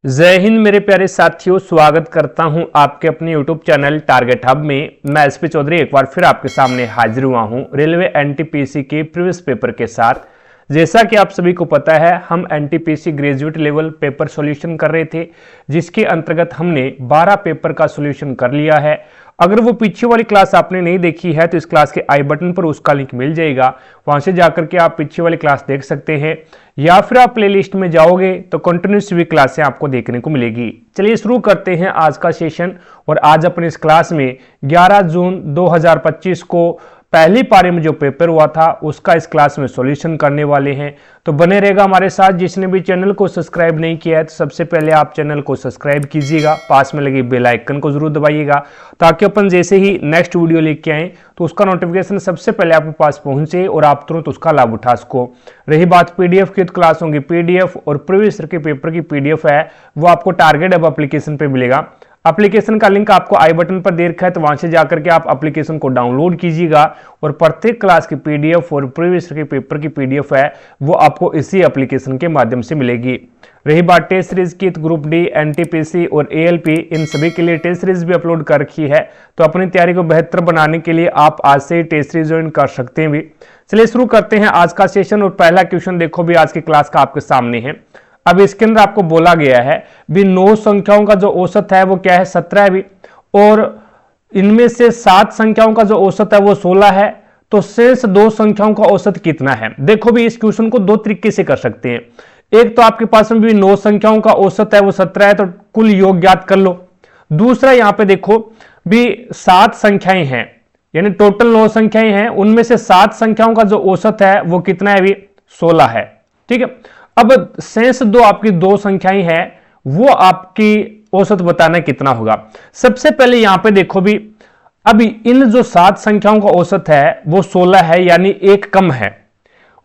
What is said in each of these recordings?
जय हिंद मेरे प्यारे साथियों, स्वागत करता हूं आपके अपने YouTube चैनल टारगेट हब में। मैं एसपी चौधरी एक बार फिर आपके सामने हाजिर हुआ हूं रेलवे एनटीपीसी के प्रीवियस पेपर के साथ। जैसा कि आप सभी को पता है, हम NTPC graduate level paper solution कर रहे थे, जिसके अंतर्गत हमने 12 पेपर का सॉल्यूशन कर लिया है। अगर वो पीछे वाली क्लास आपने नहीं देखी है तो इस क्लास के आई बटन पर उसका लिंक मिल जाएगा, वहां से जाकर के आप पीछे वाली क्लास देख सकते हैं, या फिर आप प्लेलिस्ट में जाओगे तो कंटिन्यूस भी क्लासें आपको देखने को मिलेगी। चलिए शुरू करते हैं आज का सेशन। और आज अपने इस क्लास में 11 जून 2025 को पहली पारी में जो पेपर हुआ था उसका इस क्लास में सॉल्यूशन करने वाले हैं, तो बने रहेगा हमारे साथ। जिसने भी चैनल को सब्सक्राइब नहीं किया है तो सबसे पहले आप चैनल को सब्सक्राइब कीजिएगा, पास में लगी बेल आइकन को जरूर दबाइएगा, ताकि अपन जैसे ही नेक्स्ट वीडियो लेके आए तो उसका नोटिफिकेशन सबसे पहले आपके पास पहुंचे और आप तुरंत उसका लाभ उठा सको। रही बात पीडीएफ की, तो क्लास होंगी पीडीएफ और प्रीवियस के पेपर की पीडीएफ है वो आपको टारगेट हब एप्लीकेशन पे मिलेगा। एप्लीकेशन का लिंक आपको आई बटन पर दे रखा है, तो वहां से जाकर के आप एप्लीकेशन को डाउनलोड कीजिएगा और प्रत्येक क्लास की पीडीएफ और प्रीवियस के पेपर की पीडीएफ है वो आपको इसी एप्लीकेशन के माध्यम से मिलेगी। रही बात टेस्ट सीरीज की, तो ग्रुप डी, एनटीपीसी और एएलपी इन सभी के लिए टेस्ट सीरीज भी अपलोड कर रखी है, तो अपनी तैयारी को बेहतर बनाने के लिए आप आज से ही टेस्ट सीरीज ज्वाइन कर सकते हैं भी। चलिए शुरू करते हैं आज का सेशन। और पहला क्वेश्चन देखो भी आज की क्लास का आपके सामने है। अब इसके अंदर आपको बोला गया है भी 9 संख्याओं का जो औसत है वो क्या है, 17 है भी, और इनमें से 7 संख्याओं का जो औसत है वो 16 है, तो शेष 2 संख्याओं का औसत कितना है। देखो भी इस क्वेश्चन को 2 तरीके से कर सकते हैं। एक तो आपके पास में भी 9 संख्याओं का औसत है वो 17 है, तो कुल योग ज्ञात कर लो। दूसरा यहां पे देखो भी 7 संख्याएं हैं, यानी टोटल 9 संख्याएं हैं, उनमें से 7 संख्याओं का जो औसत है वो कितना है भी, 16 है। ठीक है, अब शेष 2 आपकी 2 संख्याएं हैं, वो आपकी औसत बताना कितना होगा। सबसे पहले यहां पे देखो भी, अभी इन जो 7 संख्याओं का औसत है वो 16 है, यानी एक कम है।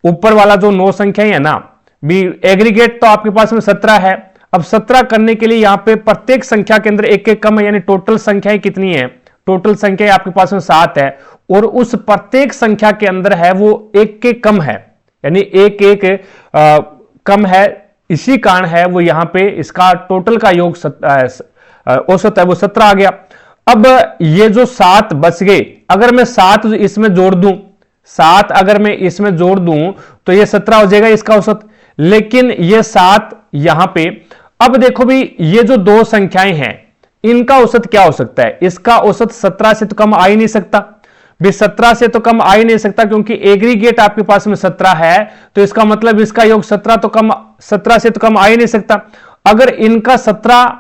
ऊपर वाला जो 9 संख्याएं है ना भी, एग्रीगेट तो आपके पास में 17 है। अब 17 करने के लिए यहां पे प्रत्येक संख्या के अंदर एक एक कम है, यानी टोटल संख्याएं कितनी है, टोटल संख्या आपके पास में 7 है, और उस प्रत्येक संख्या के अंदर है वो एक एक कम है, यानी एक एक कम है। इसी कारण है वो यहां पे इसका टोटल का योग औसत है वो 17 आ गया। अब ये जो 7 बच गए, अगर मैं 7 इसमें जोड़ दूं, 7 अगर मैं इसमें जोड़ दूं तो ये 17 हो जाएगा इसका औसत। लेकिन ये 7 यहां पे, अब देखो भी ये जो 2 संख्याएं हैं इनका औसत क्या हो सकता है, इसका औसत 17 से तो कम आ ही नहीं सकता भी, 17 से तो कम आ ही नहीं सकता, क्योंकि एग्रीगेट आपके पास में 17 है, तो इसका मतलब इसका योग 17 से तो कम आ ही नहीं सकता। अगर इनका 17,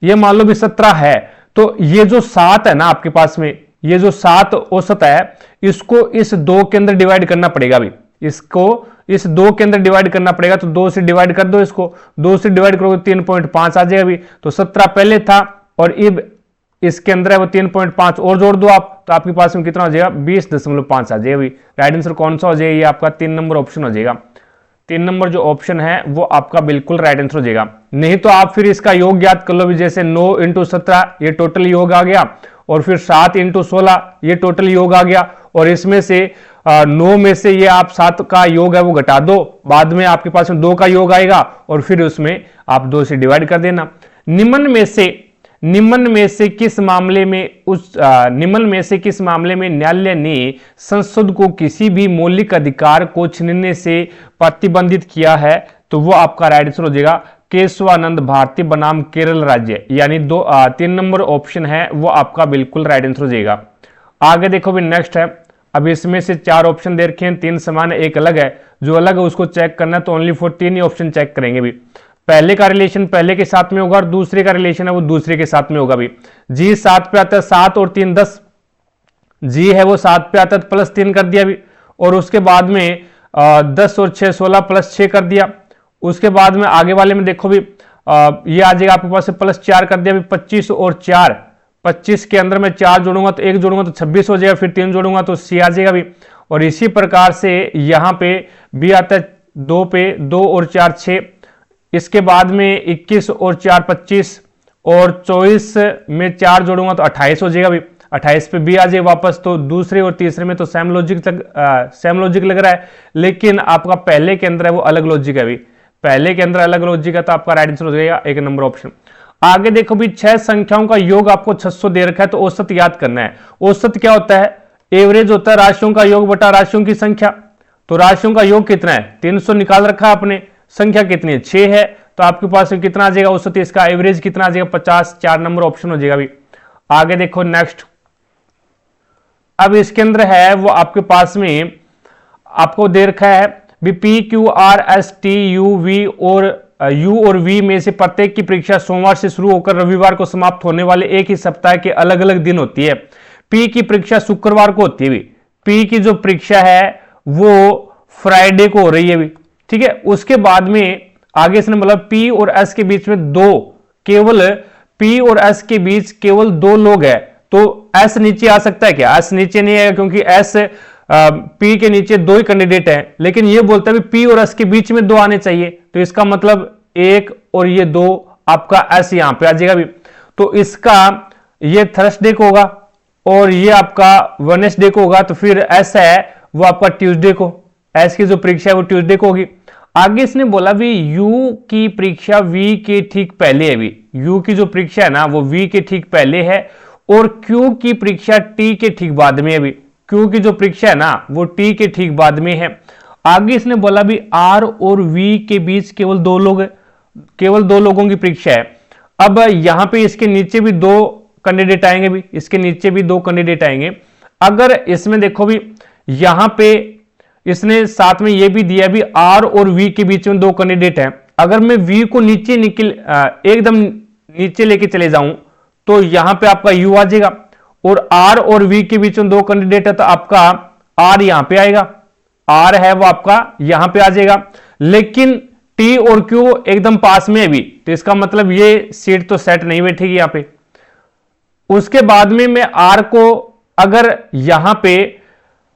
ये मान लो भी 17 है, तो ये जो 7 है ना आपके पास में, ये जो 7 औसत है, इसको इस 2 के अंदर डिवाइड करना पड़ेगा भी, इसको इस 2 के अंदर डिवाइड करना पड़ेगा। तो 2 से डिवाइड कर दो, इसको 2 से डिवाइड करोगे 3.5 आ जाएगा भी। तो 17 पहले था और अब इसके अंदर है वो 3.5 और जोड़ दो आप, तो आपके पास में कितना हो जाएगा, 20.5 आ जाएगा। राइट आंसर कौन सा हो जाएगा, ये आपका 3 नंबर ऑप्शन हो जाएगा। 3 नंबर जो ऑप्शन है वो आपका बिल्कुल राइट आंसर हो जाएगा। नहीं तो आप फिर इसका योग ज्ञात कर लो भी, जैसे 9 × 17 ये टोटल योग आ गया, और फिर 7 × 16 ये टोटल योग आ गया, और इसमें से 9 में से ये आप 7 का योग है वो घटा दो, बाद में आपके पास में 2 का योग आएगा, और फिर उसमें आप 2 से डिवाइड कर देना। निम्न में से किस मामले में न्यायालय ने संसद को किसी भी मौलिक अधिकार को छीनने से प्रतिबंधित किया है, तो वो आपका राइट आंसर हो जाएगा केशवानंद भारती बनाम केरल राज्य, यानी 3 नंबर ऑप्शन है वो आपका बिल्कुल राइट आंसर हो जाएगा। आगे देखो भी नेक्स्ट है। अब इसमें से 4 ऑप्शन दे रखे हैं, 3 समान है, एक अलग है। जो अलग है उसको चेक करना है, तो ओनली फॉर 3 ही ऑप्शन चेक करेंगे भी। पहले का रिलेशन पहले के साथ में होगा और दूसरे का रिलेशन है वो दूसरे के साथ में होगा भी। जी 7 पे आता है, 7 और 3 10, जी है वो 7 पे आता है, +3 कर दिया भी, और उसके बाद में 10 और 6 16 +6 कर दिया। उसके बाद में आगे वाले में देखो भी ये आ जाएगा आपके पास से +4 कर दिया भी, 25 और 4, 25 के अंदर में 4 जोड़ूंगा तो 1 जोड़ूंगा तो 26 हो जाएगा, फिर 3 जोड़ूंगा तो 6 आ जाएगा भी। और इसी प्रकार से यहां पे भी आता है 2 पे 2 और 4 6, इसके बाद में 21 और 4 25, और 24 में 4 जोड़ूंगा तो 28 हो जाएगा भी। 28 पे भी आ जाए वापस, तो दूसरे और तीसरे में तो सेम लॉजिक लग रहा है, लेकिन आपका पहले के अंदर है वो अलग लॉजिक है भी। पहले के अंदर अलग लॉजिक है, तो आपका राइट आंसर हो जाएगा 1 नंबर ऑप्शन। आगे देखो भी 6 संख्याओं का योग आपको 600 दे रखा है, तो औसत याद करना है। औसत क्या होता है? एवरेज होता है राशियों का योग बटा राशियों की संख्या। तो राशियों का योग कितना है? 300 निकाल रखा है आपने, संख्या कितनी है? 6 है, तो आपके पास कितना आ जाएगा औसत? इसका एवरेज कितना आ जाएगा? 50। 4 नंबर ऑप्शन हो जाएगा। भी आगे देखो नेक्स्ट, अब इसके अंदर है वो आपके पास में आपको दे रखा है भी P Q R S T U V और यू और वी में से प्रत्येक की परीक्षा सोमवार से शुरू होकर रविवार को समाप्त होने वाले एक ही सप्ताह के अलग अलग दिन होती है। पी की परीक्षा शुक्रवार को होती है। भी पी की जो परीक्षा है वो फ्राइडे को हो रही है। भी ठीक है। उसके बाद में आगे इसने बोला पी और एस के बीच में केवल पी और एस के बीच केवल 2 लोग हैं, तो एस नीचे आ सकता है क्या? एस नीचे नहीं आएगा, क्योंकि एस पी के नीचे 2 ही कैंडिडेट हैं, लेकिन ये बोलता है पी और एस के बीच में 2 आने चाहिए, तो इसका मतलब 1 और ये 2 आपका एस यहां पे आ जाएगा। भी तो इसका ये थर्सडे को होगा और ये आपका वेडनेसडे को होगा, तो फिर एस है वो आपका ट्यूसडे को, एस की जो परीक्षा है वो ट्यूसडे को होगी। आगे इसने बोला भी यू की परीक्षा वी के ठीक पहले है। भी यू की जो परीक्षा है ना वो वी के ठीक पहले है और क्यू की परीक्षा टी के ठीक बाद में है। भी क्यू की जो परीक्षा है ना वो टी के ठीक बाद में है। आगे इसने बोला भी आर और वी के बीच केवल 2 लोग है, केवल 2 लोगों की परीक्षा है। अब यहां पे इसके नीचे भी 2 कैंडिडेट आएंगे। भी इसके नीचे भी 2 कैंडिडेट आएंगे। अगर इसमें देखो भी यहां पे इसने साथ में ये भी दिया भी आर और वी के बीच में 2 कैंडिडेट हैं। अगर मैं वी को नीचे एकदम नीचे लेके चले जाऊं तो यहां पे आपका यू आ जाएगा और आर और वी के बीच में 2 कैंडिडेट है, तो आपका आर यहां पे आएगा, आर है वो आपका यहां पे आ जाएगा। लेकिन टी और क्यू एकदम पास में है भी, तो इसका मतलब ये सीट तो सेट नहीं बैठेगी यहां पे। उसके बाद में मैं आर को अगर यहां पे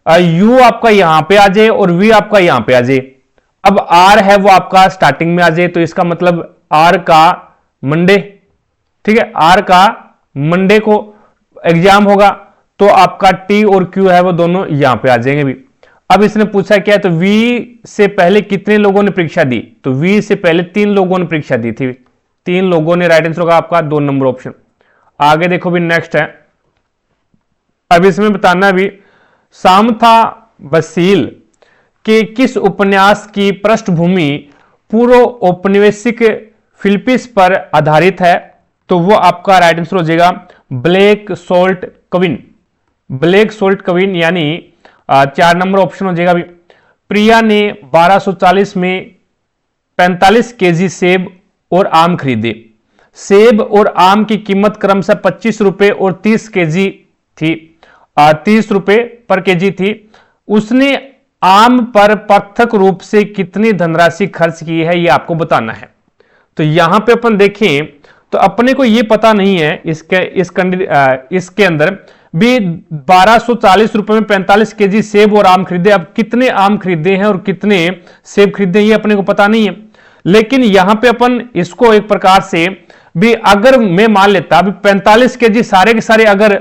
यू आपका यहां पे आ जाए और वी आपका यहां पे आ जाए, अब आर है वो आपका स्टार्टिंग में आ जाए, तो इसका मतलब आर का मंडे, ठीक है, आर का मंडे को एग्जाम होगा, तो आपका टी और क्यू है वो दोनों यहां पे आ जाएंगे। भी अब इसने पूछा क्या है, तो वी से पहले कितने लोगों ने परीक्षा दी? तो वी से पहले 3 लोगों ने परीक्षा दी थी। 3 लोगों ने, राइट आंसर होगा आपका 2 नंबर ऑप्शन। आगे देखो भी नेक्स्ट है, अब इसमें बताना भी सामथा बसील के किस उपन्यास की पृष्ठभूमि पूर्व औपनिवेशिक फिलिपींस पर आधारित है? तो वो आपका राइट आंसर हो जाएगा black salt queen. Black salt queen यानी 4 नंबर ऑप्शन हो जाएगा। भी प्रिया ने 1240 में 45 केजी सेब और आम खरीदे। सेब और आम की कीमत क्रमशः 25 रुपए और 30 केजी थी, 30 रुपए पर केजी थी। उसने आम पर पृथक रूप से कितनी धनराशि खर्च की है ये आपको बताना है। तो यहां पे अपन देखें तो अपने को ये पता नहीं है इसके अंदर भी 1240 रुपए में 45 केजी सेब और आम खरीदे। अब कितने आम खरीदे हैं और कितने सेब खरीदे ये अपने को पता नहीं है, लेकिन यहां पे अपन इसको एक प्रकार से भी अगर मैं मान लेता अभी 45 केजी सारे के सारे अगर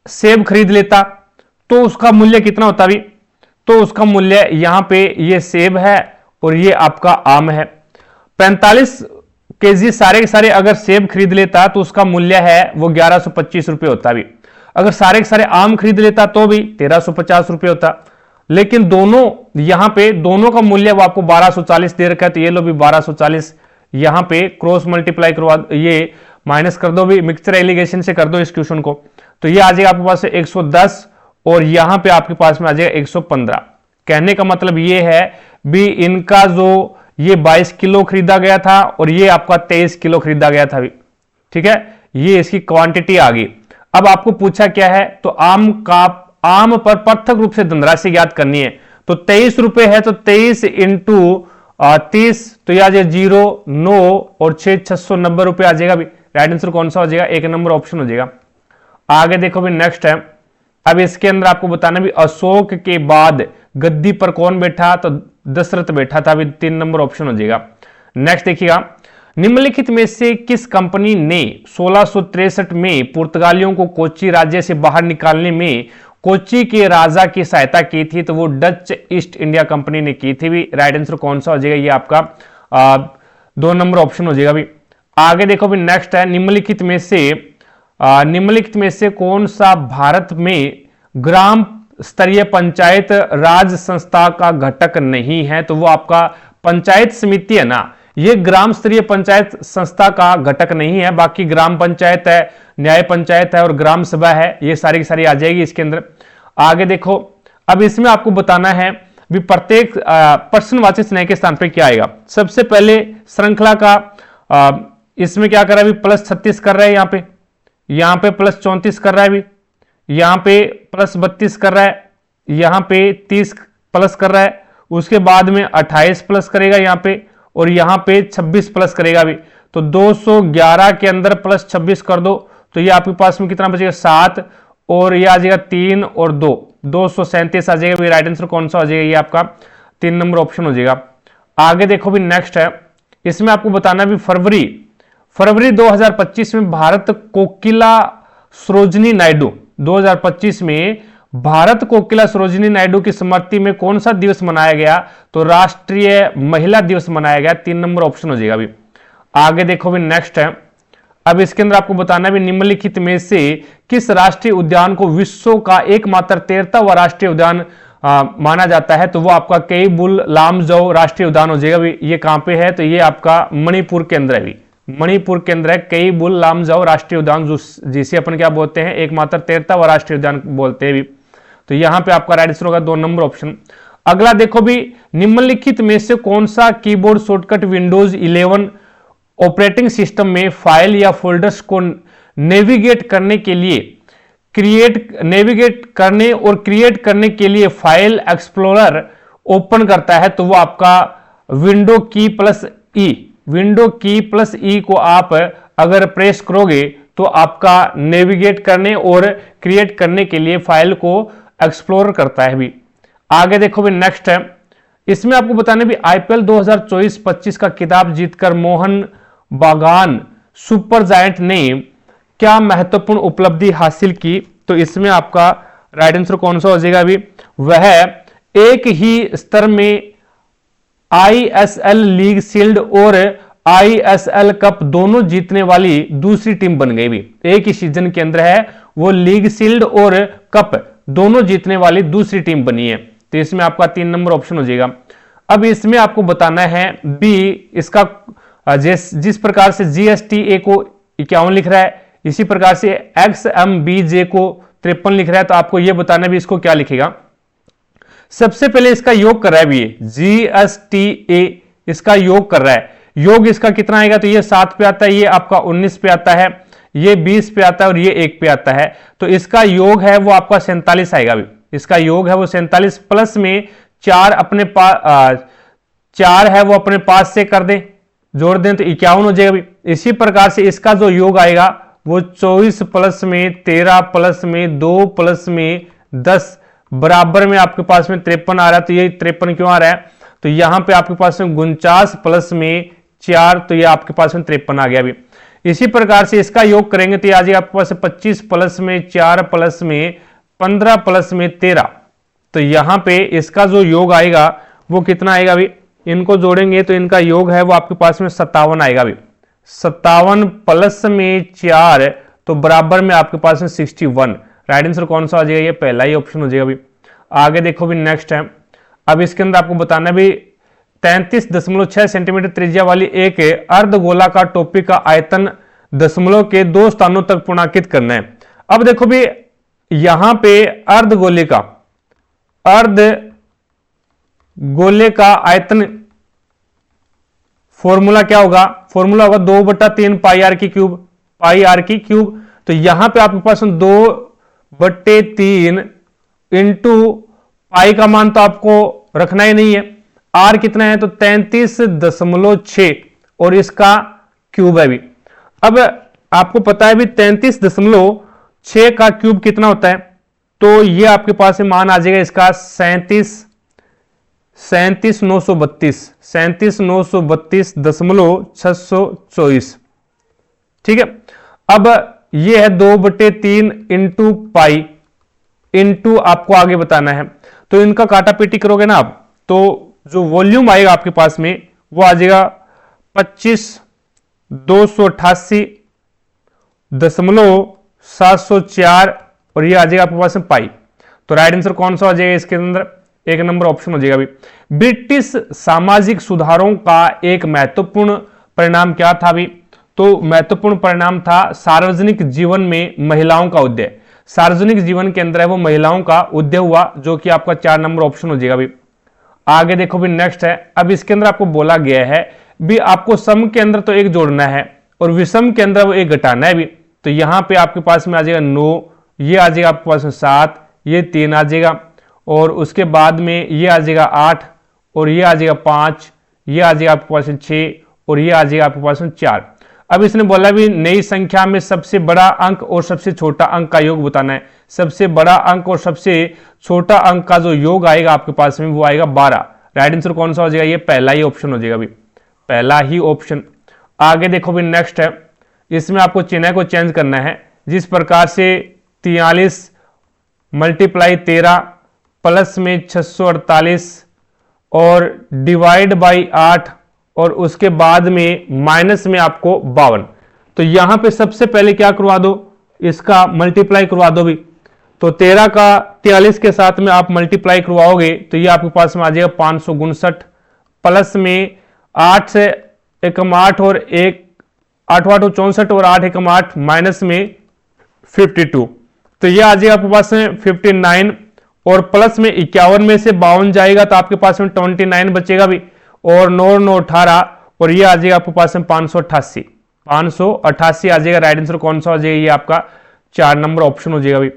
सेब खरीद लेता तो उसका मूल्य कितना होता? भी तो उसका मूल्य यहां पे ये सेब है और ये आपका आम है। 45 केजी सारे के सारे अगर सेब खरीद लेता तो उसका मूल्य है वो 1125 रुपए होता। भी अगर सारे के सारे आम खरीद लेता तो भी 1350 रुपए होता, लेकिन दोनों यहां पे दोनों का मूल्य वो आपको 1240 दे रखा है, तो ये लो भी 1240 यहां पे क्रॉस मल्टीप्लाई करवा, ये माइनस कर दो, भी मिक्सचर एलिगेशन से कर दो इस क्वेश्चन को, तो ये आ जाएगा आपके पास 110 और यहां पे आपके पास में आ जाएगा 115। कहने का मतलब ये है भी इनका जो ये 22 किलो खरीदा गया था और ये आपका 23 किलो खरीदा गया था। भी ठीक है, ये इसकी क्वांटिटी आ गई। अब आपको पूछा क्या है, तो आम पर पृथक रूप से धनराशि ज्ञात करनी है। तो 23 रुपए है, तो 23 इंटू 30, तो यह आ जाएगा 0, 9 और 690 रुपए आ जाएगा। भी राइट आंसर कौन सा हो जाएगा? 1 नंबर ऑप्शन हो जाएगा। आगे देखो भी नेक्स्ट है, अब इसके अंदर आपको बताना भी अशोक के बाद गद्दी पर कौन बैठा? तो दशरथ बैठा था। भी 3 नंबर ऑप्शन हो जाएगा। नेक्स्ट देखिएगा, निम्नलिखित में से किस कंपनी ने 1663 में पुर्तगालियों को कोच्चि राज्य से बाहर निकालने में कोच्चि के राजा की सहायता की थी? तो वो डच ईस्ट इंडिया कंपनी ने की थी। भी राइट आंसर कौन सा हो जाएगा? ये आपका 2 नंबर ऑप्शन हो जाएगा भी। आगे देखो भी नेक्स्ट है, निम्नलिखित में से कौन सा भारत में ग्राम स्तरीय पंचायत राज संस्था का घटक नहीं है? तो वो आपका पंचायत समिति है ना, ये ग्राम स्तरीय पंचायत संस्था का घटक नहीं है। बाकी ग्राम पंचायत है, न्याय पंचायत है और ग्राम सभा है, ये सारी की सारी आ जाएगी इसके अंदर। आगे देखो, अब इसमें आपको बताना है भी प्रत्येक प्रश्नवाची स्नेह के स्थान पर क्या आएगा। सबसे पहले श्रृंखला का इसमें क्या कर रहा है, +36 कर रहा है, यहां पे +34 कर रहा है भी, यहां पे +32 कर रहा है, यहां पे 30 प्लस कर रहा है, उसके बाद में 28 प्लस करेगा यहां पे, और यहां पे 26 प्लस करेगा भी। तो 211 के अंदर +26 कर दो तो ये आपके पास में कितना बचेगा, 7, और ये आ जाएगा 3 और 2, 237 आ जाएगा। राइट आंसर कौन सा हो जाएगा, ये आपका 3 नंबर ऑप्शन हो जाएगा। आगे देखो भी नेक्स्ट है, इसमें आपको बताना भी फरवरी 2025 में भारत कोकिला सरोजिनी नायडू 2025 में भारत कोकिला सरोजिनी नायडू की स्मृति में कौन सा दिवस मनाया गया? तो राष्ट्रीय महिला दिवस मनाया गया। 3 नंबर ऑप्शन हो जाएगा अभी। आगे देखो भी नेक्स्ट है, अब इसके अंदर आपको बताना भी निम्नलिखित में से किस राष्ट्रीय उद्यान को विश्व का एकमात्र 13वां राष्ट्रीय उद्यान माना जाता है? तो वो आपका केईबुल लामजाओ राष्ट्रीय उद्यान हो जाएगा भी। ये कहां पे है? तो ये आपका मणिपुर के अंदर है भी, मणिपुर के अंदर है केईबुल लामजाओ राष्ट्रीय उद्यान, जिसे अपन क्या बोलते हैं, एकमात्र 13वां राष्ट्रीय उद्यान बोलते हैं भी। तो यहां पे आपका राइट आंसर होगा 2 नंबर ऑप्शन। अगला देखो भी, निम्नलिखित में से कौन सा keyboard shortcut Windows 11 operating system में फाइल या फोल्डर्स को नेविगेट करने और क्रिएट करने के लिए फाइल एक्सप्लोरर ओपन करता है? तो वो आपका विंडो की प्लस ई को आप अगर प्रेस करोगे तो आपका नेविगेट करने और क्रिएट करने के लिए फाइल को एक्सप्लोर करता है भी। आगे देखो भी नेक्स्ट है, इसमें आपको बताना भी आईपीएल 2024-25 का खिताब जीतकर मोहन बागान सुपर जायंट ने क्या महत्वपूर्ण उपलब्धि हासिल की? तो इसमें आपका राइट आंसर कौन सा हो जाएगा अभी? वह एक ही स्तर में आईएसएल लीग शील्ड और आईएसएल कप दोनों जीतने वाली दूसरी टीम बन गई भी। एक ही सीजन के अंदर है वो लीग शील्ड और कप दोनों जीतने वाली दूसरी टीम बनी है। तो इसमें आपका 3 नंबर ऑप्शन हो जाएगा। अब इसमें आपको बताना है बी, इसका जिस प्रकार से जीएसटीए को 51 लिख रहा है, इसी प्रकार से XMBJ को 53 लिख रहा है, तो आपको यह बताना भी इसको क्या लिखेगा। सबसे पहले इसका योग कर रहा है भी, जीएसटीए इसका योग कर रहा है। योग इसका कितना आएगा? तो ये 7 पे आता है, ये आपका 19 पे आता है, ये 20 पे आता है और ये 1 पे आता है। तो इसका योग है वो आपका 47 आएगा भी। इसका योग है वो 47 प्लस में 4 अपने पास 4 है वो अपने पास से कर दें, जोड़ दें तो 51 हो जाएगा भी। इसी प्रकार से इसका जो योग आएगा वो 24 प्लस में 13 प्लस में 2 प्लस में 10 बराबर में आपके पास में 53 आ रहा है। तो ये 53 क्यों आ रहा है? तो यहां पे आपके पास में 49 प्लस में 4, तो ये आपके पास में 53 आ गया भी। इसी प्रकार से इसका योग करेंगे तो ये आ जाएगा आपके पास 25 प्लस में 4 प्लस में 15 प्लस में 13। तो यहां पे इसका जो योग आएगा वो कितना आएगा भी? इनको जोड़ेंगे तो इनका योग है वो आपके पास में 57 आएगा भी। 57 प्लस में 4 तो बराबर में आपके पास में 61। राइट आंसर कौन सा आ जाएगा? ये पहला ही ऑप्शन हो जाएगा भी। आगे देखो भी नेक्स्ट है, अब इसके अंदर आपको बताना भी 33.6 सेंटीमीटर त्रिज्या वाली एक अर्धगोलाकार टोपी का आयतन दशमलव के 2 स्थानों तक पूर्णांकित करना है। अब देखो भी यहां पे अर्धगोले का आयतन फॉर्मूला क्या होगा? फॉर्मूला होगा 2/3 पाई आर की क्यूब। तो यहां पे आपके पास 2/3 इंटू पाई का मान तो आपको रखना ही नहीं है। आर कितना है? तो 33.6 और इसका क्यूब है भी। अब आपको पता है भी 33.6 का क्यूब कितना होता है? तो ये आपके पास में मान आ जाएगा इसका 37,932.624। ठीक है। अब ये है 2/3 इंटू पाई इंटू आपको आगे बताना है, तो इनका काटा पेटी करोगे ना आप, तो जो वॉल्यूम आएगा आपके पास में वो आ जाएगा 25,288.704 और ये आ जाएगा आपके पास में पाई। तो राइट आंसर कौन सा हो जाएगा इसके अंदर? एक नंबर ऑप्शन हो जाएगा अभी। ब्रिटिश सामाजिक सुधारों का एक महत्वपूर्ण परिणाम क्या था अभी? तो महत्वपूर्ण परिणाम था सार्वजनिक जीवन में महिलाओं का उदय। सार्वजनिक जीवन के अंदर है वो महिलाओं का उदय हुआ, जो कि आपका 4 नंबर ऑप्शन हो जाएगा अभी। आगे देखो भी नेक्स्ट है। अब इसके अंदर आपको बोला गया है भी आपको सम के अंदर तो एक जोड़ना है और विषम के अंदर वो एक घटाना है भी। तो यहां पे आपके पास में आ जाएगा 9, ये आ जाएगा आपके पास में 7, ये 3 आ जाएगा और उसके बाद में ये आ जाएगा 8 और ये आ जाएगा 5, ये आ जाएगा आपके पास में 6 और ये आ जाएगा आपके पास में 4। अब इसने बोला भी नई संख्या में सबसे बड़ा अंक और सबसे छोटा अंक का योग बताना है। सबसे बड़ा अंक और सबसे छोटा अंक का जो योग आएगा आपके पास में वो आएगा 12। राइट आंसर कौन सा हो जाएगा? ये पहला ही ऑप्शन हो जाएगा अभी, पहला ही ऑप्शन। आगे देखो भी नेक्स्ट है। इसमें आपको चिन्ह को चेंज करना है। जिस प्रकार से 43 मल्टीप्लाई 13 प्लस में 648 और डिवाइड बाई 8 और उसके बाद में माइनस में आपको 52। तो यहां पे सबसे पहले क्या करवा दो? इसका मल्टीप्लाई करवा दो भी। तो 13 का 43 के साथ में आप मल्टीप्लाई करवाओगे तो ये आपके पास में आ जाएगा 559 प्लस में 8 से एकम 8 और 1 8 8 64 और 8 एकम 8 माइनस में 52। तो ये आ जाएगा आपके पास में 59 और प्लस में 51 में से 52 जाएगा तो आपके पास में 29 बचेगा भी और 9 9 18 और ये आ जाएगा आपके पास में 588 आ जाएगा। राइट आंसर कौन सा हो जाएगा? ये आपका 4 नंबर ऑप्शन हो जाएगा भी।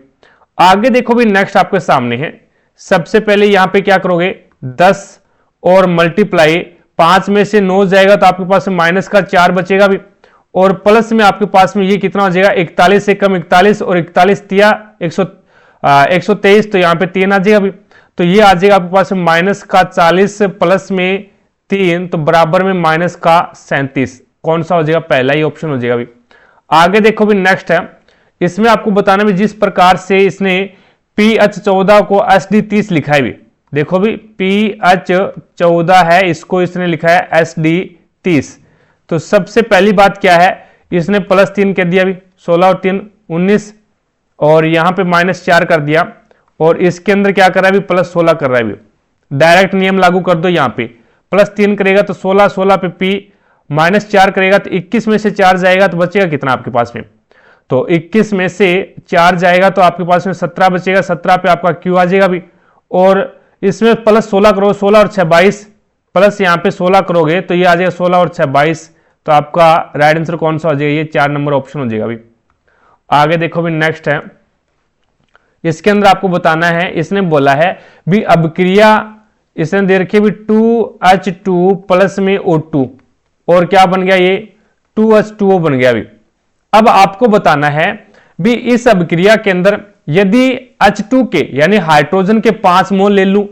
आगे देखो भी नेक्स्ट आपके सामने है। सबसे पहले यहां पे क्या करोगे? 10 और मल्टीप्लाई 5 में से 9 जाएगा तो आपके पास में माइनस का 4 बचेगा भी और प्लस में आपके पास में ये कितना हो जाएगा? 41 से कम 41 और 41 तिया 123 तो यहां पे 3 आ जाएगा भी। तो ये आ जाएगा आपके पास में माइनस का 40 प्लस में 3 तो बराबर में माइनस का 37। कौन सा हो जाएगा? पहला ही ऑप्शन हो जाएगा भी। आगे देखो भी नेक्स्ट है। इसमें आपको बताना भी जिस प्रकार से इसने PH14 को SD30 लिखा है भी। देखो भी PH14 है, इसको इसने लिखा है SD30। तो सबसे पहली बात क्या है? इसने +3 कर दिया भी, 16 और 3 19 और यहां पे -4 कर दिया और इसके अंदर क्या कर रहा है? +16 कर रहा है भी। डायरेक्ट नियम लागू कर दो। यहां पे +3 करेगा तो 16 16 पे P, -4 करेगा तो 21 में से 4 जाएगा तो बचेगा कितना आपके पास में? तो 21 में से 4 जाएगा तो आपके पास में 17 बचेगा। 17 पे आपका Q आ जाएगा भी और इसमें +16 करो, 16 और 6 22 प्लस यहाँ पे 16 करोगे तो ये आ जाएगा 16 और 6 22। तो आपका राइट आंसर कौन सा हो जाएगा? ये 4 नंबर ऑप्शन हो जाएगा भी। आगे देखो भी नेक्स्ट है। इसके अंदर आपको बताना है, इसने बोला है भी अभिक्रिया इसने दे रखी है भी 2H2 प्लस में O2 और क्या बन गया? ये 2H2O बन गया भी। अब आपको बताना है भी इस अभिक्रिया के अंदर यदि H2 के यानी हाइड्रोजन के 5 मोल ले लूं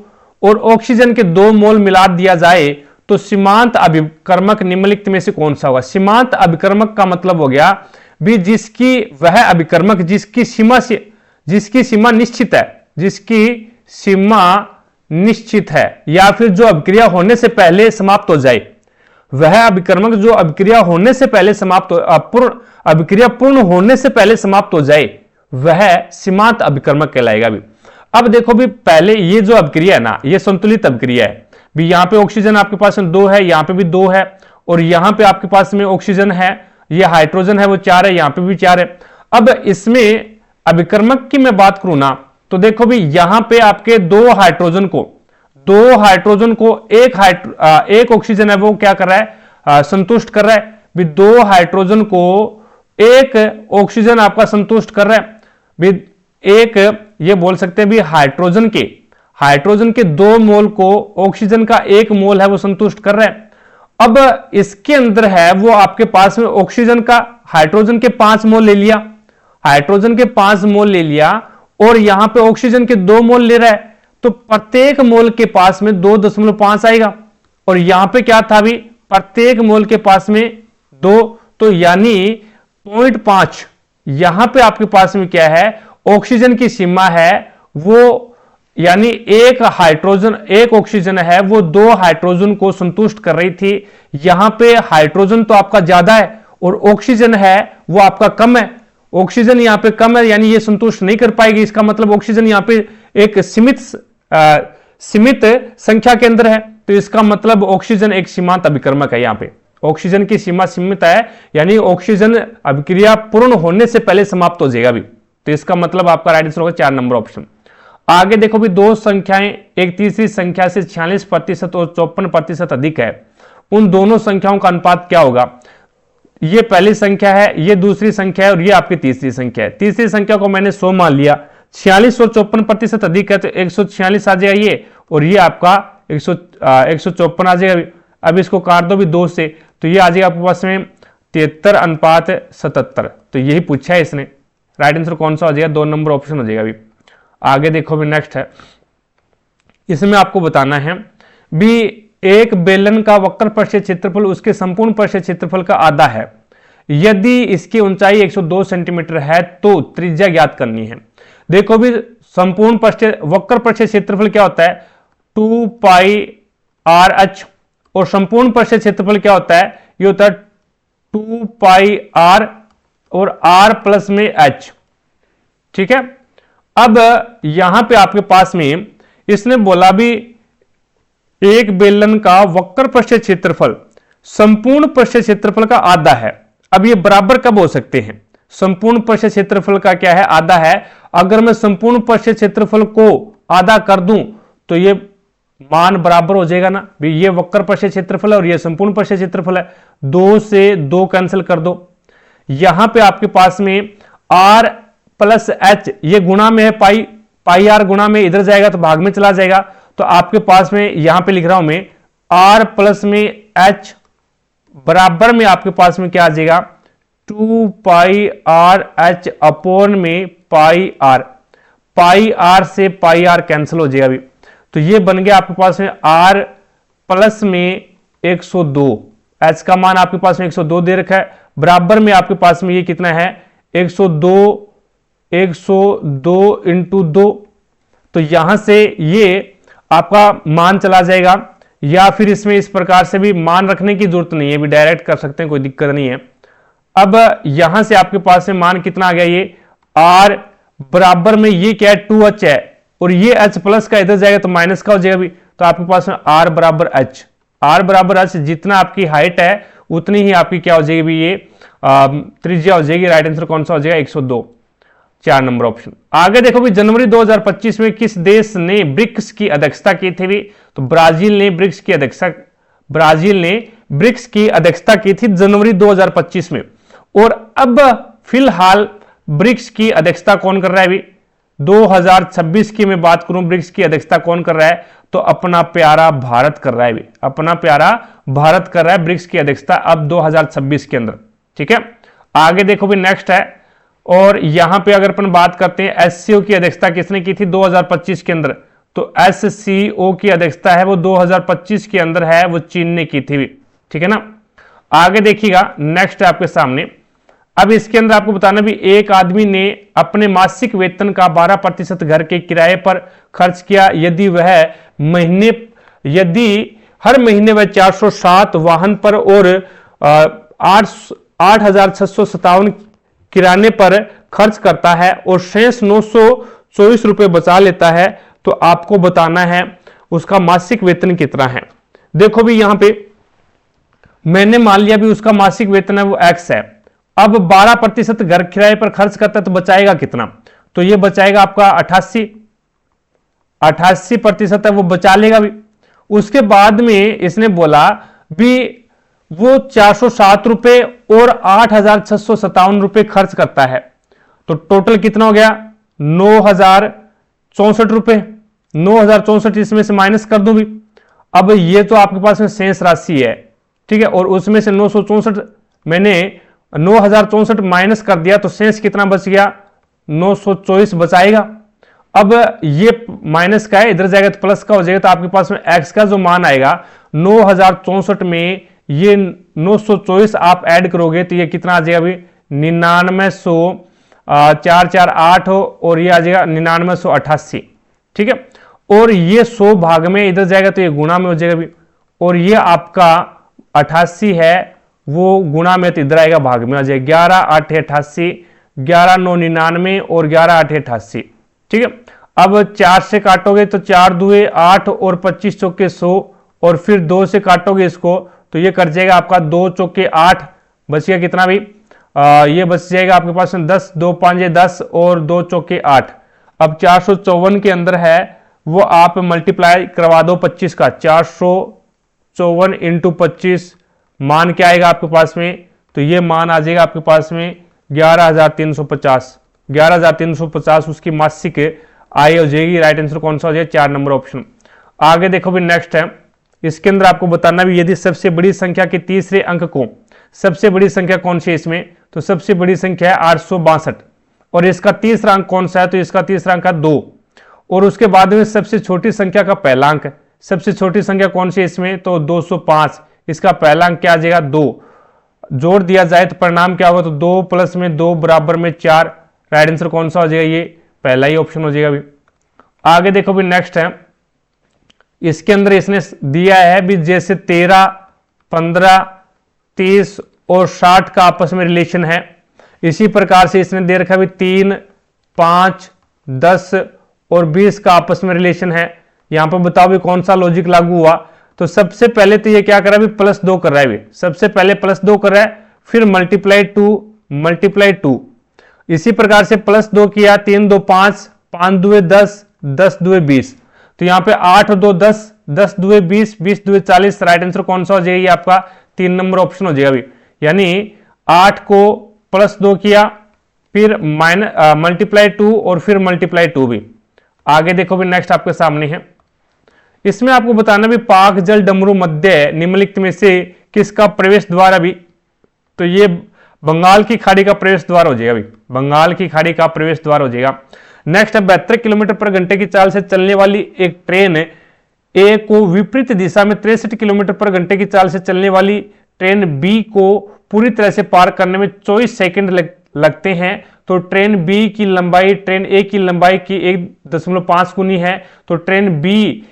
और ऑक्सीजन के 2 मोल मिला दिया जाए तो सीमांत अभिकर्मक निम्नलिखित में से कौन सा होगा? सीमांत अभिकर्मक का मतलब हो गया भी जिसकी वह अभिकर्मक जिसकी सीमा निश्चित है, जिसकी सीमा निश्चित है या फिर जो अभिक्रिया होने से पहले समाप्त हो जाए। वह अभिकर्मक जो अभिक्रिया होने से पहले समाप्त हो अभिक्रिया पूर्ण होने से पहले समाप्त हो जाए वह सीमांत अभिकर्मक कहलाएगा भी। अब देखो भी पहले ये जो अभिक्रिया है ना, ये संतुलित अभिक्रिया है भी। यहां पे ऑक्सीजन आपके पास में 2 है, यहां पे भी 2 है और यहां पे आपके पास में ऑक्सीजन है, ये हाइड्रोजन है वो 4 है, यहां पे भी 4 है। अब इसमें अभिकर्मक की मैं बात करूं ना तो देखो भी यहां पे आपके 2 हाइड्रोजन को एक ऑक्सीजन है वो क्या कर रहा है? संतुष्ट कर रहा है भी। 2 हाइड्रोजन को एक ऑक्सीजन आपका संतुष्ट कर रहा है भी। एक ये बोल सकते हैं भी हाइड्रोजन के 2 मोल को ऑक्सीजन का 1 मोल है वो संतुष्ट कर रहा है। अब इसके अंदर है वो आपके पास में ऑक्सीजन का हाइड्रोजन के 5 मोल ले लिया, हाइड्रोजन के 5 मोल ले लिया और यहां पे ऑक्सीजन के 2 मोल ले रहा है तो प्रत्येक मोल के पास में 2.5 आएगा और यहां पे क्या था भी? प्रत्येक मोल के पास में 2 तो यानी 0.5। यहां पे आपके पास में क्या है? ऑक्सीजन की सीमा है वो यानी एक ऑक्सीजन है वो 2 हाइड्रोजन को संतुष्ट कर रही थी यहां पे हाइड्रोजन तो आपका ज्यादा है और ऑक्सीजन है वो आपका कम है। ऑक्सीजन यहां पे कम है यानी ये संतुष्ट नहीं कर पाएगी। इसका मतलब ऑक्सीजन यहां पे एक सीमित संख्या के अंदर है, तो इसका मतलब ऑक्सीजन एक सीमांत अभिकर्मक है। यहां पे ऑक्सीजन की सीमा सीमित है यानी ऑक्सीजन अभिक्रिया पूर्ण होने से पहले समाप्त हो जाएगा भी, तो इसका मतलब आपका राइट आंसर होगा 4 नंबर ऑप्शन। आगे देखो भी दो संख्याएं एक तीसरी संख्या से 46% और 54% अधिक है, उन दोनों संख्याओं का अनुपात क्या होगा। ये पहली संख्या है, ये दूसरी संख्या है और ये आपकी तीसरी संख्या है। तीसरी संख्या को मैंने 100 मान लिया, 46 और 54% अधिक है तो 146 आ जाएगा ये, और ये आपका 154 आ जाएगा। अब इसको काट दो भी 2 से, तो ये आ जाएगा आपके पास में 73:77। तो यही पूछा है इसने, राइट आंसर कौन सा हो जाएगा, 2 नंबर ऑप्शन हो जाएगा। अभी आगे देखो भी नेक्स्ट है, इसमें आपको बताना है भी एक बेलन का वक्र पृष्ठीय क्षेत्रफल उसके संपूर्ण पृष्ठीय क्षेत्रफल का आधा है। यदि इसकी ऊंचाई 102 सेंटीमीटर है तो त्रिज्या ज्ञात करनी है। देखो भी संपूर्ण पृष्ठीय वक्र पृष्ठीय क्षेत्रफल क्या होता है 2πr(h) और संपूर्ण पृष्ठीय क्षेत्रफल क्या होता है, ये होता है 2πr और r प्लस में h। ठीक है, अब यहां पे आपके पास में इसने बोला भी एक बेलन का वक्र पृष्ठीय क्षेत्रफल संपूर्ण पृष्ठीय क्षेत्रफल का आधा है। अब ये बराबर कब हो सकते हैं, संपूर्ण पृष्ठीय क्षेत्रफल का क्या है, आधा है। अगर मैं संपूर्ण पृष्ठीय क्षेत्रफल को आधा कर दूं तो ये मान बराबर हो जाएगा ना, भी ये वक्र पृष्ठीय क्षेत्रफल है और ये संपूर्ण पृष्ठीय क्षेत्रफल है, 2 से 2 कैंसिल कर दो। यहां पे आपके पास में r प्लस h ये गुणा में है, पाई r गुणा में इधर जाएगा तो भाग में चला जाएगा, तो आपके पास में यहां पे लिख रहा हूं मैं r प्लस में h बराबर में आपके पास में क्या आ जाएगा 2πrh अपॉन में पाई r से पाई r कैंसिल हो जाएगा अभी, तो ये बन गया आपके पास में r प्लस में 102, h का मान आपके पास में 102 दे रखा है, बराबर में आपके पास में ये कितना है 102 इंटू 2, तो यहां से ये आपका मान चला जाएगा, या फिर इसमें इस प्रकार से भी मान रखने की जरूरत नहीं है, भी डायरेक्ट कर सकते हैं, कोई दिक्कत नहीं है। अब यहां से आपके पास में मान कितना आ गया, ये r बराबर में ये क्या है 2h है और ये h प्लस का इधर जाएगा तो माइनस का हो जाएगा भी, तो आपके पास में r बराबर h, जितना आपकी हाइट है उतनी ही आपकी क्या हो जाएगी भी ये त्रिज्या हो जाएगी। राइट आंसर कौन सा हो जाएगा 102, 4 नंबर ऑप्शन। आगे देखो भी जनवरी 2025 में किस देश ने ब्रिक्स की अध्यक्षता की थी भी, तो ब्राजील ने ब्रिक्स की अध्यक्षता की थी जनवरी 2025 में। और अब फिलहाल ब्रिक्स की अध्यक्षता कौन कर रहा है भी, 2026 की मैं बात करूं ब्रिक्स की अध्यक्षता कौन कर रहा है, तो अपना प्यारा भारत कर रहा है भी, अपना प्यारा भारत कर रहा है ब्रिक्स की अध्यक्षता अब 2026 के अंदर। ठीक है, आगे देखो भी नेक्स्ट है, और यहां पे अगर अपन बात करते हैं एससीओ की अध्यक्षता किसने की थी 2025 के अंदर, तो एससीओ की अध्यक्षता है वो 2025 के अंदर है, वो चीन ने की थी। ठीक है ना, आगे देखिएगा नेक्स्ट है आपके सामने। अब इसके अंदर आपको बताना भी एक आदमी ने अपने मासिक वेतन का 12% घर के किराए पर खर्च किया यदि हर महीने वह 407 वाहन पर और 8,657 किराने पर खर्च करता है और शेष 924 रुपए बचा लेता है, तो आपको बताना है उसका मासिक वेतन कितना है। देखो भी यहां पे मैंने मान लिया भी उसका मासिक वेतन है वो x है। अब 12% घर किराए पर खर्च करता है तो बचाएगा कितना, तो ये बचाएगा आपका 88% है वो बचा लेगा भी। उसके बाद में इसने बोला भी वो 407 रुपए और 8,657 रुपए खर्च करता है, तो टोटल कितना हो गया 9,064 रुपए, 9,064 इसमें से माइनस कर दूं भी। अब ये तो आपके पास में शेष राशि है, ठीक है, और उसमें से 964 मैंने 9,064 माइनस कर दिया तो शेष कितना बच गया 924 बचाएगा। अब ये माइनस का है इधर जाएगा तो प्लस का हो जाएगा, तो आपके पास में x का जो मान आएगा 9,064 में ये 924 आप ऐड करोगे तो ये कितना आ जाएगा अभी 9900 448 हो और ये आ जाएगा 9988। ठीक है, और ये 100 भाग में इधर जाएगा तो ये गुणा में हो जाएगा भी, और ये आपका 88 है वो गुणा में तो इधर आएगा, भाग में आ जाएगा। 11 8 88, 11 9 99 और 11 8 88। ठीक है, अब 4 से काटोगे तो 4 दुए 8 और 25 चौके 100, और फिर 2 से काटोगे इसको तो ये कर जाएगा आपका 2 चौके 8, बचिएगा कितना भी ये बच जाएगा आपके पास 10, 2 5 10 और 2 चौके 8। अब 454 के अंदर है वो आप मल्टीप्लाई करवा दो 25 का, 454 इंटू 25, मान क्या आएगा आपके पास में, तो ये मान आ जाएगा आपके पास में 11,350। 11,350 उसकी मासिक आय हो जाएगी। राइट आंसर कौन सा हो जाएगा, 4 नंबर ऑप्शन। आगे देखो भी नेक्स्ट है, इसके अंदर आपको बताना भी यदि सबसे बड़ी संख्या के तीसरे अंक को, सबसे बड़ी संख्या कौन सी है इसमें, तो सबसे बड़ी संख्या है 862, और इसका तीसरा अंक कौन सा है, तो इसका तीसरा अंक है 2, और उसके बाद में सबसे छोटी संख्या का पहला अंक, सबसे छोटी संख्या कौन सी है इसमें, तो 205, इसका पहला अंक क्या आ जाएगा 2, जोड़ दिया जाए तो परिणाम क्या होगा, तो 2 प्लस में 2 बराबर में 4। राइट आंसर कौन सा हो जाएगा, ये पहला ही ऑप्शन हो जाएगा भी। आगे देखो भी नेक्स्ट है, इसके अंदर इसने दिया है भी जैसे 13 15 30 और 60 का आपस में रिलेशन है, इसी प्रकार से इसने दे रखा भी 3 5 10 और 20 का आपस में रिलेशन है। यहां पर बताओ भी कौन सा लॉजिक लागू हुआ, तो सबसे पहले तो ये क्या कर रहा है, +2 कर रहा है भी, सबसे पहले +2 कर रहा है, फिर मल्टीप्लाई 2, इसी प्रकार से +2 किया, 3 2 5, 5 2 10, 10 2 20, तो यहां पे 8 2 10, 10 2 20, 20 2 40। राइट आंसर कौन सा हो जाएगा, आपका 3 नंबर ऑप्शन हो जाएगा भी, यानी 8 को +2 किया, फिर मल्टीप्लाई 2 और फिर मल्टीप्लाई 2 भी। आगे देखो भी नेक्स्ट आपके सामने है, इसमें आपको बताना भी पाक जल डमरू मध्य निम्नलिखित में से किसका प्रवेश द्वार अभी, तो ये बंगाल की खाड़ी का प्रवेश द्वार हो जाएगा अभी, बंगाल की खाड़ी का प्रवेश द्वार हो जाएगा। नेक्स्ट है 72 किलोमीटर पर घंटे की चाल से चलने वाली एक ट्रेन ए को विपरीत दिशा में 63 किलोमीटर पर घंटे की चाल से चलने वाली ट्रेन बी को पूरी तरह से पार करने में 24 सेकंड लगते हैं, तो ट्रेन बी की लंबाई ट्रेन ए की लंबाई की 1.5 गुनी है, तो ट्रेन बी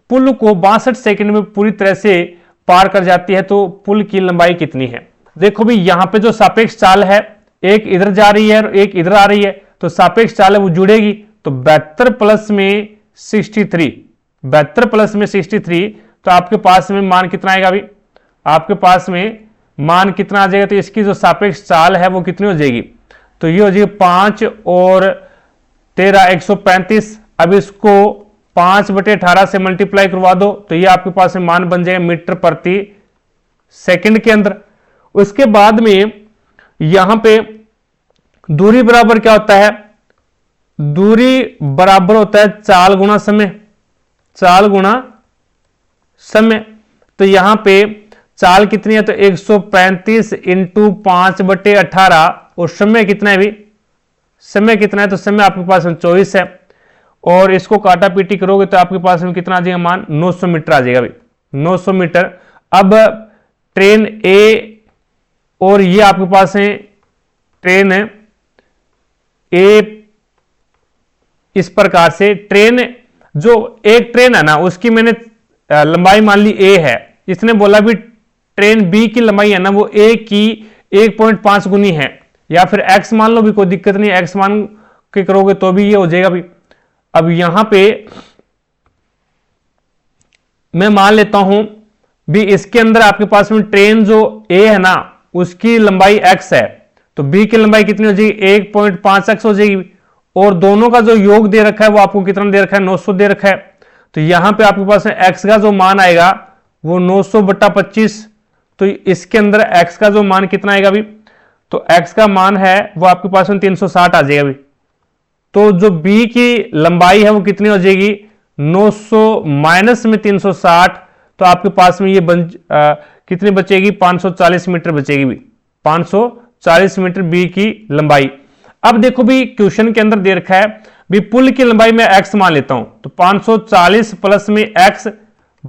पुल को 62 सेकंड में पूरी तरह से पार कर जाती है, तो पुल की लंबाई कितनी है। देखो भी यहां पे जो सापेक्ष चाल है, एक इधर जा रही है और एक इधर आ रही है, तो सापेक्ष चाल है वो जुड़ेगी, तो 72 प्लस में 63, 72 प्लस में 63, तो आपके पास में मान कितना आएगा अभी, आपके पास में मान कितना आ जाएगा, तो इसकी जो सापेक्ष चाल है वो कितनी हो जाएगी, तो ये हो जाएगी 5 और 13 135। अब इसको 5/18 से मल्टीप्लाई करवा दो, तो ये आपके पास में मान बन जाएगा मीटर प्रति सेकंड के अंदर। उसके बाद में यहां पे दूरी बराबर क्या होता है, दूरी बराबर होता है चाल गुणा समय, चाल गुणा समय, तो यहां पे चाल कितनी है, तो 135 इंटू 5/18, और समय कितना है भी, समय कितना है, तो समय आपके पास में 24 है, और इसको काटा पीटी करोगे तो आपके पास में कितना आ जाएगा मान, 900 मीटर आ जाएगा भाई, 900 मीटर। अब ट्रेन ए और ये आपके पास है ट्रेन ए, इस प्रकार से ट्रेन जो एक ट्रेन है ना उसकी मैंने लंबाई मान ली ए है, इसने बोला भी ट्रेन बी की लंबाई है ना वो ए की 1.5 गुनी है, या फिर एक्स मान लो भी, कोई दिक्कत नहीं, एक्स मान के करोगे तो भी ये हो जाएगा भी। अब यहां पे मैं मान लेता हूं भी इसके अंदर आपके पास में ट्रेन जो ए है ना उसकी लंबाई x है, तो b की लंबाई कितनी हो जाएगी, 1.5x हो जाएगी, और दोनों का जो योग दे रखा है वो आपको कितना दे रखा है, 900 दे रखा है, तो यहां पे आपके पास x का जो मान आएगा वो 900/25, तो इसके अंदर x का जो मान कितना आएगा अभी, तो x का मान है वो आपके पास में 360 आ जाएगा अभी, तो जो b की लंबाई है वो कितनी हो जाएगी, 900 माइनस में 360, तो आपके पास में ये कितनी बचेगी, 540 मीटर बचेगी भी, 540 मीटर बी की लंबाई। अब देखो भी क्वेश्चन के अंदर दे रखा है भी पुल की लंबाई में x मान लेता हूं, तो 540 प्लस में x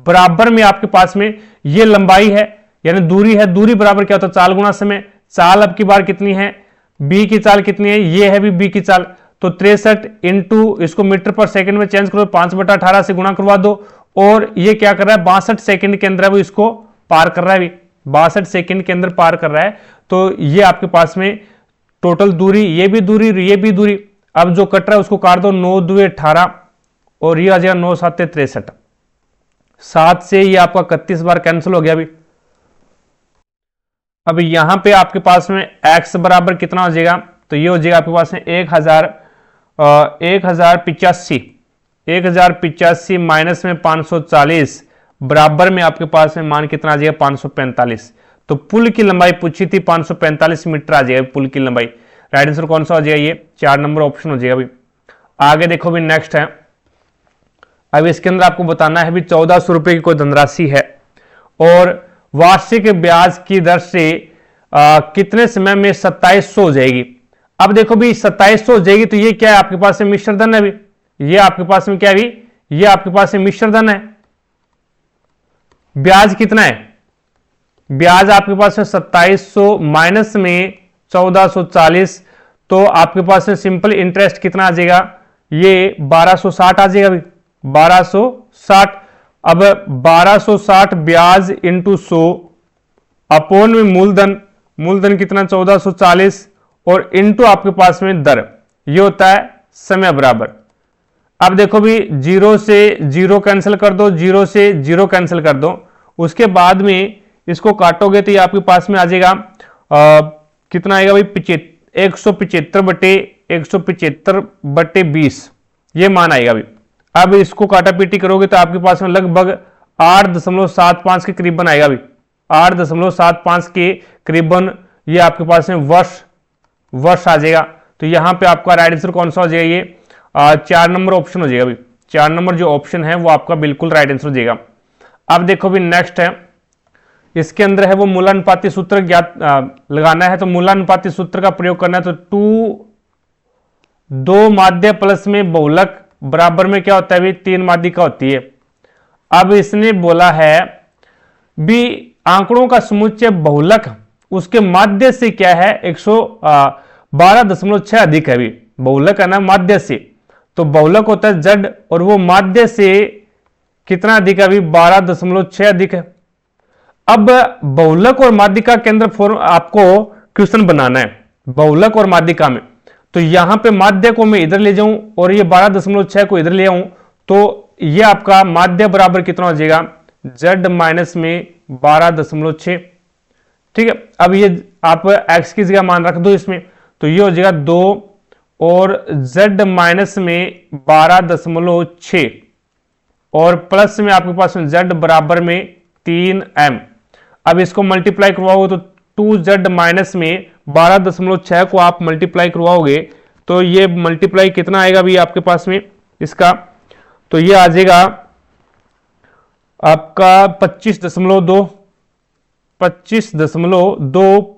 बराबर में आपके पास में ये लंबाई है यानी दूरी है, दूरी बराबर क्या होता है, चाल गुणा समय। चाल अब की बार कितनी है, b की चाल कितनी है, ये है भी b की चाल, तो 63 इंटू इसको मीटर पर सेकंड में चेंज करो, 5/18 से गुणा करवा दो, और ये क्या कर रहा है 62 सेकंड के अंदर वो इसको पार कर रहा है भी, 62 सेकंड के अंदर पार कर रहा है। तो ये आपके पास में टोटल दूरी, ये भी दूरी, ये भी दूरी। अब जो कट रहा है उसको काट दो, 9 दूए 18 और ये आ जाएगा 9 7 63। 7 से ये आपका 31 बार कैंसिल हो गया अभी। अब यहां पे आपके पास में x बराबर कितना हो जाएगा, तो ये हो जाएगा आपके पास में 1085 माइनस में 540 बराबर में आपके पास में मान कितना आ जाएगा 545। तो पुल की लंबाई पूछी थी, 545 मीटर आ जाएगा पुल की लंबाई। राइट आंसर कौन सा हो जाएगा, ये 4 नंबर ऑप्शन हो जाएगा अभी। आगे देखो भी नेक्स्ट है। अब इसके अंदर आपको बताना है भी 1400 रुपए की कोई धनराशि है और वार्षिक ब्याज की दर से कितने समय में 2700 हो जाएगी। अब देखो भी 2700 हो जाएगी तो ये क्या है आपके पास में मिश्र धन है अभी। ये आपके पास में क्या है अभी, ये आपके पास में मिश्र धन है। ब्याज कितना है, ब्याज आपके पास में 2700 माइनस में 1440, तो आपके पास में सिंपल इंटरेस्ट कितना आ जाएगा, ये 1260 आ जाएगा अभी, 1260। अब 1260 ब्याज इंटू 100 अपोन में मूलधन, मूलधन कितना 1440 और इंटू आपके पास में दर, ये होता है समय बराबर। अब देखो भी 0 से 0 कैंसिल कर दो, 0 से 0 कैंसिल कर दो, उसके बाद में इसको काटोगे तो ये आपके पास में आ जाएगा कितना आएगा भाई 175/175/20 ये मान आएगा अभी। अब इसको काटा पीटी करोगे तो आपके पास में लगभग 8.75 के करीबन आएगा अभी, 8.75 के करीबन ये आपके पास में वर्ष आ जाएगा। तो यहां पे आपका राइट आंसर कौन सा हो जाएगा, ये 4 नंबर ऑप्शन हो जाएगा अभी। 4 नंबर जो ऑप्शन है वो आपका बिल्कुल राइट आंसर हो जाएगा। अब देखो भी नेक्स्ट है, इसके अंदर है वो मूलानुपाती सूत्र ज्ञात लगाना है। तो मूलानुपाती सूत्र का प्रयोग करना है तो 2 माध्य प्लस में बहुलक बराबर में क्या होता है भी 3 माध्यिका होती है। अब इसने बोला है भी आंकड़ों का समुच्चय बहुलक उसके माध्य से क्या है 112.6 अधिक है भी, बहुलक है ना माध्य से, तो बहुलक होता है z और वो माध्य से कितना अधिक है अभी 12.6 अधिक है। अब बहुलक और माध्यिका के अंदर फॉर्म आपको क्वेश्चन बनाना है बहुलक और माध्यिका में, तो यहां पे माध्य को मैं इधर ले जाऊं और ये 12.6 को इधर ले आऊं तो ये आपका माध्य बराबर कितना हो जाएगा z माइनस में 12.6। ठीक है, अब ये आप x की जगह मान रख दो इसमें, तो ये हो जाएगा 2 और z माइनस में 12.6 और प्लस में आपके पास में z बराबर में 3m। अब इसको मल्टीप्लाई करवाओगे तो 2z माइनस में 12.6 को आप मल्टीप्लाई करवाओगे तो ये मल्टीप्लाई कितना आएगा भी आपके पास में इसका, तो ये आ जाएगा आपका 25.2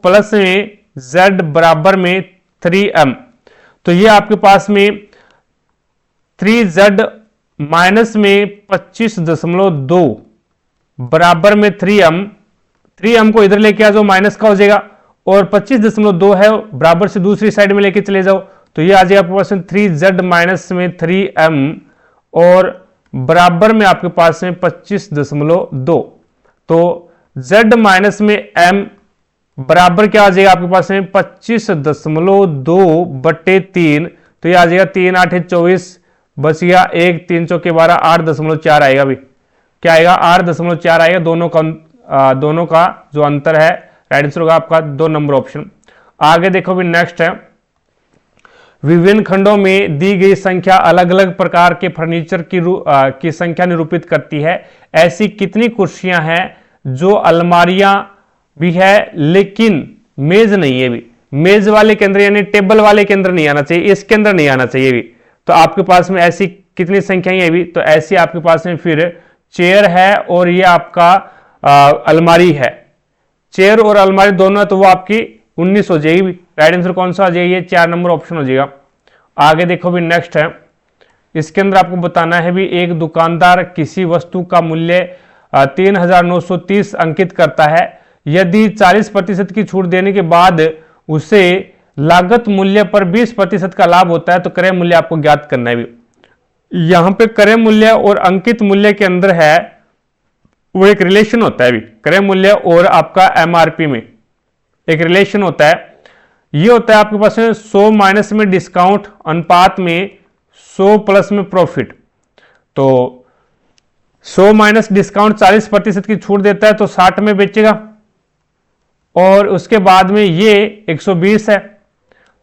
प्लस में z बराबर में 3m, तो ये आपके पास में 3z माइनस में 25.2 बराबर में 3m को इधर लेके आ जाओ माइनस का हो जाएगा और 25.2 है बराबर से दूसरी साइड में लेके चले जाओ तो ये आ जाएगा आपके पास में 3z माइनस में 3m और बराबर में आपके पास में 25.2, तो z माइनस में m बराबर क्या आ जाएगा आपके पास में 25.2/3, तो ये आ जाएगा 3 8 24 बस गया 1 3 चौके 12 8.4 आएगा अभी, क्या आएगा 8.4 आएगा। दोनों का जो अंतर है राइट आंसर होगा आपका 2 नंबर ऑप्शन। आगे देखो भी नेक्स्ट है, विभिन्न खंडों में दी गई संख्या अलग अलग प्रकार के फर्नीचर की संख्या निरूपित करती है। ऐसी कितनी कुर्सियां हैं जो अलमारियां भी है लेकिन मेज नहीं है भी, मेज वाले के अंदर यानी टेबल वाले के अंदर नहीं आना चाहिए, इसके अंदर नहीं आना चाहिए भी, तो आपके पास में ऐसी कितनी संख्या है भी, तो ऐसी आपके पास में फिर चेयर है और ये आपका अलमारी है, चेयर और अलमारी दोनों है तो वो आपकी 19 हो जाएगी। राइट आंसर कौन सा आ जाएगा, ये 4 नंबर ऑप्शन हो जाएगा। आगे देखो भी नेक्स्ट है, इसके अंदर आपको बताना है भी एक दुकानदार किसी वस्तु का मूल्य 3930 अंकित करता है, यदि 40% की छूट देने के बाद उसे लागत मूल्य पर 20% का लाभ होता है तो क्रय मूल्य आपको ज्ञात करना है भी। यहां पे क्रय मूल्य और अंकित मूल्य के अंदर है वो एक रिलेशन होता है भी क्रय मूल्य और आपका एमआरपी में एक रिलेशन होता है। ये होता है आपके पास में 100 माइनस में डिस्काउंट अनुपात में 100 प्लस में प्रॉफिट। तो 100 माइनस डिस्काउंट 40% की छूट देता है तो 60 में बेचेगा, और उसके बाद में ये 120 है,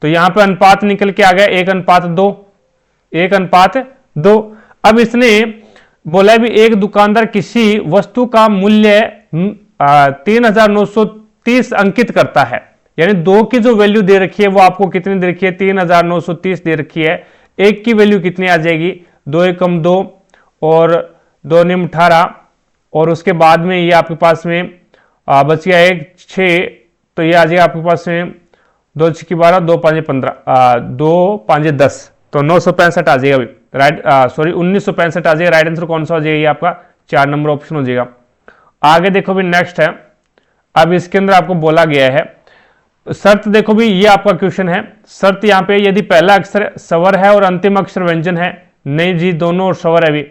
तो यहां पे अनुपात निकल के आ गया 1:2, 1:2। अब इसने बोला भी एक दुकानदार किसी वस्तु का मूल्य 3930 अंकित करता है, यानी 2 की जो वैल्यू दे रखी है वो आपको कितनी दे रखी है, 3930 दे रखी है। 1 की वैल्यू कितनी आ जाएगी, 2 एकम 2 और 2 निम 18, और उसके बाद में ये आपके पास में बच गया 1 6, तो ये आ जाएगा आपके पास में 2 6 12, 2 5 15, 2 5 10, तो 965 आ जाएगा अभी, राइट, सॉरी 1965 आ जाएगा। राइट आंसर कौन सा हो जाएगा, ये आपका 4 नंबर ऑप्शन हो जाएगा। आगे देखो भी नेक्स्ट है, अब इसके अंदर आपको बोला गया है शर्त, देखो भी ये आपका क्वेश्चन है। शर्त यहाँ पे यदि पहला अक्षर स्वर है और अंतिम अक्षर व्यंजन है, नहीं जी दोनों और स्वर है भी।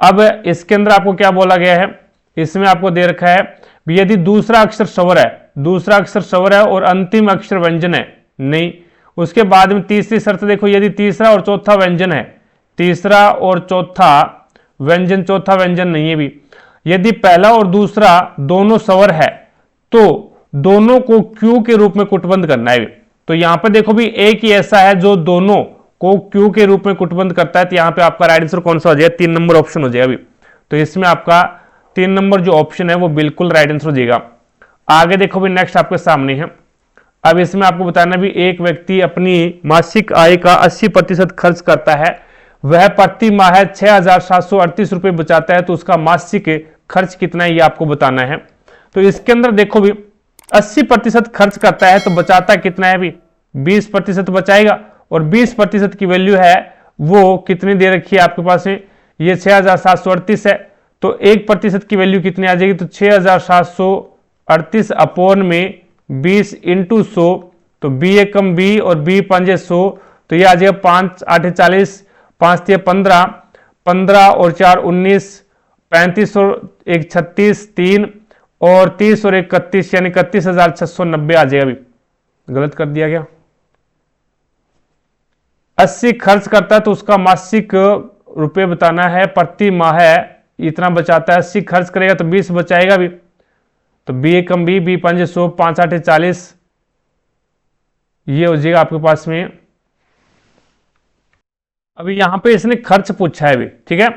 अब इसके अंदर आपको क्या बोला गया है, इसमें आपको दे रखा है भी यदि दूसरा अक्षर स्वर है, दूसरा अक्षर स्वर है और अंतिम अक्षर व्यंजन है, नहीं। उसके बाद में तीसरी शर्त देखो, यदि तीसरा और चौथा व्यंजन है, तीसरा और चौथा व्यंजन, चौथा व्यंजन नहीं है भी। यदि पहला और दूसरा दोनों स्वर है तो दोनों को क्यू के रूप में कुटबंध करना है। तो यहां पे देखो भी एक ही ऐसा है जो दोनों को क्यू के रूप में कुटबंध करता है, तो यहां पे आपका राइट आंसर कौन सा हो जाएगा, 3 नंबर ऑप्शन हो जाएगा अभी। तो इसमें आपका 3 नंबर जो ऑप्शन है वो बिल्कुल राइट आंसर हो जाएगा। आगे देखो भी नेक्स्ट आपके सामने है, अब इसमें आपको बताना भी एक व्यक्ति अपनी मासिक आय का 80% खर्च करता है, वह प्रति माह 6738 रुपए बचाता है, तो उसका मासिक खर्च कितना है ये आपको बताना है। तो इसके अंदर देखो भी 80% खर्च करता है तो बचाता कितना है भी, 20% बचाएगा, और 20% की वैल्यू है वो कितनी दे रखी है आपके पास में, ये 6738 है, तो 1% की वैल्यू कितनी आ जाएगी, तो 6738 अपॉन में 20 इंटू 100, तो बी एकम बी और बी 5 100, तो ये आ जाएगा 5 8 40, 5 15, 15 और 4 19, 35 और 1 36, 3 और 30 और 31, यानी 31,690 आ जाएगा। अभी गलत कर दिया गया। 80 खर्च करता है तो उसका मासिक रुपए बताना है, प्रति माह इतना बचाता है। 80 खर्च करेगा तो 20 बचाएगा भी, तो बी एकम बी, बी 5 100, 5 8 40, ये हो जाएगा आपके पास में। अभी यहां पे इसने खर्च पूछा है भी, ठीक है,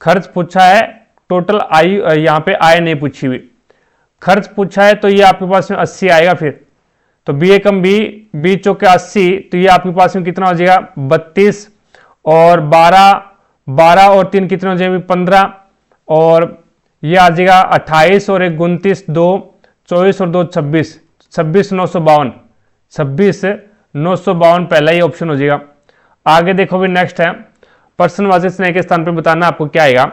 खर्च पूछा है, टोटल आय यहां पे आय नहीं पूछी हुई, खर्च पूछा है, तो ये आपके पास में 80 आएगा। फिर तो बी एकम बी, बी चौके 80, तो ये आपके पास में कितना हो जाएगा 32, और 12 और 3 कितना हो जाएगा 15, और ये आ जाएगा 28 और 1 29, 2 24 और 2 26, 26,952, 26,952 पहला ही ऑप्शन हो जाएगा। आगे देखो भी नेक्स्ट है, पर्सनवाचिक स्नेह के स्थान पे बताना आपको क्या आएगा।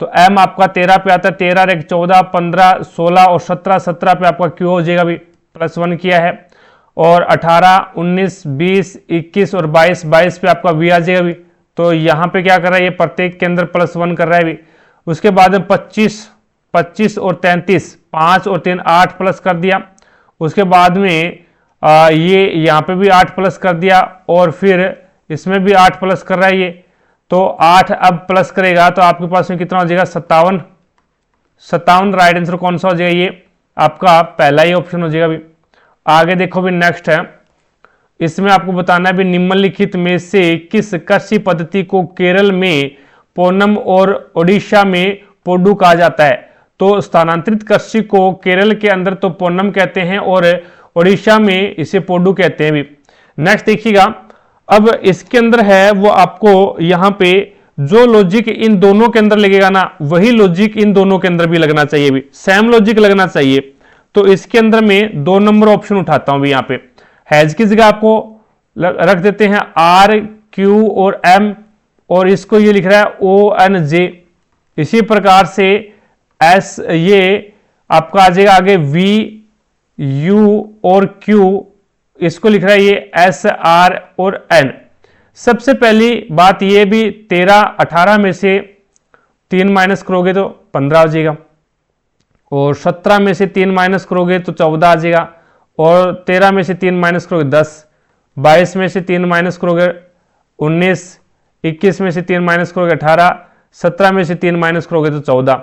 तो एम आपका 13 पे आता है, 13 और 1 14, 15 16 और 17, 17 पे आपका क्यू हो जाएगा भी, +1 किया है, और 18 19 20 21 और 22, 22 पे आपका वी आ जाएगा भी। तो यहाँ पे क्या कर रहा है, ये प्रत्येक के अंदर +1 कर रहा है भी। उसके बाद में 25 25 और 33, 5 और 3 8 प्लस कर दिया। उसके बाद में ये यहाँ पे भी 8 प्लस कर दिया, और फिर इसमें भी 8 प्लस कर रहा है ये, तो 8 अब प्लस करेगा तो आपके पास में कितना हो जाएगा 57, 57 राइट आंसर कौन सा हो जाएगा, ये आपका पहला ही ऑप्शन हो जाएगा भी। आगे देखो भी नेक्स्ट है, इसमें आपको बताना है भी निम्नलिखित में से किस कृषि पद्धति को केरल में पोनम और ओडिशा में पोडू कहा जाता है। तो स्थानांतरित कृषि को केरल के अंदर तो पोनम कहते हैं और ओडिशा में इसे पोडू कहते हैं भी। नेक्स्ट देखिएगा, अब इसके अंदर है वो आपको यहां पे जो लॉजिक इन दोनों के अंदर लगेगा ना, वही लॉजिक इन दोनों के अंदर भी लगना चाहिए भी, सेम लॉजिक लगना चाहिए। तो इसके अंदर में 2 नंबर ऑप्शन उठाता हूं भी, यहां पे हैज की जगह आपको रख देते हैं आर क्यू और एम, और इसको ये लिख रहा है ओ एन जे। इसी प्रकार से एस ये आपका आ जाएगा आगे वी यू और क्यू, इसको लिख रहा है ये एस आर और एन। सबसे पहली बात ये भी 13 18 में से 3 माइनस करोगे तो 15 हो जाएगा, और 17 में से 3 माइनस करोगे तो 14 आ जाएगा, और 13 में से 3 माइनस करोगे 10, 22 में से 3 माइनस करोगे 19, 21 में से 3 माइनस करोगे 18, 17 में से 3 माइनस करोगे तो 14।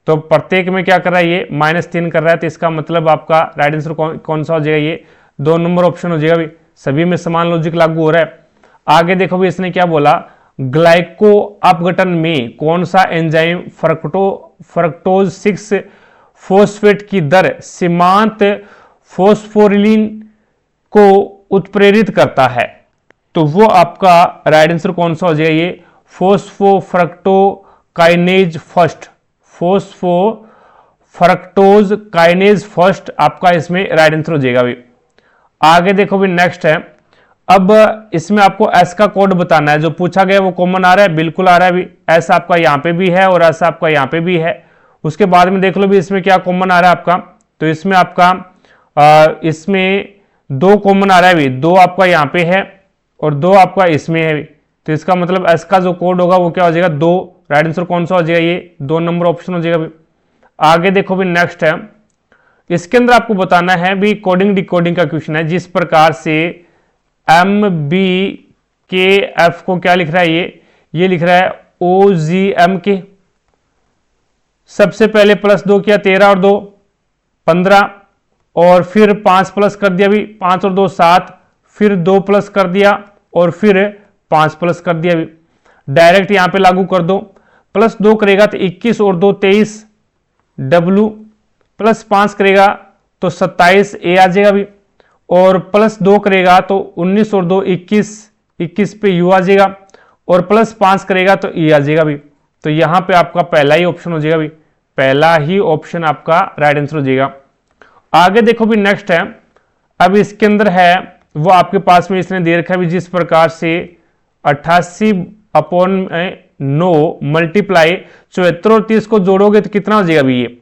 तो प्रत्येक में क्या कर रहा है, ये -3 कर रहा है, तो इसका मतलब आपका राइट आंसर कौन सा हो जाएगा, ये 2 नंबर ऑप्शन हो जाएगा भी। सभी में समान लॉजिक लागू हो रहा है। आगे देखो भी इसने क्या बोला, ग्लाइको अपघटन में कौन सा एंजाइम फ्रक्टोज 6 फॉस्फेट की दर सीमांत फॉस्फोरिलीन को उत्प्रेरित करता है, तो वो आपका राइट आंसर कौन सा हो जाएगा, ये फोस्फोफ्रक्टोकाइनेज फर्स्ट, फोस्फोफ्रक्टोज काइनेज फर्स्ट आपका इसमें राइट आंसर हो जाएगा भी। आगे देखो भी नेक्स्ट है, अब इसमें आपको एस का कोड बताना है, जो पूछा गया वो कॉमन आ रहा है, बिल्कुल आ रहा है भी, एस आपका यहां पे भी है और एस आपका यहां पे भी है। उसके बाद में देख लो भी इसमें क्या कॉमन आ रहा है आपका, तो इसमें आपका इसमें 2 कॉमन आ रहा है भी, 2 आपका यहां पे है और 2 आपका इसमें है भी, तो इसका मतलब एस का जो कोड होगा वो क्या हो जाएगा 2। राइट आंसर कौन सा हो जाएगा, ये 2 नंबर ऑप्शन हो जाएगा भी। आगे देखो भी नेक्स्ट है, इसके अंदर आपको बताना है भी कोडिंग डिकोडिंग का क्वेश्चन है, जिस प्रकार से MBKF को क्या लिख रहा है, ये लिख रहा है OGM के, सबसे पहले +2 किया 13 और 2 15, और फिर 5 प्लस कर दिया भी, 5 और 2 7, फिर 2 प्लस कर दिया और फिर 5 प्लस कर दिया भी। डायरेक्ट यहां पे लागू कर दो, +2 करेगा तो 21 और 2 23 W, +5 करेगा तो 27 A आ जाएगा भी, और +2 करेगा तो 19 और 2 21, 21 पे U आ जाएगा, और +5 करेगा तो E आ जाएगा भी। तो यहां पे आपका पहला ही ऑप्शन हो जाएगा भी, पहला ही ऑप्शन आपका राइट आंसर हो जाएगा। आगे देखो भी नेक्स्ट है, अब इसके अंदर है वो आपके पास में इसने दे रखा है भी, जिस प्रकार से 88/9 मल्टीप्लाई 74 और 30 को जोड़ोगे तो कितना हो जाएगा भी, ये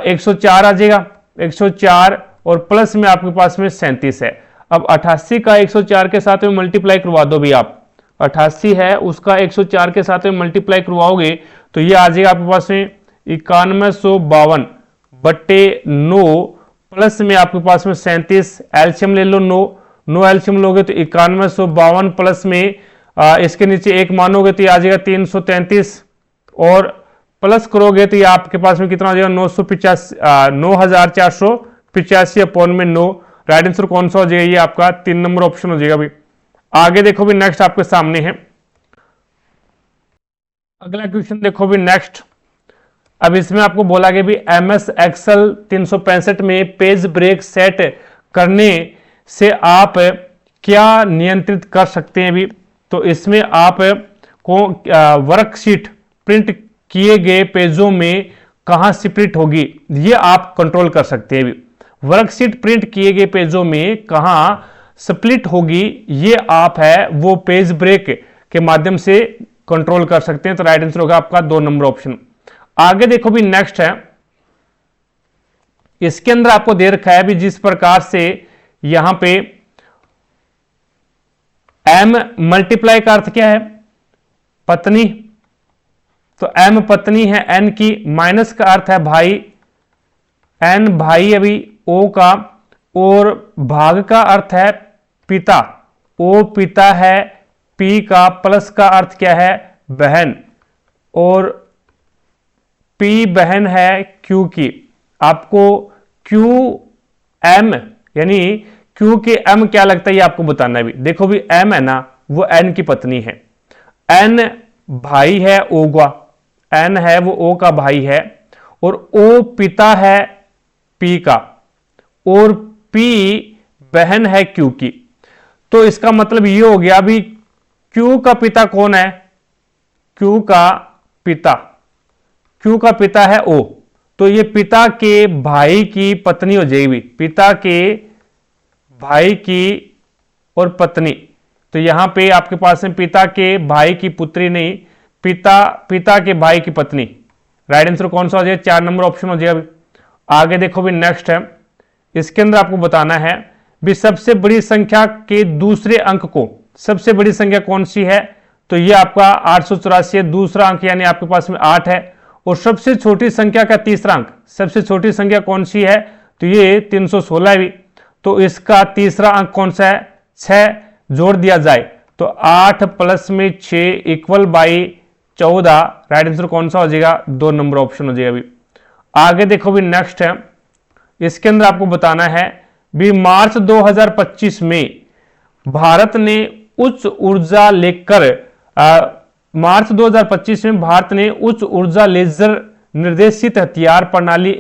104 आ जाएगा, 104 और प्लस में आपके पास में 37 है। अब 88 का 104 के साथ में मल्टीप्लाई करवा दो भी आप, 88 है उसका 104 के साथ में मल्टीप्लाई करवाओगे तो ये आ जाएगा आपके पास में 9152/9 प्लस में आपके पास में 37, एल्शियम ले लो 9 एल्शियम लोगे तो 9152 प्लस में इसके नीचे 1 मानोगे तो ये आ जाएगा 333, और प्लस करोगे तो ये आपके पास में कितना हो जाएगा 9485/9। राइट आंसर कौन सा हो जाएगा, ये आपका 3 नंबर ऑप्शन हो जाएगा भी। आगे देखो भी नेक्स्ट आपके सामने है, अगला क्वेश्चन देखो भी नेक्स्ट। अब इसमें आपको बोला गया भी MS Excel 365 में पेज ब्रेक सेट करने से आप क्या नियंत्रित कर सकते हैं भी, तो इसमें आप को वर्कशीट प्रिंट किए गए पेजों में कहां स्प्लिट होगी, ये आप कंट्रोल कर सकते हैं भी। वर्कशीट प्रिंट किए गए पेजों में कहां स्प्लिट होगी, ये आप है वो पेज ब्रेक के माध्यम से कंट्रोल कर सकते हैं, तो राइट आंसर होगा आपका 2 नंबर ऑप्शन। आगे देखो भी नेक्स्ट है, इसके अंदर आपको दे रखा है भी, जिस प्रकार से यहां पे M मल्टीप्लाई का अर्थ क्या है, पत्नी, तो M पत्नी है N की, माइनस का अर्थ है भाई, N भाई अभी O का, और भाग का अर्थ है पिता, O पिता है P का, प्लस का अर्थ क्या है बहन, और P बहन है Q की। आपको QM यानी Q के M क्या लगता है ये आपको बताना है भी। देखो भी M है ना वो N की पत्नी है, N भाई है O का, N है वो O का भाई है, और O पिता है P का, और P बहन है Q की। तो इसका मतलब ये हो गया अभी Q का पिता कौन है, Q का पिता है O, तो ये पिता के भाई की पत्नी हो जाएगी, पिता के भाई की और पत्नी। तो यहां पे आपके पास में पिता के भाई की पुत्री नहीं, पिता के भाई की पत्नी। राइट आंसर कौन सा हो जाएगा, 4 नंबर ऑप्शन हो जाएगा। आगे देखो भी नेक्स्ट है, इसके अंदर आपको बताना है भी सबसे बड़ी संख्या के दूसरे अंक को, सबसे बड़ी संख्या कौन सी है, तो ये आपका 884 दूसरा अंक यानी आपके पास में 8 है, और सबसे छोटी संख्या का तीसरा अंक, सबसे छोटी संख्या कौन सी है, तो ये 316 भी, तो इसका तीसरा अंक कौन सा है, 6 जोड़ दिया जाए तो 8 प्लस में 6 इक्वल बाई 14, राइट आंसर कौन सा हो जाएगा, 2 नंबर ऑप्शन हो जाएगा। अभी आगे देखो भी नेक्स्ट है, इसके अंदर आपको बताना है भी मार्च 2025 में भारत ने उच्च ऊर्जा लेकर मार्च 2025 में भारत ने उच्च ऊर्जा लेजर निर्देशित हथियार प्रणाली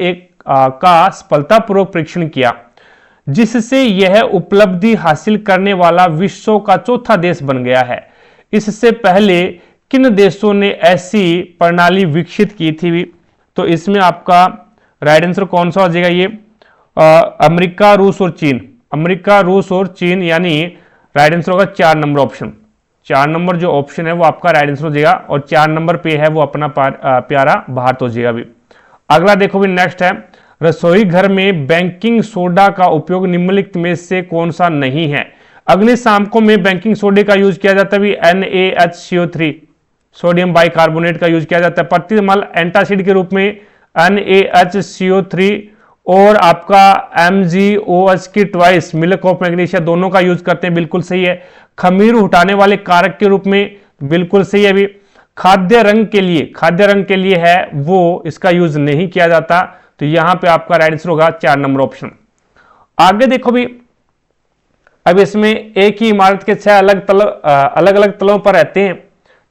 का सफलतापूर्वक परीक्षण किया, जिससे यह उपलब्धि हासिल करने वाला विश्व का चौथा देश बन गया है। इससे पहले किन देशों ने ऐसी प्रणाली विकसित की थी भी, तो इसमें आपका राइट आंसर कौन सा हो जाएगा, ये अमेरिका, रूस और चीन, अमेरिका, रूस और चीन, यानी राइट आंसर होगा 4 नंबर ऑप्शन। 4 नंबर जो ऑप्शन है वो आपका राइट आंसर हो जाएगा और 4 नंबर पे है वो अपना प्यारा भारत हो जाएगा। अभी अगला देखो भी नेक्स्ट है, रसोई घर में बेकिंग सोडा का उपयोग निम्नलिखित में से कौन सा नहीं है। अग्निशामकों में बेकिंग सोडे का यूज किया जाता है NaHCO3, सोडियम बाइकार्बोनेट का यूज किया जाता है। प्रतिमल एंटासिड के रूप में NaHCO3 और आपका MgOH की ट्वाइस मिल्क ऑफ मैग्नीशिया दोनों का यूज करते हैं, बिल्कुल सही है। खमीर उठाने वाले कारक के रूप में, बिल्कुल सही है। भी खाद्य रंग के लिए है वो इसका यूज नहीं किया जाता, तो यहां पे आपका राइट आंसर होगा 4 नंबर ऑप्शन। आगे देखो भी, अब इसमें एक ही इमारत के 6 अलग अलग तलों पर रहते हैं,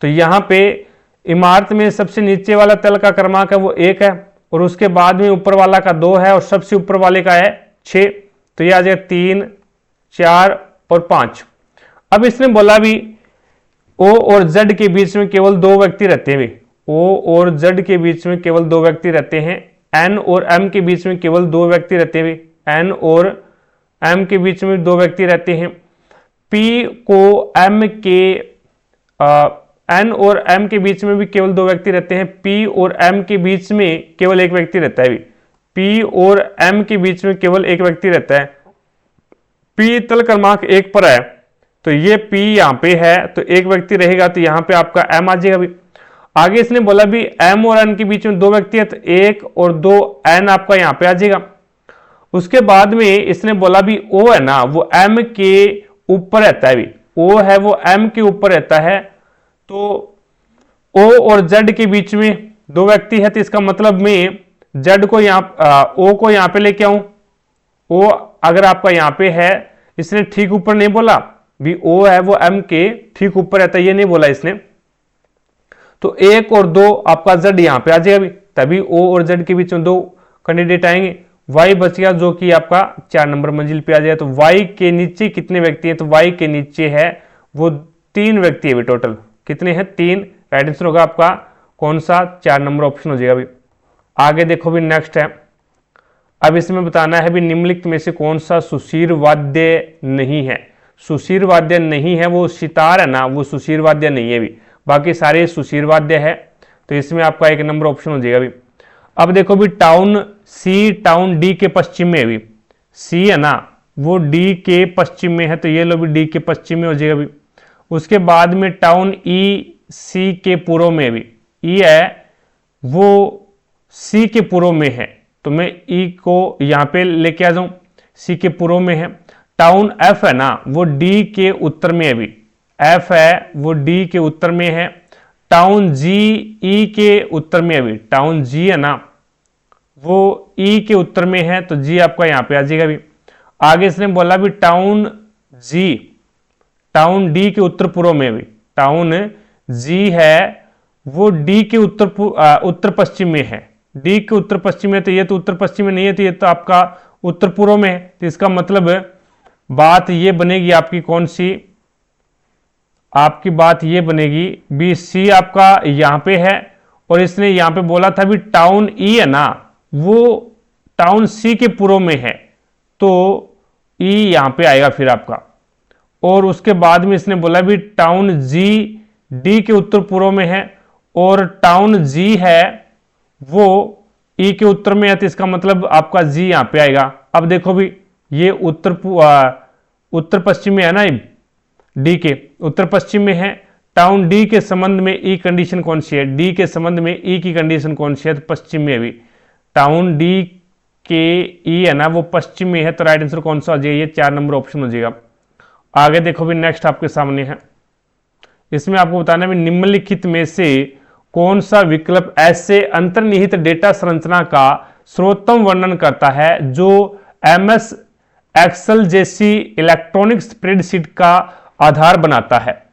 तो यहां पे इमारत में सबसे नीचे वाला तल का क्रमांक है वो 1 है और उसके बाद में ऊपर वाला का 2 है और सबसे ऊपर वाले का है 6, तो यह आ जाएगा 3, 4 और 5। अब इसने बोला भी O और Z के बीच में केवल 2 व्यक्ति रहते हैं। O और Z के बीच में केवल 2 व्यक्ति रहते हैं। N और M के बीच में केवल 2 व्यक्ति रहते हैं। N और M के बीच में 2 व्यक्ति रहते हैं। P को M के N और M के बीच में भी केवल 2 व्यक्ति रहते हैं। P और M के बीच में केवल 1 व्यक्ति रहता है। P और M के बीच में केवल 1 व्यक्ति रहता है। P तल क्रमांक 1 पर है, तो ये P यहां पे है, तो 1 व्यक्ति रहेगा, तो यहां पे आपका M आ जाएगा। भी आगे इसने बोला भी M और N के बीच में 2 व्यक्ति है, तो 1 और 2 N आपका यहां पे आ जाएगा। उसके बाद में इसने बोला भी O है ना, वो M के ऊपर रहता है। भी O है वो M के ऊपर रहता है, तो O और Z के बीच में 2 व्यक्ति है, तो इसका मतलब मैं Z को यहाँ O को यहाँ पे लेके आऊं। O अगर आपका यहाँ पे है, इसने ठीक ऊपर नहीं बोला भी O है वो M के ठीक ऊपर रहता है, ये नहीं बोला इसने, तो 1 और 2 आपका Z यहाँ पे आ जाएगा। भी तभी O और Z के बीच में 2 कैंडिडेट आएंगे। Y बच गया जो कि आपका 4 नंबर मंजिल पे आ जाएगा। तो Y के नीचे कितने व्यक्ति हैं, तो Y के नीचे है वो 3 व्यक्ति है। भी टोटल कितने हैं, 3। राइट आंसर होगा आपका कौन सा, 4 नंबर ऑप्शन हो जाएगा। भी आगे देखो भी नेक्स्ट है, अब इसमें बताना है भी निम्नलिखित में से कौन सा सुशीर वाद्य नहीं है। सुशीर वाद्य नहीं है, वो सितार है ना, वो सुशीर वाद्य नहीं है। भी बाकी सारे सुशीर वाद्य है, तो इसमें आपका 1 नंबर ऑप्शन हो जाएगा। भी अब देखो भी टाउन सी टाउन डी के पश्चिम में है। भी सी है ना, वो डी के पश्चिम में है, तो ये लो भी डी के पश्चिम में हो जाएगा। भी उसके बाद में टाउन ई सी के पूर्व में। भी ई है वो सी के पूर्व में है, तो मैं ई को यहां पे लेके आ जाऊं, सी के पूर्व में है। टाउन एफ है ना, वो डी के उत्तर में है। भी एफ है वो डी के उत्तर में है। टाउन जी ई के उत्तर में है। भी टाउन जी है ना, वो ई के उत्तर में है, तो जी आपका यहां पे आ जाएगा। भी आगे इसने बोला भी टाउन जी टाउन डी के उत्तर पूर्व में। भी टाउन जी है वो डी के उत्तर पश्चिम में है। डी के उत्तर पश्चिम में, तो ये तो उत्तर पश्चिम में नहीं है, तो ये तो आपका उत्तर पूर्व में है। तो इसका मतलब बात ये बनेगी आपकी कौन सी, आपकी बात ये बनेगी बी सी आपका यहां पे है, और इसने यहां पे बोला था भी टाउन ई है ना, वो टाउन सी के पूर्व में है, तो ई यहां पे आएगा फिर आपका। और उसके बाद में इसने बोला भी टाउन जी डी के उत्तर पूर्व में है, और टाउन जी है वो ई के उत्तर में है, तो इसका मतलब आपका जी यहां पे आएगा। अब देखो भी ये उत्तर पश्चिम में है ना, डी के उत्तर पश्चिम में है। टाउन डी के संबंध में ई कंडीशन कौन सी है, डी के संबंध में ई की कंडीशन कौन सी है, तो पश्चिम में अभी टाउन डी के ई है ना वो पश्चिम में है, तो राइट आंसर कौन सा हो जाएगा, ये 4 नंबर ऑप्शन हो जाएगा। आगे देखो भी नेक्स्ट आपके सामने है, इसमें आपको बताना है निम्नलिखित में से कौन सा विकल्प ऐसे अंतर्निहित डेटा संरचना का सर्वोत्तम वर्णन करता है जो एमएस एक्सेल जैसी इलेक्ट्रॉनिक स्प्रेडशीट का आधार बनाता है।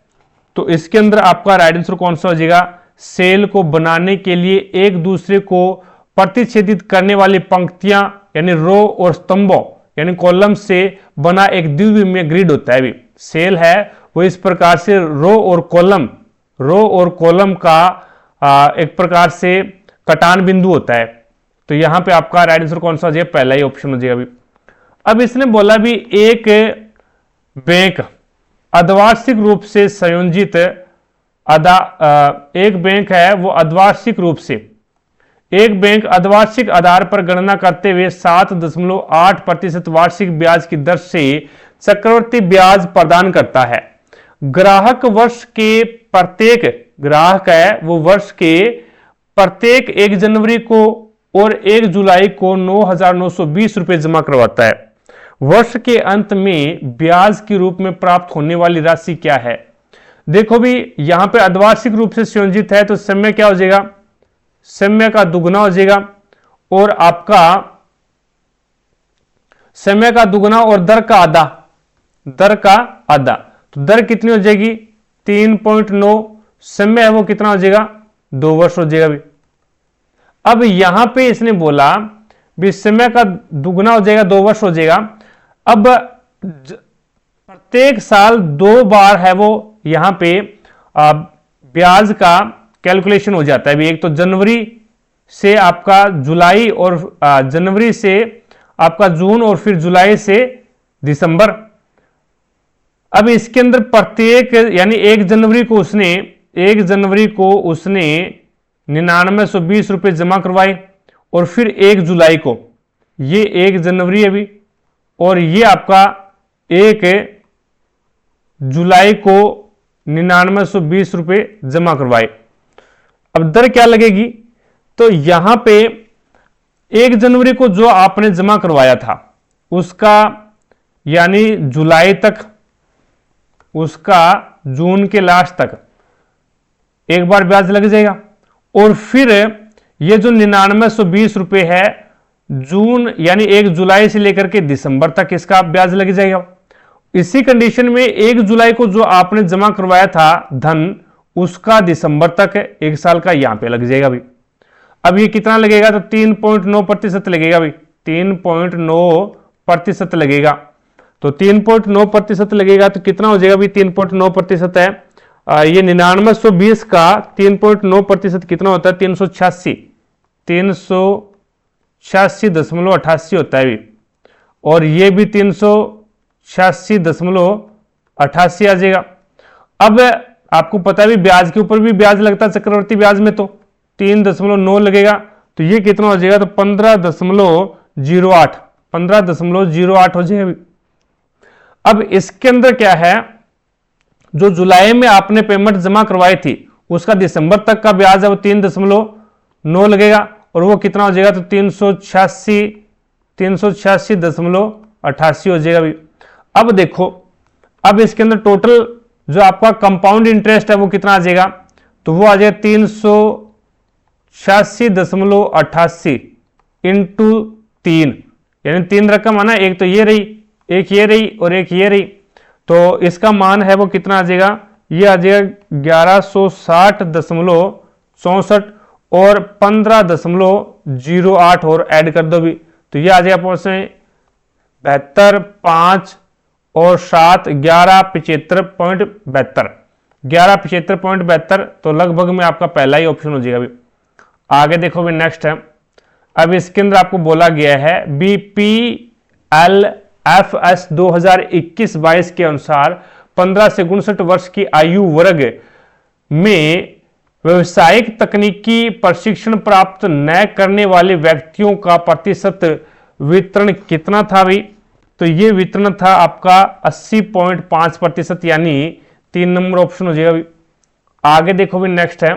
तो इसके अंदर आपका राइट आंसर कौन सा हो जाएगा, सेल को बनाने के लिए एक दूसरे को प्रतिच्छेदित करने वाली पंक्तियां यानी रो और स्तंभों यानी कॉलम से बना एक द्विविमीय ग्रिड होता है। भी सेल है वो इस प्रकार से रो और कॉलम का एक प्रकार से कटान बिंदु होता है। तो यहां पे आपका राइट आंसर कौन सा हो जाएगा, पहला ही ऑप्शन हो जाएगा। अब इसने बोला भी एक बैंक अर्धवार्षिक रूप से संयोजित एक बैंक है वो एक बैंक अर्धवार्षिक आधार पर गणना करते हुए 7.8% वार्षिक ब्याज की दर से चक्रवर्ती ब्याज प्रदान करता है। ग्राहक वर्ष के प्रत्येक 1 जनवरी को और 1 जुलाई को 9,920 रुपए जमा करवाता है। वर्ष के अंत में ब्याज के रूप में प्राप्त होने वाली राशि क्या है। देखो भी यहां पे अर्धवार्षिक रूप से संयोजित है तो समय क्या हो जाएगा, समय का दुगना हो जाएगा और आपका समय का दुगना और दर का आधा। तो दर कितनी हो जाएगी 3.9, समय है वो कितना हो जाएगा 2 वर्ष हो जाएगा। भी अब यहां पे इसने बोला भी समय का दुगना हो जाएगा 2 वर्ष हो जाएगा। अब प्रत्येक साल 2 बार है वो यहां पे ब्याज का कैलकुलेशन हो जाता है। एक तो जनवरी से आपका जुलाई और जनवरी से आपका जून और फिर जुलाई से दिसंबर। अब इसके अंदर प्रत्येक यानी 1 जनवरी को उसने 9920 रुपए जमा करवाए और फिर 1 जुलाई को, ये 1 जनवरी अभी और ये आपका 1 जुलाई को 9920 रुपए जमा करवाए। अब दर क्या लगेगी, तो यहां पे 1 जनवरी को जो आपने जमा करवाया था उसका यानी जुलाई तक, उसका जून के लास्ट तक एक बार ब्याज लग जाएगा और फिर ये जो 9920 रुपए है जून यानी 1 जुलाई से लेकर के दिसंबर तक इसका ब्याज लग जाएगा। इसी कंडीशन में 1 जुलाई को जो आपने जमा करवाया था धन उसका दिसंबर तक 1 साल का यहां पे लग जाएगा। भी अब ये कितना लगेगा, तो 3.9% लगेगा। भी 3.9% लगेगा। तो 3.9% लगेगा तो कितना हो जाएगा, भी 3.9% है ये 9920 का 3.9% कितना होता है 386.88 होता है। भी और ये भी 386.88 आ जाएगा। अब आपको पता है भी ब्याज के ऊपर भी ब्याज लगता है चक्रवर्ती ब्याज में, तो 3.9 लगेगा तो ये कितना हो जाएगा, तो 15.08 हो जाएगा। अब इसके अंदर क्या है, जो जुलाई में आपने पेमेंट जमा करवाई थी उसका दिसंबर तक का ब्याज है वो 3.9 लगेगा और वो कितना हो जाएगा, तो 386.88 हो जाएगा। भी अब देखो, अब इसके अंदर टोटल जो आपका कंपाउंड इंटरेस्ट है वो कितना आ जाएगा, तो वो आ जाएगा 386.88 इंटू 3 यानी 3 रकम है ना, एक तो ये रही, एक ये रही और एक ये रही, तो इसका मान है वो कितना आ जाएगा, ये आ जाएगा 1160.64 और 15.08 और ऐड कर दो भी, तो ये आ जाएगा आपस में 72, 5 और 7 1175.72 तो लगभग में आपका पहला ही ऑप्शन हो जाएगा। भी आगे देखो भी नेक्स्ट है। अब इसके अंदर आपको बोला गया है BPLFS 2021-22 के अनुसार 15 से 59 वर्ष की आयु वर्ग में व्यवसायिक तकनीकी प्रशिक्षण प्राप्त न करने वाले व्यक्तियों का प्रतिशत वितरण कितना था। भी तो ये वितरण था आपका 80.5% यानी 3 नंबर ऑप्शन हो जाएगा। भी आगे देखो भी नेक्स्ट है,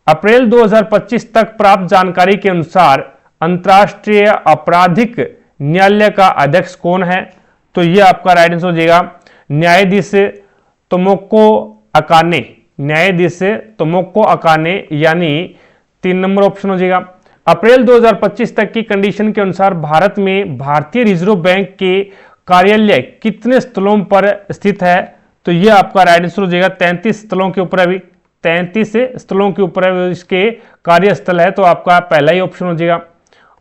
अप्रैल 2025 तक प्राप्त जानकारी के अनुसार अंतर्राष्ट्रीय आपराधिक न्यायालय का अध्यक्ष कौन है? तो ये आपका राइट आंसर हो जाएगा न्यायाधीश तोमोको अकाने, न्यायाधीश तोमोको अकाने, यानी 3 नंबर ऑप्शन हो जाएगा। अप्रैल 2025 तक की कंडीशन के अनुसार भारत में भारतीय रिजर्व बैंक के कार्यालय कितने स्थलों पर स्थित है? तो यह आपका राइट आंसर हो जाएगा 33 स्थलों के ऊपर, अभी 33 स्थलों के ऊपर इसके कार्यस्थल है, तो आपका पहला ही ऑप्शन हो जाएगा।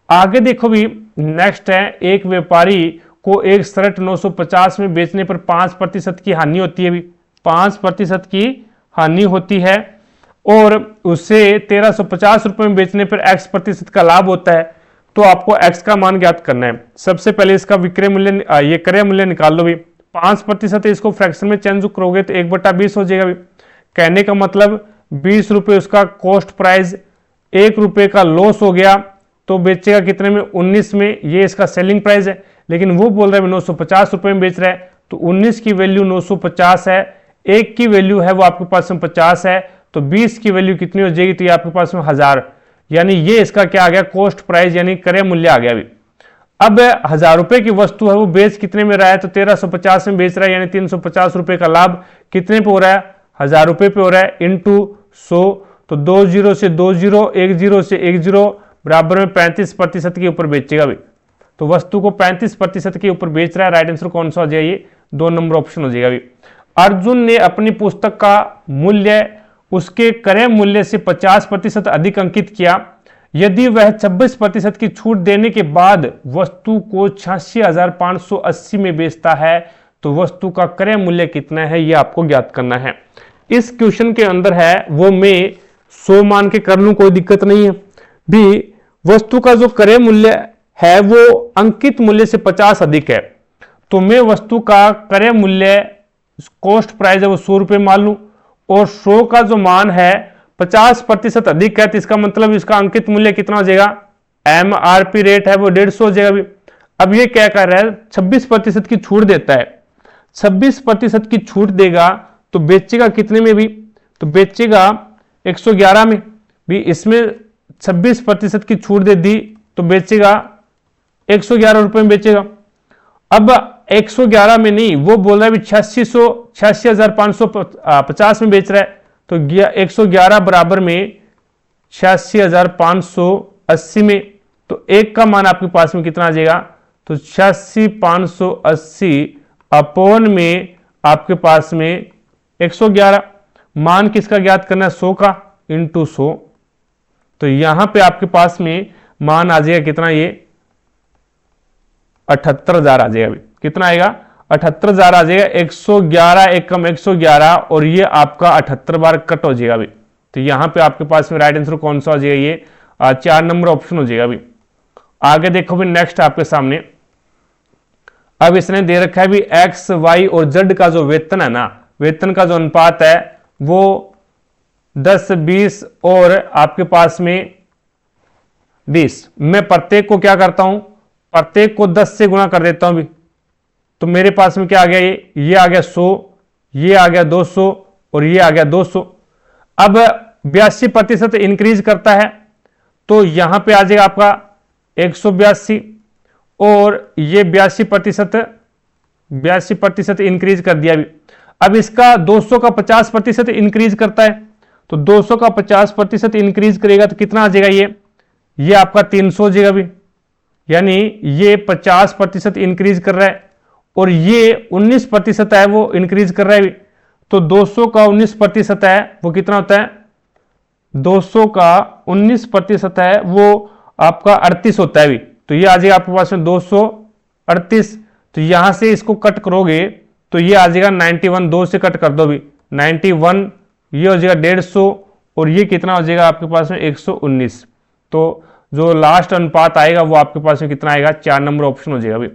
आगे देखो भी नेक्स्ट है, एक व्यापारी को एक शर्ट 950 में बेचने पर 5% की हानि होती है, भी 5% की हानि होती है और उसे 1350 रुपए में बेचने पर x% का लाभ होता है, तो आपको x का मान ज्ञात करना है। सबसे पहले इसका विक्रय मूल्य, ये क्रय मूल्य निकाल लो भी, 5% इसको फ्रैक्शन में चेंज करोगे तो 1/20 हो जाएगा भी। कहने का मतलब 20 रुपए उसका कॉस्ट प्राइस, 1 रुपए का लॉस हो गया, तो बेचेगा कितने में? 19 में। ये इसका सेलिंग प्राइस है, लेकिन वो बोल रहा है 950 रुपए में बेच रहा है, तो 19 की वैल्यू 950 है, 1 की वैल्यू है वो आपके पास में 50 है, तो 20 की वैल्यू कितनी हो जाएगी? तो ये आपके पास में 1000, यानी ये इसका क्या आ गया? कॉस्ट प्राइस यानी क्रय मूल्य आ गया। अभी अब 1000 रुपए की वस्तु है, वो बेच कितने में रहा है? तो 1350 में बेच रहा है, यानी 350 रुपए का लाभ कितने पे हो रहा है? 1000 रुपए पे हो रहा है, इंटू 100, तो 20 से 20, 10 से 10 बराबर में 35% के ऊपर बेचेगा भी, तो वस्तु को 35% के ऊपर बेच रहा है। राइट आंसर कौन सा हो जाएगा? ये 2 नंबर ऑप्शन हो जाएगा भी। अर्जुन ने अपनी पुस्तक का मूल्य उसके क्रय मूल्य से 50% अधिक अंकित किया। यदि वह 26% की छूट देने के बाद वस्तु को 86,580 में बेचता है, तो वस्तु का क्रय मूल्य कितना है, यह आपको ज्ञात करना है। इस क्वेश्चन के अंदर है वो मैं 100 मान के कर लूं, कोई दिक्कत नहीं है भी। वस्तु का जो क्रय मूल्य है वो अंकित मूल्य से 50 अधिक है, तो मैं वस्तु का क्रय मूल्य कॉस्ट प्राइस है वो 100 रुपए मान लूं, और 100 का जो मान है 50% अधिक है, तो इसका मतलब इसका अंकित मूल्य कितना हो जाएगा? MRP रेट है वो 150 हो जाएगा भी। अब ये क्या कर रहा है? 26% की छूट देता है, 26% की छूट देगा तो बेचेगा कितने में भी? तो बेचेगा 111 में भी। इसमें 26% की छूट दे दी तो बेचेगा 111 रुपए में बेचेगा। अब 111 में नहीं, वो बोल रहा है 86,550 में बेच रहा है, तो 111 बराबर में 86,580 में, तो 1 का मान आपके पास में कितना आ जाएगा? तो 86,580 अपॉन में आपके पास में 111, मान किसका ज्ञात करना है? 100 का, इंटू 100, तो यहां पे आपके पास में मान आ जाएगा कितना? ये 78,000 आ जाएगा। कितना आएगा? 78,000 आ जाएगा। 111 एक कम 111, और ये आपका 78 बार कट हो जाएगा अभी, तो यहां पे आपके पास में राइट आंसर कौन सा हो जाएगा? ये 4 नंबर ऑप्शन हो जाएगा अभी। आगे देखो भी नेक्स्ट आपके सामने, अब इसने दे रखा है भी एक्स वाई और जेड का जो वेतन है ना, वेतन का जो अनुपात है वो 10, 20 और आपके पास में 20। मैं प्रत्येक को क्या करता हूं? प्रत्येक को 10 से गुणा कर देता हूं भी, तो मेरे पास में क्या आ गया? ये आ गया 100, ये आ गया 200 और ये आ गया 200। अब 82% इंक्रीज करता है, तो यहां पे आ जाएगा आपका 182, और ये 82% इंक्रीज कर दिया भी। अब इसका 200 का 50% इंक्रीज करता है, तो 200 का 50% इंक्रीज करेगा तो कितना आ जाएगा? ये आपका 300 हो जाएगा भी, यानी ये 50% इंक्रीज कर रहा है, और ये 19% है वो इंक्रीज कर रहा है भी। तो 200 का 19% है वो कितना होता है? 200 का 19% है वो आपका 38 होता है भी, तो ये आ जाएगा आपके पास में 238। तो यहां से इसको कट करोगे तो ये आ जाएगा 91, 2 से कट कर दो भी 91, ये हो जाएगा 150, और ये कितना हो जाएगा आपके पास में 119। तो जो लास्ट अनुपात आएगा वो आपके पास में कितना आएगा? 4 नंबर ऑप्शन हो जाएगा अभी।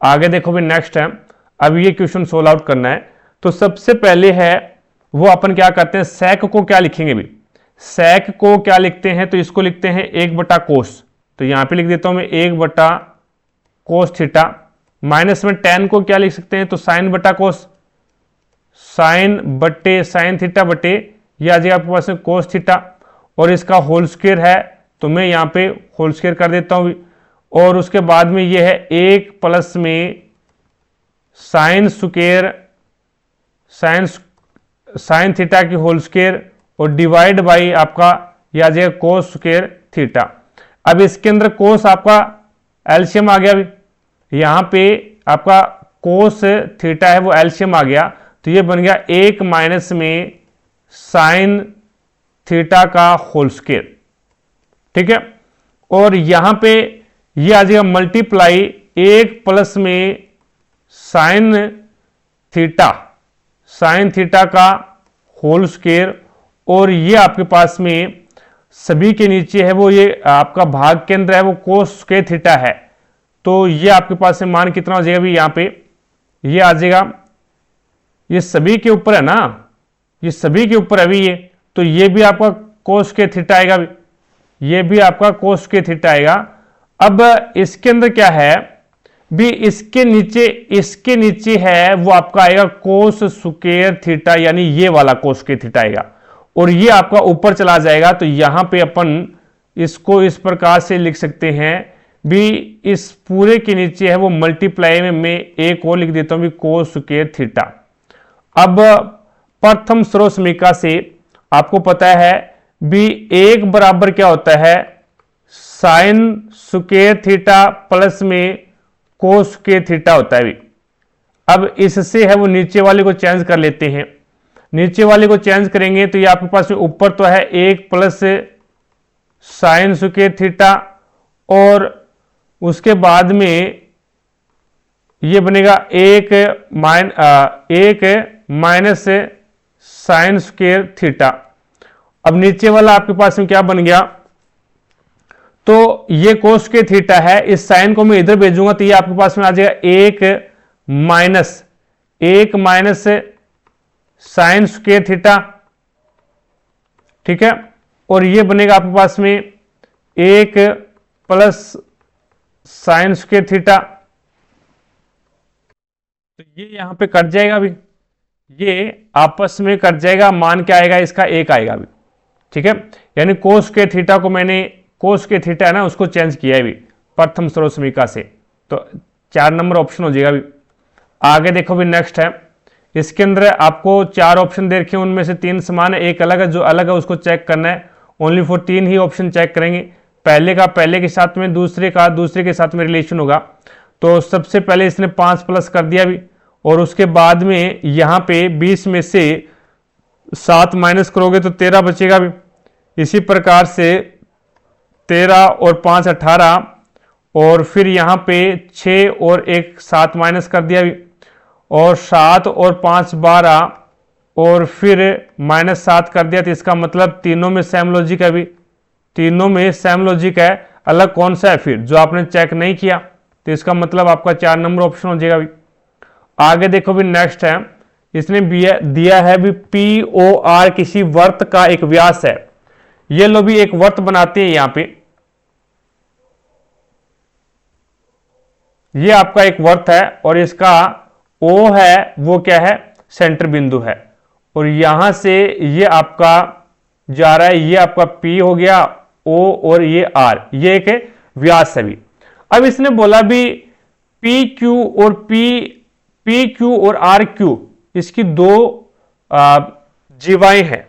आगे देखो भी नेक्स्ट है, अब ये क्वेश्चन सोल्व आउट करना है। तो सबसे पहले है वो अपन क्या करते हैं? सेक को क्या लिखेंगे भी? सेक को क्या लिखते हैं? तो इसको लिखते हैं 1/cos, तो यहां पे लिख देता हूं मैं 1/cos थीटा। माइनस में tan को क्या लिख सकते हैं? तो sin/cos, sin थीटा बटे ये आ जाएगा आपके पास में कोस थीटा, और इसका होल स्क्वायर है तो मैं यहाँ पे होल स्क्वायर कर देता हूँ, और उसके बाद में ये है 1 प्लस में साइन स्क्वायर साइन थीटा की होल स्क्वायर और डिवाइड बाई आपका ये आ जाएगा कोस स्क्वायर थीटा। अब इसके अंदर कोस आपका एलसीएम आ गया, अभी यहाँ पे आपका कोस थीटा है वो एलसीएम आ गया, तो ये बन गया 1 माइनस में साइन थीटा का होल स्क्वायर, ठीक है। और यहां पे ये आ जाएगा मल्टीप्लाई 1 प्लस में साइन थीटा का होल स्क्वायर, और ये आपके पास में सभी के नीचे है वो ये आपका भाग केंद्र है वो कोस स्क्वायर थीटा है, तो ये आपके पास में मान कितना हो जाएगा अभी यहाँ पे ये आ जाएगा, ये सभी के ऊपर है ना, ये सभी के ऊपर अभी ये, तो ये भी आपका कोस स्क्वायर थीटा आएगा, ये भी आपका कोस स्क्वायर थीटा आएगा। अब इसके अंदर क्या है भी, इसके नीचे है वो आपका आएगा कोस स्क्वायर थीटा, यानी ये वाला कोस स्क्वायर थीटा आएगा, और ये आपका ऊपर चला जाएगा, तो यहां पे अपन इसको इस प्रकार से लिख सकते हैं भी, इस पूरे के नीचे है वो मल्टीप्लाई में मैं एक और लिख देता हूं भी कोस स्क्वायर थीटा। अब प्रथम स्रोत समीकरण से आपको पता है भी एक बराबर क्या होता है, साइन स्क्वायर थीटा प्लस में कोस स्क्वायर थीटा होता है भी। अब इससे है वो नीचे वाले को चेंज कर लेते हैं, नीचे वाले को चेंज करेंगे तो ये आपके पास में ऊपर तो है 1 प्लस साइन स्क्वायर थीटा, और उसके बाद में ये बनेगा 1 माइनस साइन स्क्वायर थीटा। अब नीचे वाला आपके पास में क्या बन गया, तो ये कोस स्क्वायर थीटा है, इस साइन को मैं इधर भेजूंगा तो ये आपके पास में आ जाएगा 1 माइनस साइन स्क्वायर थीटा, ठीक है, और ये बनेगा आपके पास में 1 प्लस साइन स्क्वायर थीटा, तो ये यहां पे कट जाएगा अभी, ये आपस में कट जाएगा, मान क्या आएगा इसका 1 आएगा अभी, ठीक है। यानी कोस स्क्वायर थीटा को मैंने कोस स्क्वायर थीटा है ना उसको चेंज किया है अभी प्रथम स्रोत समीकरण से, तो 4 नंबर ऑप्शन हो जाएगा अभी। आगे देखो भी नेक्स्ट है, इसके अंदर आपको 4 ऑप्शन दे रखे हैं, उनमें से 3 समान है, एक अलग है, जो अलग है उसको चेक करना है। ओनली फॉर 3 ही ऑप्शन चेक करेंगे, पहले का पहले के साथ में, दूसरे का दूसरे के साथ में रिलेशन होगा। तो सबसे पहले इसने 5 प्लस कर दिया अभी, और उसके बाद में यहाँ पे 20 में से 7 माइनस करोगे तो 13 बचेगा अभी। इसी प्रकार से 13 और 5 18, और फिर यहाँ पे 6 और 1 7 माइनस कर दिया अभी, और 7 और 5 12, और फिर -7 कर दिया, तो इसका मतलब तीनों में सेम लॉजिक है अभी, तीनों में सेम लॉजिक है, अलग कौन सा है फिर जो आपने चेक नहीं किया, तो इसका मतलब आपका 4 नंबर ऑप्शन हो जाएगा अभी। आगे देखो भी नेक्स्ट है, इसने दिया है भी POR किसी वर्त का एक व्यास है, ये लो भी एक वर्त बनाते हैं यहां पे, ये आपका एक वर्त है और इसका O है वो क्या है, सेंटर बिंदु है, और यहां से ये आपका जा रहा है, ये आपका P हो गया, O और ये R, ये एक व्यास है भी। अब इसने बोला भी PQ और RQ इसकी 2 जीवाएं हैं,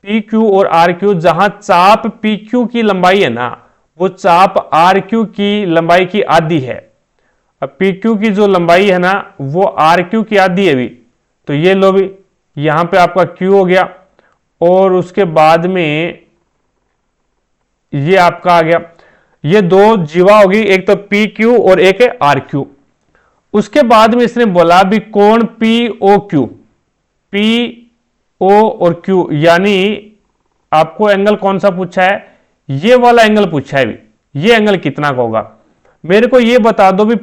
PQ और RQ, जहां चाप PQ की लंबाई है ना वो चाप RQ की लंबाई की आधी है। अब PQ की जो लंबाई है ना वो RQ की आधी है भी, तो ये लो भी यहां पे आपका Q हो गया, और उसके बाद में ये आपका आ गया, ये 2 जीवा होगी, एक तो PQ और एक है RQ। उसके बाद में इसने बोला भी कोण POQ, PO और Q, यानी आपको एंगल कौन सा पूछा है, ये वाला एंगल पूछा है भी, ये एंगल कितना का होगा, मेरे को ये बता दो भी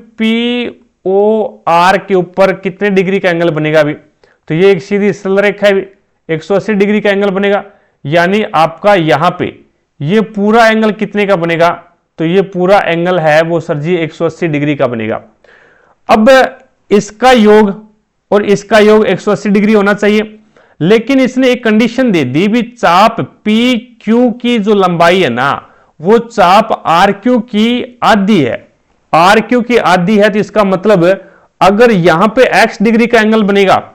POR के ऊपर कितने डिग्री का एंगल बनेगा भी, तो ये एक सीधी सरल रेखा है भी, 180 डिग्री का एंगल बनेगा, यानी आपका यहां पे ये पूरा एंगल कितने का बनेगा, तो ये पूरा एंगल है वो सर जी 180 डिग्री का बनेगा। अब इसका योग और इसका योग 180 डिग्री होना चाहिए, लेकिन इसने एक कंडीशन दे दी भी चाप पी क्यू की जो लंबाई है ना वो चाप आर क्यू की आधी है, आर क्यू की आधी है। तो इसका मतलब अगर यहां पे x डिग्री का एंगल बनेगा,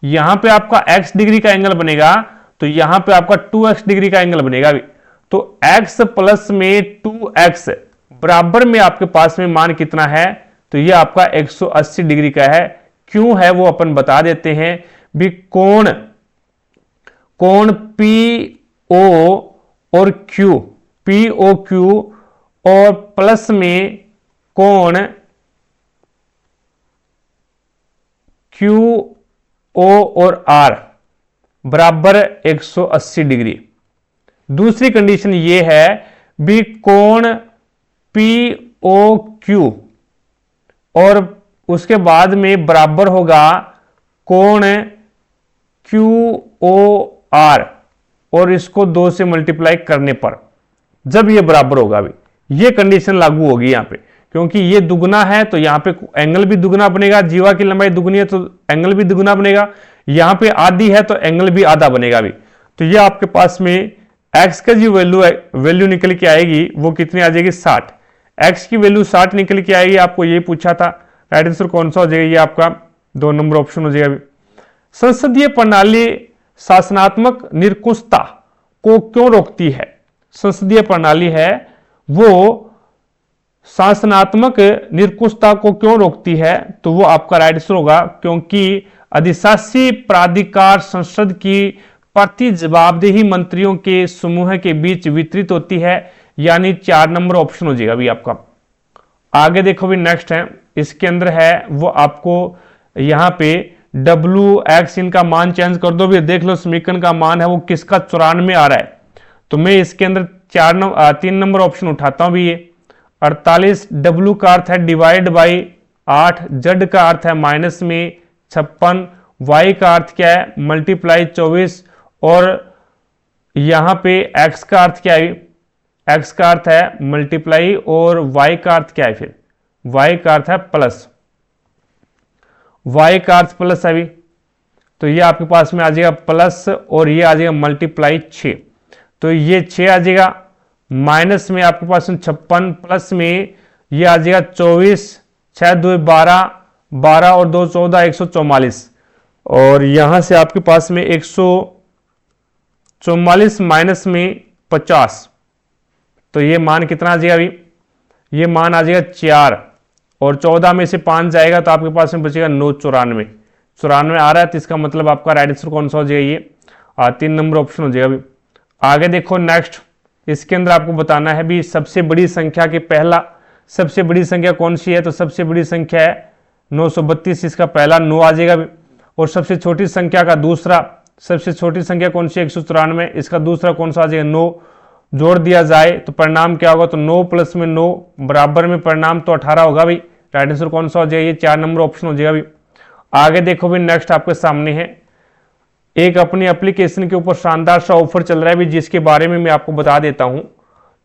यहां पे आपका x डिग्री का एंगल बनेगा तो यहां पे आपका 2x डिग्री का एंगल बनेगा भी। तो x प्लस में 2x बराबर में आपके पास में मान कितना है, तो ये आपका 180 डिग्री का है। क्यों है वो अपन बता देते हैं भी। कोण पी ओ और क्यू, पी ओ क्यू और प्लस में कोण क्यू ओ और आर बराबर 180 डिग्री। दूसरी कंडीशन ये है भी कोण पी ओ क्यू और उसके बाद में बराबर होगा कोण क्यू ओ आर और इसको 2 से मल्टीप्लाई करने पर जब ये बराबर होगा भी, ये कंडीशन लागू होगी यहां पे। क्योंकि ये दुगना है तो यहां पे एंगल भी दुगना बनेगा, जीवा की लंबाई दुगनी है तो एंगल भी दुगना बनेगा, यहां पे आधी है तो एंगल भी आधा बनेगा भी। तो ये आपके पास में x का जो वैल्यू निकल के आएगी वो कितनी आ जाएगी 60। x की वैल्यू 60 निकल के आएगी। आपको ये पूछा था, राइट आंसर कौन सा हो जाएगा, ये आपका 2 नंबर ऑप्शन हो जाएगा। संसदीय प्रणाली शासनात्मक निरंकुशता को क्यों रोकती है। संसदीय प्रणाली है वो शासनात्मक निरंकुशता को क्यों रोकती है, तो वो आपका राइट आंसर होगा क्योंकि अधिशासी प्राधिकार संसद की प्रति जवाबदेही मंत्रियों के समूह के बीच वितरित होती है, यानी 4 नंबर ऑप्शन हो जाएगा भी आपका। आगे देखो भी नेक्स्ट है, इसके अंदर है वो आपको यहां पे W(x) इनका मान चेंज कर दो भी। देख लो समीकरण का मान है वो किसका 94 आ रहा है, तो मैं इसके अंदर 3 नंबर ऑप्शन उठाता हूं भी। ये 48 W का अर्थ है डिवाइड बाई 8, Z का अर्थ है माइनस में 56, Y का अर्थ क्या है मल्टीप्लाई 24 और यहां पे x का अर्थ क्या है, x का अर्थ है मल्टीप्लाई और y का अर्थ क्या है, फिर y का अर्थ है प्लस, y का अर्थ प्लस है भी। तो ये आपके पास में आ जाएगा प्लस और ये आ जाएगा मल्टीप्लाई 6, तो ये 6 आ जाएगा माइनस में आपके पास में 56 प्लस में ये आ जाएगा 24, 6 2 12, 12 और 2 14, 144 और यहां से आपके पास में 144 माइनस में 50, तो ये मान कितना आ जाएगा अभी, ये मान आ जाएगा 4 और 14 में से 5 जाएगा तो आपके पास में बचेगा 9, 94 आ रहा है। तो इसका मतलब आपका राइट आंसर कौन सा हो जाएगा, ये 3 नंबर ऑप्शन हो जाएगा अभी। आगे देखो नेक्स्ट, इसके अंदर आपको बताना है भी सबसे बड़ी संख्या के पहला, सबसे बड़ी संख्या कौन सी है, तो सबसे बड़ी संख्या है 932, इसका पहला 9 आ जाएगा भी। और सबसे छोटी संख्या का दूसरा, सबसे छोटी संख्या कौन सी है 194, इसका दूसरा कौन सा आ जाएगा 9, जोड़ दिया जाए तो परिणाम क्या होगा, तो 9 प्लस में 9 बराबर में परिणाम तो 18 होगा भाई। राइट आंसर कौन सा हो जाएगा, ये 4 नंबर ऑप्शन हो जाएगा भी। आगे देखो भी नेक्स्ट आपके सामने है एक अपनी एप्लीकेशन के ऊपर शानदार सा ऑफर चल रहा है भी, जिसके बारे में मैं आपको बता देता हूं।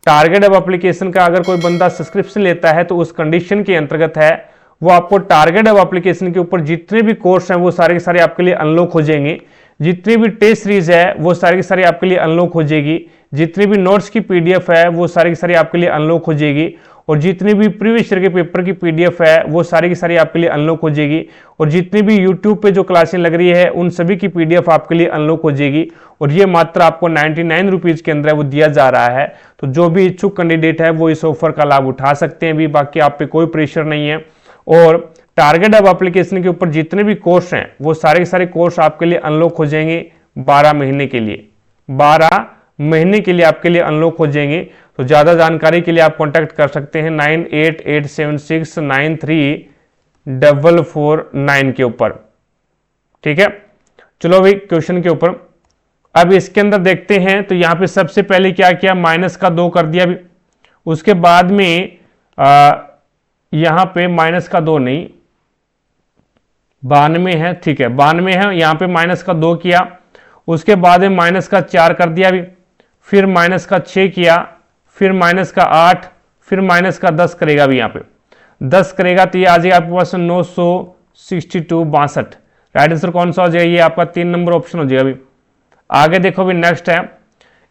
टारगेट अब एप्लीकेशन का अगर कोई बंदा सब्सक्रिप्शन लेता है तो उस कंडीशन के अंतर्गत है वो आपको टारगेट अब एप्लीकेशन के ऊपर जितने भी कोर्स हैं वो सारे के सारे आपके लिए अनलॉक हो जाएंगे, जितनी भी टेस्ट सीरीज है वो सारी की सारी आपके लिए अनलॉक हो जाएगी, जितनी भी नोट्स की पीडीएफ है वो सारी की सारी आपके लिए अनलॉक हो जाएगी, और जितनी भी प्रीवियस ईयर के पेपर की पीडीएफ है वो सारी की सारी आपके लिए अनलॉक हो जाएगी, और जितनी भी यूट्यूब पे जो क्लासें लग रही है उन सभी की पीडीएफ आपके लिए अनलॉक हो जाएगी। और ये मात्र आपको 99 रुपीज के अंदर वो दिया जा रहा है। तो जो भी इच्छुक कैंडिडेट है वो इस ऑफर का लाभ उठा सकते हैं भी, बाकी आप पे कोई प्रेशर नहीं है। और टारगेट अब एप्लीकेशन के ऊपर जितने भी कोर्स हैं वो सारे के सारे कोर्स आपके लिए अनलॉक हो जाएंगे 12 महीने के लिए, 12 महीने के लिए आपके लिए अनलॉक हो जाएंगे। तो ज्यादा जानकारी के लिए आप कांटेक्ट कर सकते हैं 9887693449 के ऊपर। ठीक है, चलो भाई क्वेश्चन के ऊपर अब इसके अंदर देखते हैं। तो यहां पे सबसे पहले क्या किया, माइनस का 2 कर दिया भी, उसके बाद में यहां पे माइनस का 2 नहीं, 92 है, ठीक है 92 है, यहां पे माइनस का 2 किया, उसके बाद में माइनस का 4 कर दिया भी, फिर माइनस का 6 किया, फिर माइनस का 8, फिर माइनस का 10 करेगा भी, यहां पे 10 करेगा तो ये आ जाएगा आपके पास 962 राइट आंसर कौन सा हो जाएगा, ये आपका 3 नंबर ऑप्शन हो जाएगा अभी। आगे देखो भी नेक्स्ट है,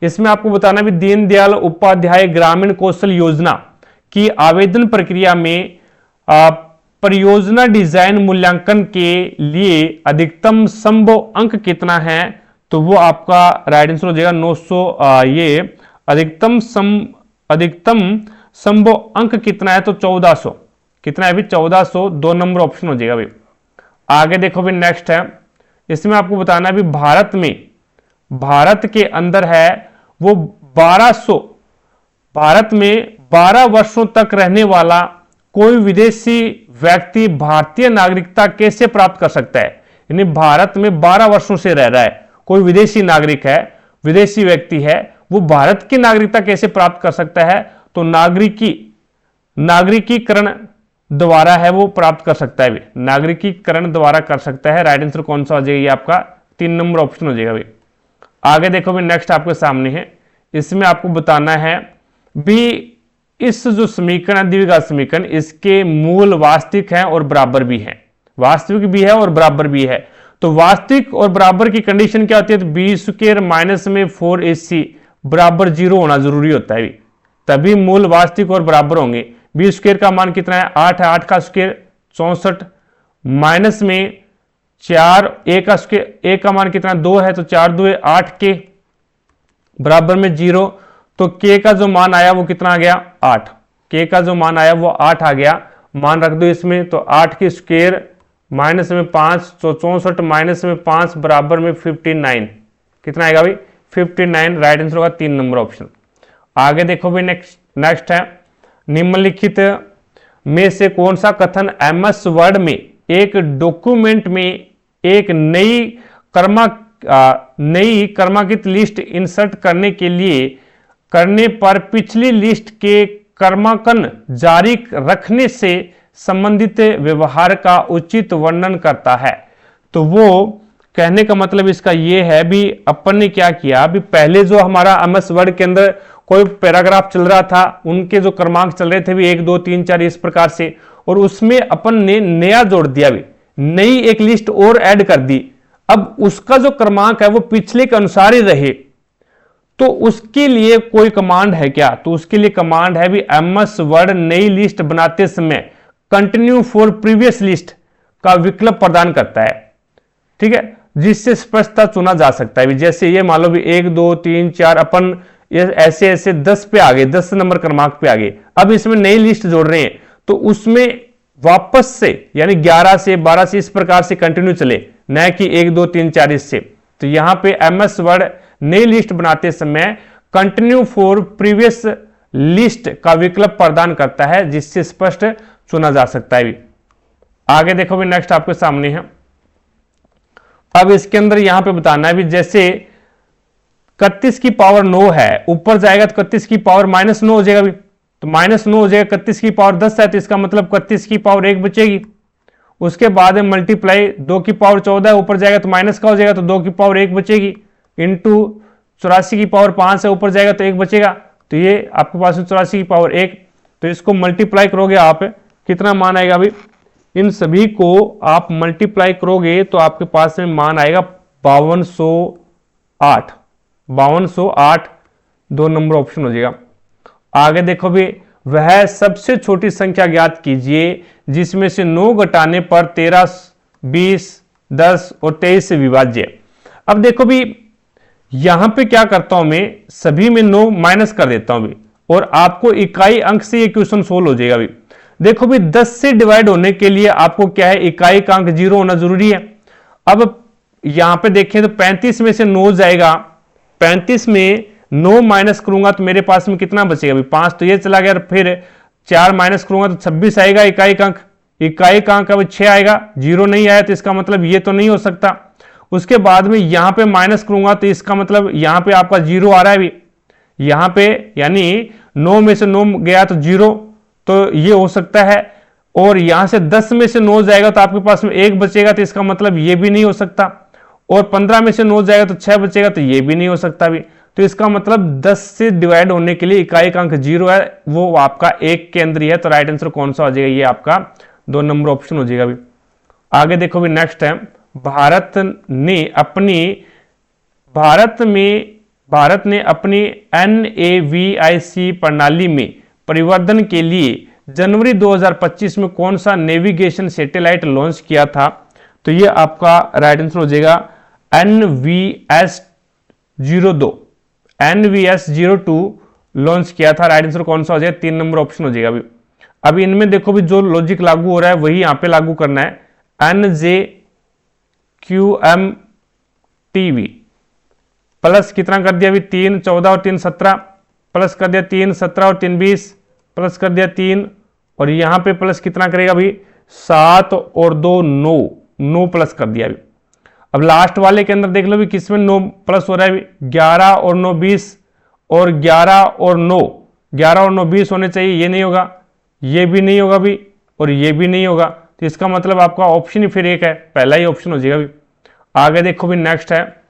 इसमें आपको बताना भी दीनदयाल उपाध्याय ग्रामीण कौशल योजना की आवेदन प्रक्रिया में परियोजना डिजाइन मूल्यांकन के लिए अधिकतम संभव अंक कितना है, तो वो आपका राइट आंसर हो जाएगा 900। ये अधिकतम संभव अंक कितना है, तो 1400। कितना है अभी, 1400, 2 नंबर ऑप्शन हो जाएगा अभी। आगे देखो भी नेक्स्ट है, इसमें आपको बताना भी भारत के अंदर है वो 1200, भारत में 12 वर्षों तक रहने वाला कोई विदेशी व्यक्ति भारतीय नागरिकता कैसे प्राप्त कर सकता है। यानी भारत में 12 वर्षों से रह रहा है कोई विदेशी नागरिक है, विदेशी व्यक्ति है, वो भारत की नागरिकता कैसे प्राप्त कर सकता है, तो नागरिकीकरण द्वारा है वो प्राप्त कर सकता है, नागरिकीकरण द्वारा कर सकता है। राइट आंसर कौन सा हो जाएगा, ये आपका 3 नंबर ऑप्शन हो जाएगा अभी। आगे देखो भी नेक्स्ट आपके सामने है, इसमें आपको बताना है भी इस जो समीकरण है द्विघात समीकरण, इसके मूल वास्तविक हैं और बराबर भी हैं, वास्तविक भी है और बराबर भी है। तो वास्तविक और बराबर की कंडीशन क्या होती है, तो बी स्क्वायर माइनस में 4ac बराबर 0 होना जरूरी होता है, तभी मूल वास्तविक और बराबर होंगे। बी स्क्वायर का मान कितना है, 8 है, 8 का स्क्वायर 64, माइनस में 4, ए का स्क्वायर, ए का मान कितना 2 है, तो 4 2 8 के बराबर में 0, तो के का जो मान आया वो कितना आ गया 8, के का जो मान आया वो 8 आ गया, मान रख दो इसमें, तो 8 की स्क्वायर माइनस में 5, तो 64 माइनस में 5 बराबर में 59, कितना आएगा भाई 59। राइट आंसर होगा 3 नंबर ऑप्शन। आगे देखो भाई नेक्स्ट है, निम्नलिखित में से कौन सा कथन एमएस वर्ड में एक डॉक्यूमेंट में एक नई क्रमांकित लिस्ट इंसर्ट करने पर पिछली लिस्ट के क्रमांकन जारी रखने से संबंधित व्यवहार का उचित वर्णन करता है। तो वो कहने का मतलब इसका ये है भी अपन ने क्या किया, भी पहले जो हमारा एमएस वर्ड के अंदर कोई पैराग्राफ चल रहा था, उनके जो क्रमांक चल रहे थे भी 1 2 3 4 इस प्रकार से, और उसमें अपन ने नया जोड़ दिया, भी नई एक लिस्ट और ऐड कर दी। अब उसका जो क्रमांक है वो पिछले के अनुसार ही रहे, तो उसके लिए कोई कमांड है क्या, तो उसके लिए कमांड है भी एमएस वर्ड नई लिस्ट बनाते समय कंटिन्यू फॉर प्रीवियस लिस्ट का विकल्प प्रदान करता है, ठीक है, जिससे स्पष्टता चुना जा सकता है। जैसे ये मान लो भी 1 2 3 4 अपन ऐसे ऐसे 10 पे आ गए, 10 नंबर क्रमांक पे आ गए, अब इसमें नई लिस्ट जोड़ रहे हैं, तो उसमें वापस से यानी 11 से 12 से इस प्रकार से कंटिन्यू चले, न कि 1 2 3 4 इससे। तो यहां पे एमएस वर्ड नई लिस्ट बनाते समय कंटिन्यू फॉर प्रीवियस लिस्ट का विकल्प प्रदान करता है, जिससे स्पष्ट चुना जा सकता है भी। आगे देखो भी नेक्स्ट आपके सामने है, अब इसके अंदर यहां पे बताना है भी जैसे 31 की पावर 9 है, ऊपर जाएगा तो 31 की पावर -9 हो जाएगा भी, तो -9 हो जाएगा। 31 की पावर 10 है, तो इसका मतलब 31 की पावर 1 बचेगी। उसके बाद में मल्टीप्लाई 2 की पावर 14 है, ऊपर जाएगा तो माइनस का हो जाएगा, तो 2 की पावर 1 बचेगी, इंटू 84 की पावर 5 है, ऊपर जाएगा तो 1 बचेगा, तो ये आपके पास 84 की पावर 1, तो इसको मल्टीप्लाई करोगे आप, कितना मान आएगा अभी, इन सभी को आप मल्टीप्लाई करोगे तो आपके पास में मान आएगा 5208, 5208, 2 नंबर ऑप्शन हो जाएगा। आगे देखो भी, वह सबसे छोटी संख्या ज्ञात कीजिए जिसमें से 9 घटाने पर 13, 20, 10 और 23 से विभाज्य। अब देखो भी यहां पे क्या करता हूं मैं, सभी में 9 माइनस कर देता हूं भी, और आपको इकाई अंक से ये क्वेश्चन सोल्व हो जाएगा भी। देखो भी 10 से डिवाइड होने के लिए आपको क्या है, इकाई का अंक 0 होना जरूरी है। अब यहां पे देखें तो 35 में से 9 जाएगा, 35 में 9 माइनस करूंगा तो मेरे पास में कितना बचेगा भी, 5 तो ये चला गया, फिर 4 माइनस करूंगा तो 26 आएगा इकाई का अंक, इकाई का अंक अब 6 आएगा, 0 नहीं आया तो इसका मतलब ये तो नहीं हो सकता। उसके बाद में यहां पे माइनस करूंगा तो इसका मतलब यहां पे आपका 0 आ रहा है भी, यहां पे यानी 9 में से 9 गया तो 0, तो ये हो सकता है। और यहां से 10 में से 9 जाएगा तो आपके पास में 1 बचेगा, तो इसका मतलब ये भी नहीं हो सकता। और 15 में से 9 जाएगा तो 6 बचेगा, तो ये भी नहीं हो सकता भी। तो इसका मतलब 10 से डिवाइड होने के लिए इकाई का अंक 0 है, वो आपका 1 के अंदर ही है। तो राइट आंसर कौन सा हो जाएगा, ये आपका 2 नंबर ऑप्शन हो जाएगा भी। आगे देखो भी नेक्स्ट है, भारत ने अपनी NAVIC प्रणाली में परिवर्धन के लिए जनवरी 2025 में कौन सा नेविगेशन सैटेलाइट लॉन्च किया था? तो ये आपका राइट आंसर हो जाएगा NVS-02 लॉन्च किया था। राइट आंसर कौन सा हो जाएगा? 3 नंबर ऑप्शन हो जाएगा। अभी इनमें देखो भी जो लॉजिक लागू हो रहा है वही यहां पे लागू करना है। NJQMTV प्लस कितना कर दिया अभी? 3 14 और 3 17 प्लस कर दिया 3 17 और 3 20 प्लस कर दिया 3 और यहां पे प्लस कितना करेगा अभी? 7 और 2 9 प्लस कर दिया अभी। अब लास्ट वाले के अंदर देख लो भी किसमें 9 प्लस हो रहा है अभी? 11 और 9 20 और 11 और 9 20 होने चाहिए। ये नहीं होगा, ये भी नहीं होगा भी और ये भी नहीं होगा। तो इसका मतलब आपका ऑप्शन ही फिर एक है, पहला ही ऑप्शन हो जाएगा भी। आगे देखो भी नेक्स्ट है,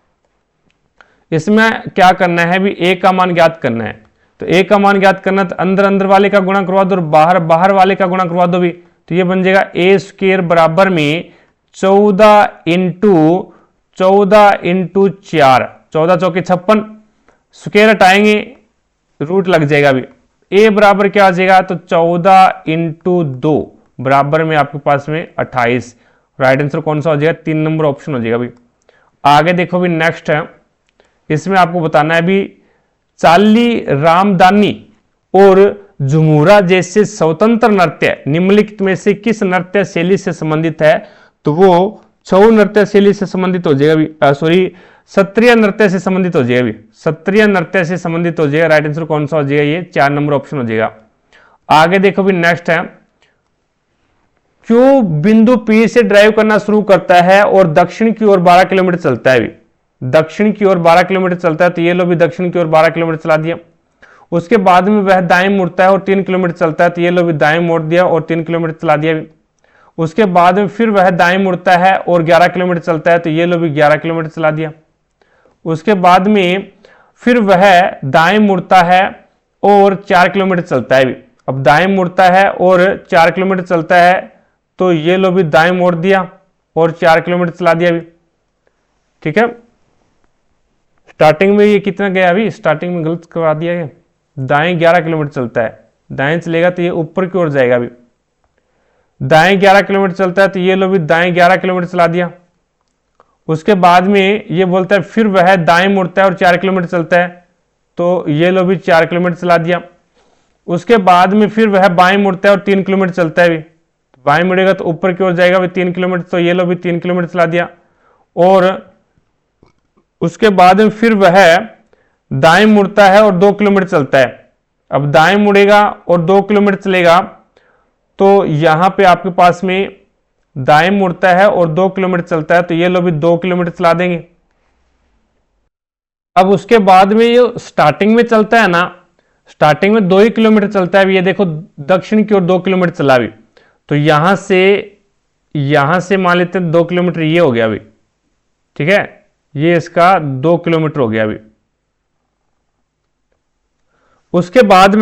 इसमें क्या करना है भी? ए का मान ज्ञात करना है। तो ए का मान ज्ञात करना तो अंदर अंदर वाले का गुणा करवा दो और बाहर बाहर वाले का गुणा करवा दो भी। तो ये बन जाएगा ए स्क्वायर बराबर में 14 इंटू 4 14 चौके 56 स्क्वायर हटाएंगे रूट लग जाएगा अभी। ए बराबर क्या आ जाएगा? तो 14 इंटू 2 बराबर में आपके पास में 28। राइट आंसर कौन सा हो जाएगा? 3 नंबर ऑप्शन हो जाएगा अभी। आगे देखो भी नेक्स्ट है, इसमें आपको बताना है भी चाली रामदानी और झुमुरा जैसे स्वतंत्र नृत्य निम्नलिखित में से किस नृत्य शैली से संबंधित है? तो वो छऊ नृत्य शैली से संबंधित हो जाएगा, क्षत्रिय नृत्य से संबंधित हो जाएगा। क्षत्रिय नृत्य से संबंधित हो जाएगा। राइट आंसर कौन सा हो जाएगा? ये 4 नंबर ऑप्शन हो जाएगा। आगे देखो भी नेक्स्ट है, क्यू बिंदु P से ड्राइव करना शुरू करता है और दक्षिण की ओर 12 किलोमीटर चलता है। दक्षिण की ओर 12 किलोमीटर चलता है। तो ये लो भी दक्षिण की ओर 12 किलोमीटर चला दिया। उसके बाद में वह दाएं मुड़ता है और 3 किलोमीटर चलता है। तो ये लो भी दाएं मोड़ दिया और 3 किलोमीटर चला दिया। उसके बाद में फिर वह दाएं मुड़ता है और 11 किलोमीटर चलता है। तो ये लो भी 11 किलोमीटर चला दिया। उसके बाद में फिर वह दाएं मुड़ता है और 4 किलोमीटर चलता है। अब दाएं मुड़ता है और 4 किलोमीटर चलता है तो ये लो भी दाएं मोड़ दिया और 4 किलोमीटर चला दिया अभी। ठीक है, स्टार्टिंग में ये कितना गया अभी? स्टार्टिंग में गलत करवा दिया गया। दाएं 11 किलोमीटर चलता है, दाएं चलेगा तो ये ऊपर की ओर जाएगा अभी। दाएं 11 किलोमीटर चलता है तो ये लो भी दाएं 11 किलोमीटर चला दिया। उसके बाद में ये बोलता है फिर वह दाएं मुड़ता है और 4 किलोमीटर चलता है। तो ये लो भी 4 किलोमीटर चला दिया। उसके बाद में फिर वह बाएं मुड़ता है और 3 किलोमीटर चलता है भी। बाएं मुड़ेगा तो ऊपर की ओर जाएगा भी 3 किलोमीटर। तो ये लो भी 3 किलोमीटर चला दिया। और उसके बाद में फिर वह दाएं मुड़ता है और 2 किलोमीटर चलता है। अब दाएं मुड़ेगा और 2 किलोमीटर चलेगा तो यहां पे आपके पास में दाएं मुड़ता है और 2 किलोमीटर चलता है। तो ये लो भी 2 किलोमीटर चला देंगे। अब उसके बाद में ये स्टार्टिंग में चलता है ना, स्टार्टिंग में 2 ही किलोमीटर चलता है। ये देखो दक्षिण की ओर 2 किलोमीटर चला भी। तो यहां से मान लेते हैं 2 किलोमीटर ये हो गया अभी। ठीक है, ये इसका 2 किलोमीटर हो गया अभी। उसके बाद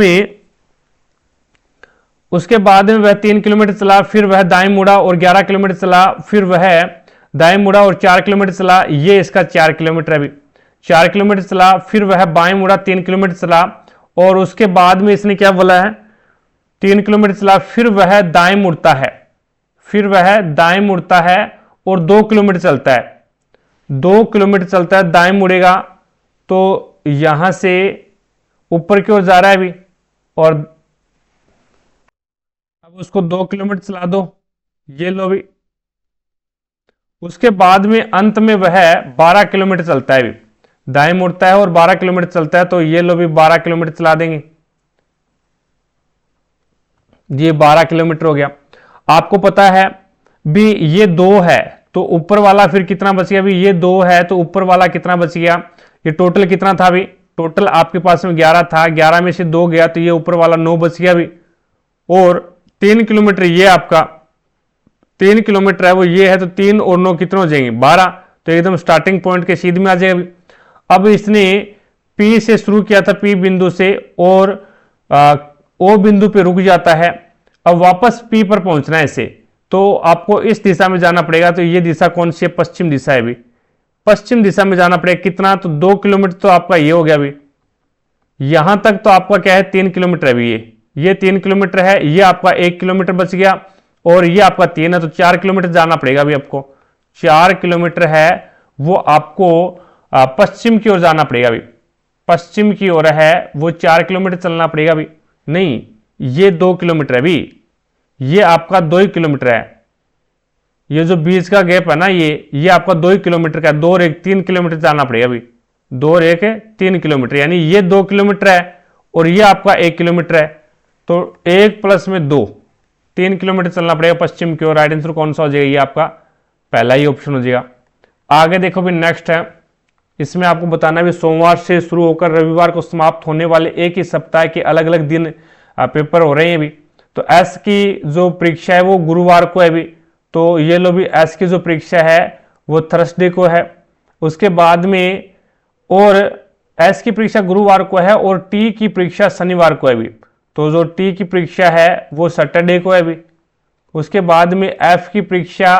में वह 3 किलोमीटर चला, फिर वह दाएं मुड़ा और 11 किलोमीटर चला, फिर वह दाएं मुड़ा और 4 किलोमीटर चला। ये इसका 4 किलोमीटर अभी। 4 किलोमीटर चला, फिर वह बाएं मुड़ा 3 किलोमीटर चला और उसके बाद में इसने क्या बोला है? 3 किलोमीटर चला, फिर वह दाएं मुड़ता है, फिर वह दाएं मुड़ता है और 2 किलोमीटर चलता है। 2 किलोमीटर चलता है, दाएं मुड़ेगा तो यहां से ऊपर की ओर जा रहा है अभी। और अब उसको 2 किलोमीटर चला दो, ये लो भी। उसके बाद में अंत में वह 12 किलोमीटर चलता है अभी। दाएं मुड़ता है और 12 किलोमीटर चलता है। तो ये लो भी 12 किलोमीटर चला देंगे। ये 12 किलोमीटर हो गया। आपको पता है भी ये 2 है तो ऊपर वाला फिर कितना बच गया? भी ये 2 है तो ऊपर वाला कितना बच गया? ये टोटल कितना था भी? टोटल आपके पास में 11 था, 11 में से 2 गया तो ये ऊपर वाला 9 बच गया भी। और 3 किलोमीटर ये आपका 3 किलोमीटर है वो ये है। तो 3 और 9 कितने हो जाएंगे? 12। तो एकदम स्टार्टिंग पॉइंट के सीध में आ जाएगा। अब इसने P से शुरू किया था, P बिंदु से, और O बिंदु पे रुक जाता है। अब वापस P पर पहुंचना है इसे। तो आपको इस दिशा में जाना पड़ेगा। तो ये दिशा कौन सी है? पश्चिम दिशा है। अभी पश्चिम दिशा में जाना पड़ेगा। कितना? तो 2 किलोमीटर तो आपका ये हो गया। अभी यहां तक तो आपका क्या है? 3 किलोमीटर है। अभी ये 3 किलोमीटर है, ये आपका 1 किलोमीटर बच गया और ये आपका 3 है, तो 4 किलोमीटर जाना पड़ेगा। अभी आपको 4 किलोमीटर है वो आपको पश्चिम की ओर जाना पड़ेगा। अभी पश्चिम की ओर है वो 4 किलोमीटर चलना पड़ेगा। अभी नहीं, ये 2 किलोमीटर है। अभी ये आपका 2 किलोमीटर है। ये जो बीच का गैप है ना, ये आपका 2 किलोमीटर का, 2 और 1 3 किलोमीटर जाना पड़ेगा। अभी 2 और 1 3 किलोमीटर, यानी ये 2 किलोमीटर है और ये आपका 1 किलोमीटर है। तो 1 प्लस में 2, 3 किलोमीटर चलना पड़ेगा पश्चिम की ओर। राइट आंसर कौन सा हो जाएगा? ये आपका पहला ही ऑप्शन हो जाएगा। आगे देखो भी नेक्स्ट है, इसमें आपको बताना भी सोमवार से शुरू होकर रविवार को समाप्त होने वाले एक ही सप्ताह के अलग अलग दिन पेपर हो रहे हैं। अभी तो एस की जो परीक्षा है वो गुरुवार को है। अभी तो ये लो भी, एस की जो परीक्षा है वो थर्सडे को है। उसके बाद में और एस की परीक्षा गुरुवार को है और टी की परीक्षा शनिवार को है। अभी तो जो टी की परीक्षा है वो सैटरडे को है। अभी उसके बाद में एफ की परीक्षा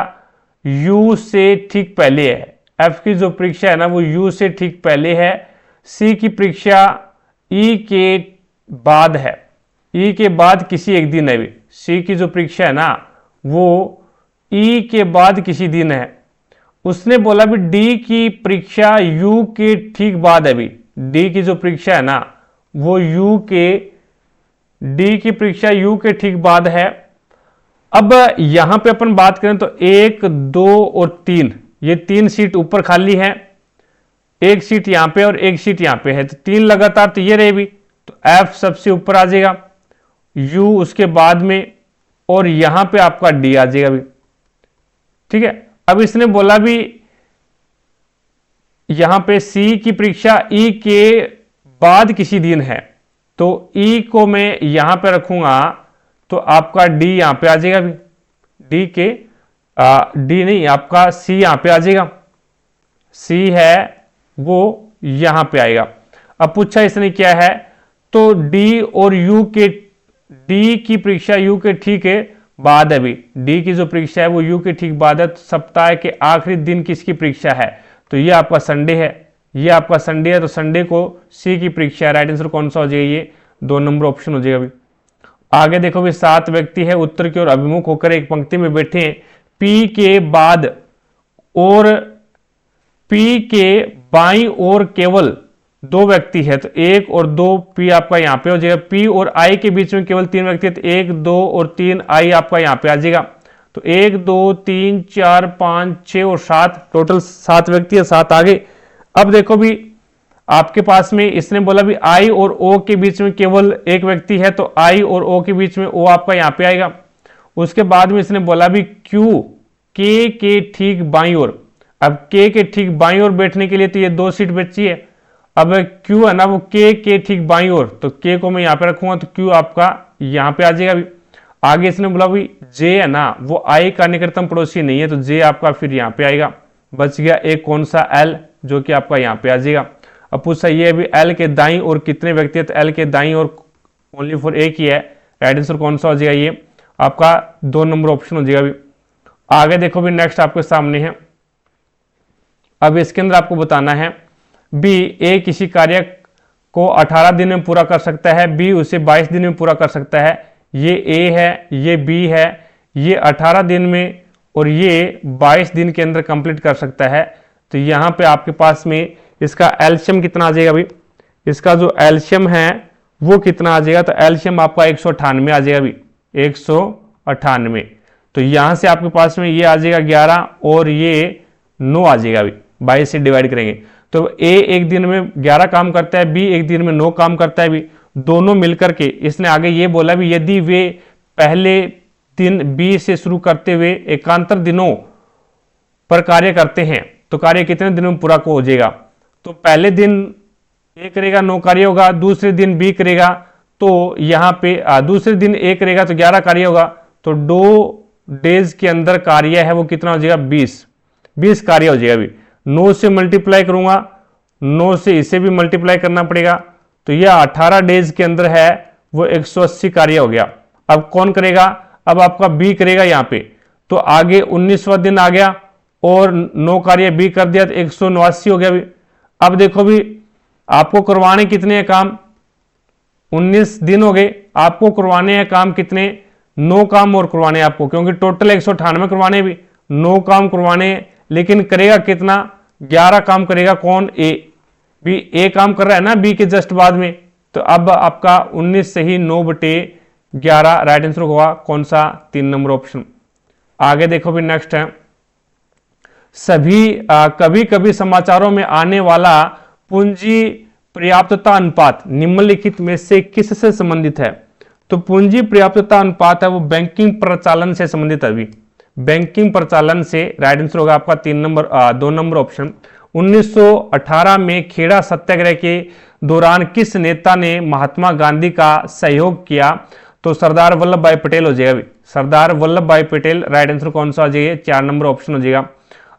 यू से ठीक पहले है। एफ की जो परीक्षा है ना वो यू से ठीक पहले है। सी की परीक्षा ई के बाद है, ई के बाद किसी एक दिन है। भी सी की जो परीक्षा है ना वो ई के बाद किसी दिन है। उसने बोला भी डी की परीक्षा यू के ठीक बाद है। भी डी की जो परीक्षा है ना वो यू के, डी की परीक्षा यू के ठीक बाद है। अब यहां पे अपन बात करें तो 1 2 और 3, ये 3 सीट ऊपर खाली है। एक सीट यहां पे और एक सीट यहां पे है, तो 3 लगातार तो ये रहे। भी तो एफ सबसे ऊपर आ जाएगा, यू उसके बाद में, और यहां पे आपका डी आ जाएगा। भी ठीक है। अब इसने बोला भी यहां पे सी की परीक्षा ई के बाद किसी दिन है, तो ई को मैं यहां पे रखूंगा तो आपका डी यहां पे आ जाएगा। भी डी के डी नहीं, आपका सी यहां पे आ जाएगा। सी है वो यहां पे आएगा। अब पूछा इसने क्या है, तो डी और यू के, डी की परीक्षा यू के ठीक है बाद है। भी डी की जो परीक्षा है वो यू के ठीक बाद है। तो सप्ताह के आखिरी दिन किसकी परीक्षा है? तो ये आपका संडे है, ये आपका संडे है, तो संडे को सी की परीक्षा है। राइट आंसर कौन सा हो जाएगा? ये 2 नंबर ऑप्शन हो जाएगा। भी आगे देखो भी 7 व्यक्ति है उत्तर की ओर अभिमुख होकर एक पंक्ति में बैठे हैं। पी के बाद और पी के बाईं ओर केवल 2 व्यक्ति है, तो 1 और 2 पी आपका यहां पे हो जाएगा। पी और आई के बीच में केवल 3 व्यक्ति है, तो 1 2 और 3 आई आपका यहां पे आ जाएगा। तो 1 2 3 4 5 6 और 7, टोटल 7 व्यक्ति है, 7 आगे। अब देखो भी आपके पास में इसने बोला भी आई और ओ के बीच में केवल एक व्यक्ति है, तो आई और ओ के बीच में ओ आपका यहां पे आएगा। उसके बाद में इसने बोला भी क्यू के ठीक बाईं ओर। अब के ठीक बाईं ओर बैठने के लिए तो ये 2 सीट बची है। अब क्यू है ना वो के ठीक बाईं ओर, तो के को मैं यहां पे रखूंगा तो क्यू आपका यहां पे आ जाएगा। भी आगे इसने बोला भी जे है ना वो आई का निकटतम पड़ोसी नहीं है, तो जे आपका फिर यहां पे आएगा। बच गया एक कौन सा? एल, जो कि आपका यहां पे आ जाएगा। अब पूछा ये भी एल के दाईं ओर कितने व्यक्ति है, तो एल के दाईं ओर ओनली फॉर एक ही है। राइट आंसर कौन सा हो जाएगा? ये आपका 2 नंबर ऑप्शन हो जाएगा। भी आगे देखो भी नेक्स्ट आपके सामने है। अब इसके अंदर आपको बताना है बी ए किसी कार्य को 18 दिन में पूरा कर सकता है, बी उसे 22 दिन में पूरा कर सकता है। ये ए है, ये बी है, ये 18 दिन में और ये 22 दिन के अंदर कंप्लीट कर सकता है। तो यहां पे आपके पास में इसका एल्शियम कितना आ जाएगा? भी इसका जो एल्शियम है वो कितना आ जाएगा? तो एल्शियम आपका 198 आ जाएगा। भी 198, तो यहां से आपके पास में ये आ जाएगा 11 और ये 9 आ जाएगा। भी 22 से डिवाइड करेंगे तो ए एक दिन में 11 काम करता है, बी एक दिन में 9 काम करता है। भी दोनों मिलकर के इसने आगे ये बोला भी यदि वे पहले दिन बी से शुरू करते हुए एकांतर दिनों पर कार्य करते हैं तो कार्य कितने दिनों में पूरा हो जाएगा? तो पहले दिन ए करेगा 9 कार्य होगा, दूसरे दिन बी करेगा तो यहाँ पे दूसरे दिन ए करेगा तो 11 कार्य होगा। तो 2 डेज के अंदर कार्य है वो कितना हो जाएगा? 20 कार्य हो जाएगा। भी 9 से मल्टीप्लाई करूंगा, 9 से इसे भी मल्टीप्लाई करना पड़ेगा, तो यह 18 डेज के अंदर है वो 180 कार्य हो गया। अब कौन करेगा? अब आपका बी करेगा यहाँ पे, तो आगे 19वां दिन आ गया और 9 कार्य भी कर दिया तो 189 हो गया भी। अब देखो भी आपको करवाने कितने हैं काम, 19 दिन हो गए, आपको करवाने हैं काम कितने, 9 काम और करवाने हैं आपको, क्योंकि टोटल 198 करवाने भी, 9 काम करवाने हैं, लेकिन करेगा कितना, 11 काम करेगा कौन, ए भी, ए काम कर रहा है ना बी के जस्ट बाद में। तो अब आपका 19 से ही 9/11 राइट आंसर होगा कौन सा, 3 नंबर ऑप्शन। आगे देखो भी नेक्स्ट है, कभी कभी समाचारों में आने वाला पूंजी पर्याप्तता अनुपात निम्नलिखित में से किससे संबंधित है। तो पूंजी पर्याप्तता अनुपात है वो बैंकिंग प्रचालन से संबंधित है। अभी बैंकिंग प्रचालन से राइट आंसर होगा आपका 2 नंबर ऑप्शन। 1918 में खेड़ा सत्याग्रह के दौरान किस नेता ने महात्मा गांधी का सहयोग किया। तो सरदार वल्लभ भाई पटेल हो जाएगा। सरदार वल्लभ भाई पटेल राइट आंसर कौन सा हो जाएगा, 4 नंबर ऑप्शन हो जाएगा।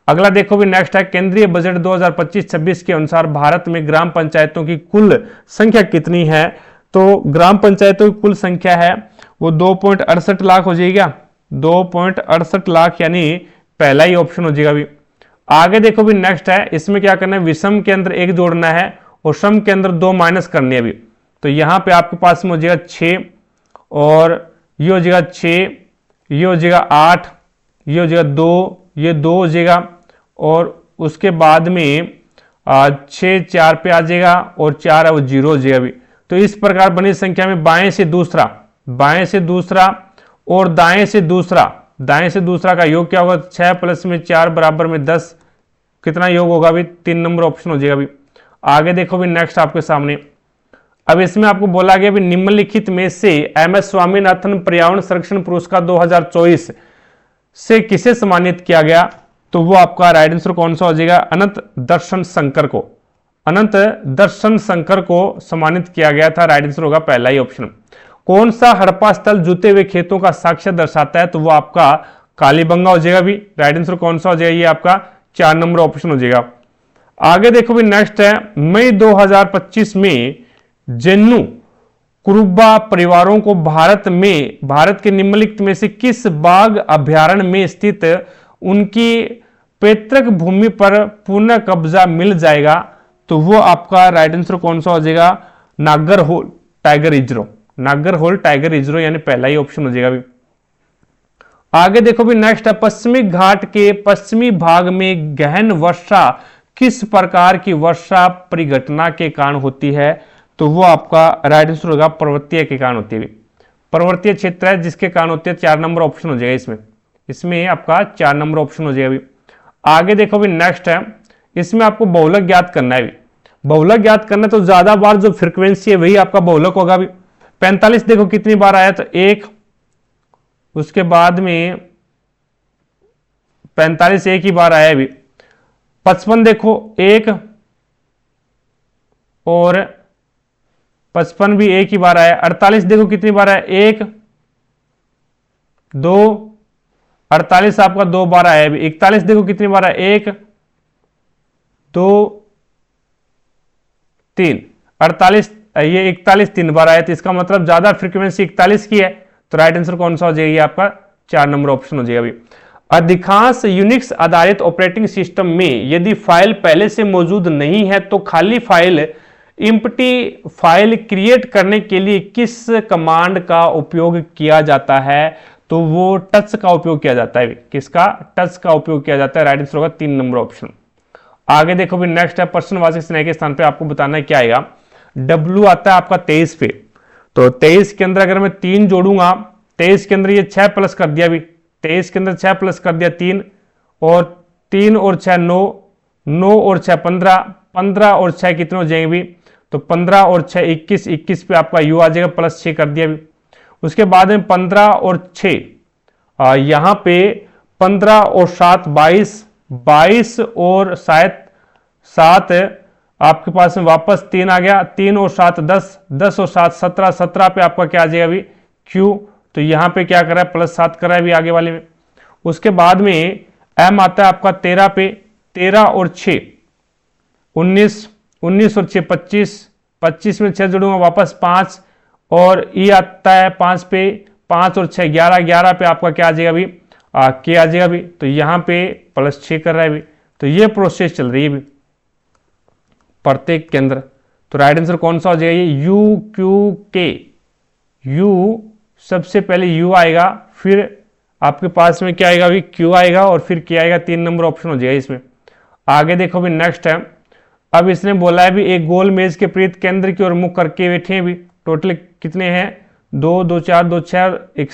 अगला देखो भी नेक्स्ट है, केंद्रीय बजट 2025-26 के अनुसार भारत में ग्राम पंचायतों की कुल संख्या कितनी है। तो ग्राम पंचायतों की कुल संख्या है वो 2.68 लाख हो जाएगा, 2.68 लाख, यानी पहला ही ऑप्शन हो जाएगा। अभी आगे देखो भी नेक्स्ट है, इसमें क्या करना है, विषम के अंदर 1 जोड़ना है और सम के अंदर 2 माइनस करनी है। अभी तो यहां पे आपके पास में हो जाएगा 6 और ये हो जाएगा 6, ये हो जाएगा 8, ये हो जाएगा 2, ये 2 हो जाएगा और उसके बाद में 6 4 पे आ जाएगा और 4 है वो 0 हो जाएगा। अभी तो इस प्रकार बनी संख्या में बाएं से दूसरा और दाएं से दूसरा का योग क्या होगा, 6 प्लस में 4 बराबर में 10, कितना योग होगा अभी, 3 नंबर ऑप्शन हो जाएगा। अभी आगे देखो भी नेक्स्ट आपके सामने, अब इसमें आपको बोला गया भी निम्नलिखित में से MS स्वामीनाथन पर्यावरण संरक्षण पुरस्कार 2024 से किसे सम्मानित किया गया। तो वो आपका राइट आंसर कौन सा हो जाएगा, अनंत दर्शन शंकर को सम्मानित किया गया था। राइट आंसर होगा पहला ही ऑप्शन। कौन सा हड़प्पा स्थल जुते हुए खेतों का साक्ष्य दर्शाता है। तो वो आपका कालीबंगा हो जाएगा। भी राइट आंसर कौन सा हो जाएगा, ये आपका 4 नंबर ऑप्शन हो जाएगा। आगे देखो भी नेक्स्ट है, मई 2025 में जेन्नु कुरुबा परिवारों को भारत के निम्नलिखित में से किस बाघ अभ्यारण्य में स्थित उनकी पैतृक भूमि पर पुनः कब्जा मिल जाएगा। तो वो आपका राइट आंसर कौन सा हो जाएगा, नागरहोल टाइगर रिजर्व, यानी पहला ही ऑप्शन हो जाएगा। भी आगे देखो भी नेक्स्ट है, पश्चिमी घाट के पश्चिमी भाग में गहन वर्षा किस प्रकार की वर्षा परिघटना के कारण होती है। तो वो आपका राइट आंसर होगा पर्वतीय के कारण होती है। पर्वतीय क्षेत्र है जिसके कारण होती है, 4 नंबर ऑप्शन हो जाएगा। इसमें आपका 4 नंबर ऑप्शन हो जाएगा। अभी आगे देखो भी नेक्स्ट है, इसमें आपको बहुलक ज्ञात करना है। बहुलक ज्ञात करना तो ज्यादा बार जो फ्रीक्वेंसी है वही आपका बहुलक होगा। भी 45 देखो कितनी बार आया, तो 1, उसके बाद में 45 एक ही बार आया। अभी 55 देखो 1 और 55 भी एक ही बार आया। 48 देखो कितनी बार आया, 1 2, 48 आपका 2 बार आया। अभी 41 देखो कितनी बार आया, 1 2 3, 48 ये 41 3 बार आया। तो इसका मतलब ज्यादा फ्रीक्वेंसी 41 की है। तो राइट आंसर कौन सा हो जाएगा, ये आपका 4 नंबर ऑप्शन हो जाएगा। अभी अधिकांश यूनिक्स आधारित ऑपरेटिंग सिस्टम में यदि फाइल पहले से मौजूद नहीं है तो खाली फाइल एम्प्टी फाइल क्रिएट करने के लिए किस कमांड का उपयोग किया जाता है। तो वो टच का उपयोग किया जाता है। किसका, टच का उपयोग किया जाता है। राइट आंसर होगा 3 नंबर ऑप्शन। आगे देखो भी नेक्स्ट है, प्रश्नवाचक स्नेह के स्थान पे आपको बताना है क्या आएगा। W आता है आपका 23 पे, तो 23 के अंदर अगर मैं 3 जोड़ूंगा, 23 के अंदर ये 6 प्लस कर दिया। भी 23 के अंदर 6 प्लस कर दिया 3 और 3 और 6 9, 9 और 6 15, 15 और 6 कितने हो जाएंगे। भी तो 15 और 6 21, 21 पे आपका U आ जाएगा, प्लस 6 कर दिया। भी उसके बाद में 15 और 6 यहां पे 15 और 7 22, 22 और 7 आपके पास में वापस 3 आ गया, 3 और 7 10, 10 और 7 17, 17 पे आपका क्या आ जाएगा अभी Q। तो यहां पे क्या कर रहा है, प्लस 7 कर रहा है अभी आगे वाले में। उसके बाद में M आता है आपका 13 पे, 13 और 6 19, 19 और 6 25, 25 में 6 जोड़ूंगा वापस 5 और E आता है 5 पे, 5 और 6 11, 11 पे आपका क्या आ जाएगा अभी के आ जाएगा भी, तो यहाँ पे +6 कर रहा है भी, तो ये प्रोसेस चल रही है भी प्रत्येक केंद्र। तो राइट आंसर कौन सा हो जाएगा ये UQK। U सबसे पहले U आएगा, फिर आपके पास में क्या आएगा अभी Q आएगा और फिर K आएगा, 3 नंबर ऑप्शन हो जाएगा इसमें। आगे देखो भी नेक्स्ट है, अब इसने बोला है भी एक गोल मेज के प्रीत केंद्र की ओर मुख करके बैठे हैं भी, टोटल कितने हैं 2 2 4 2 6 1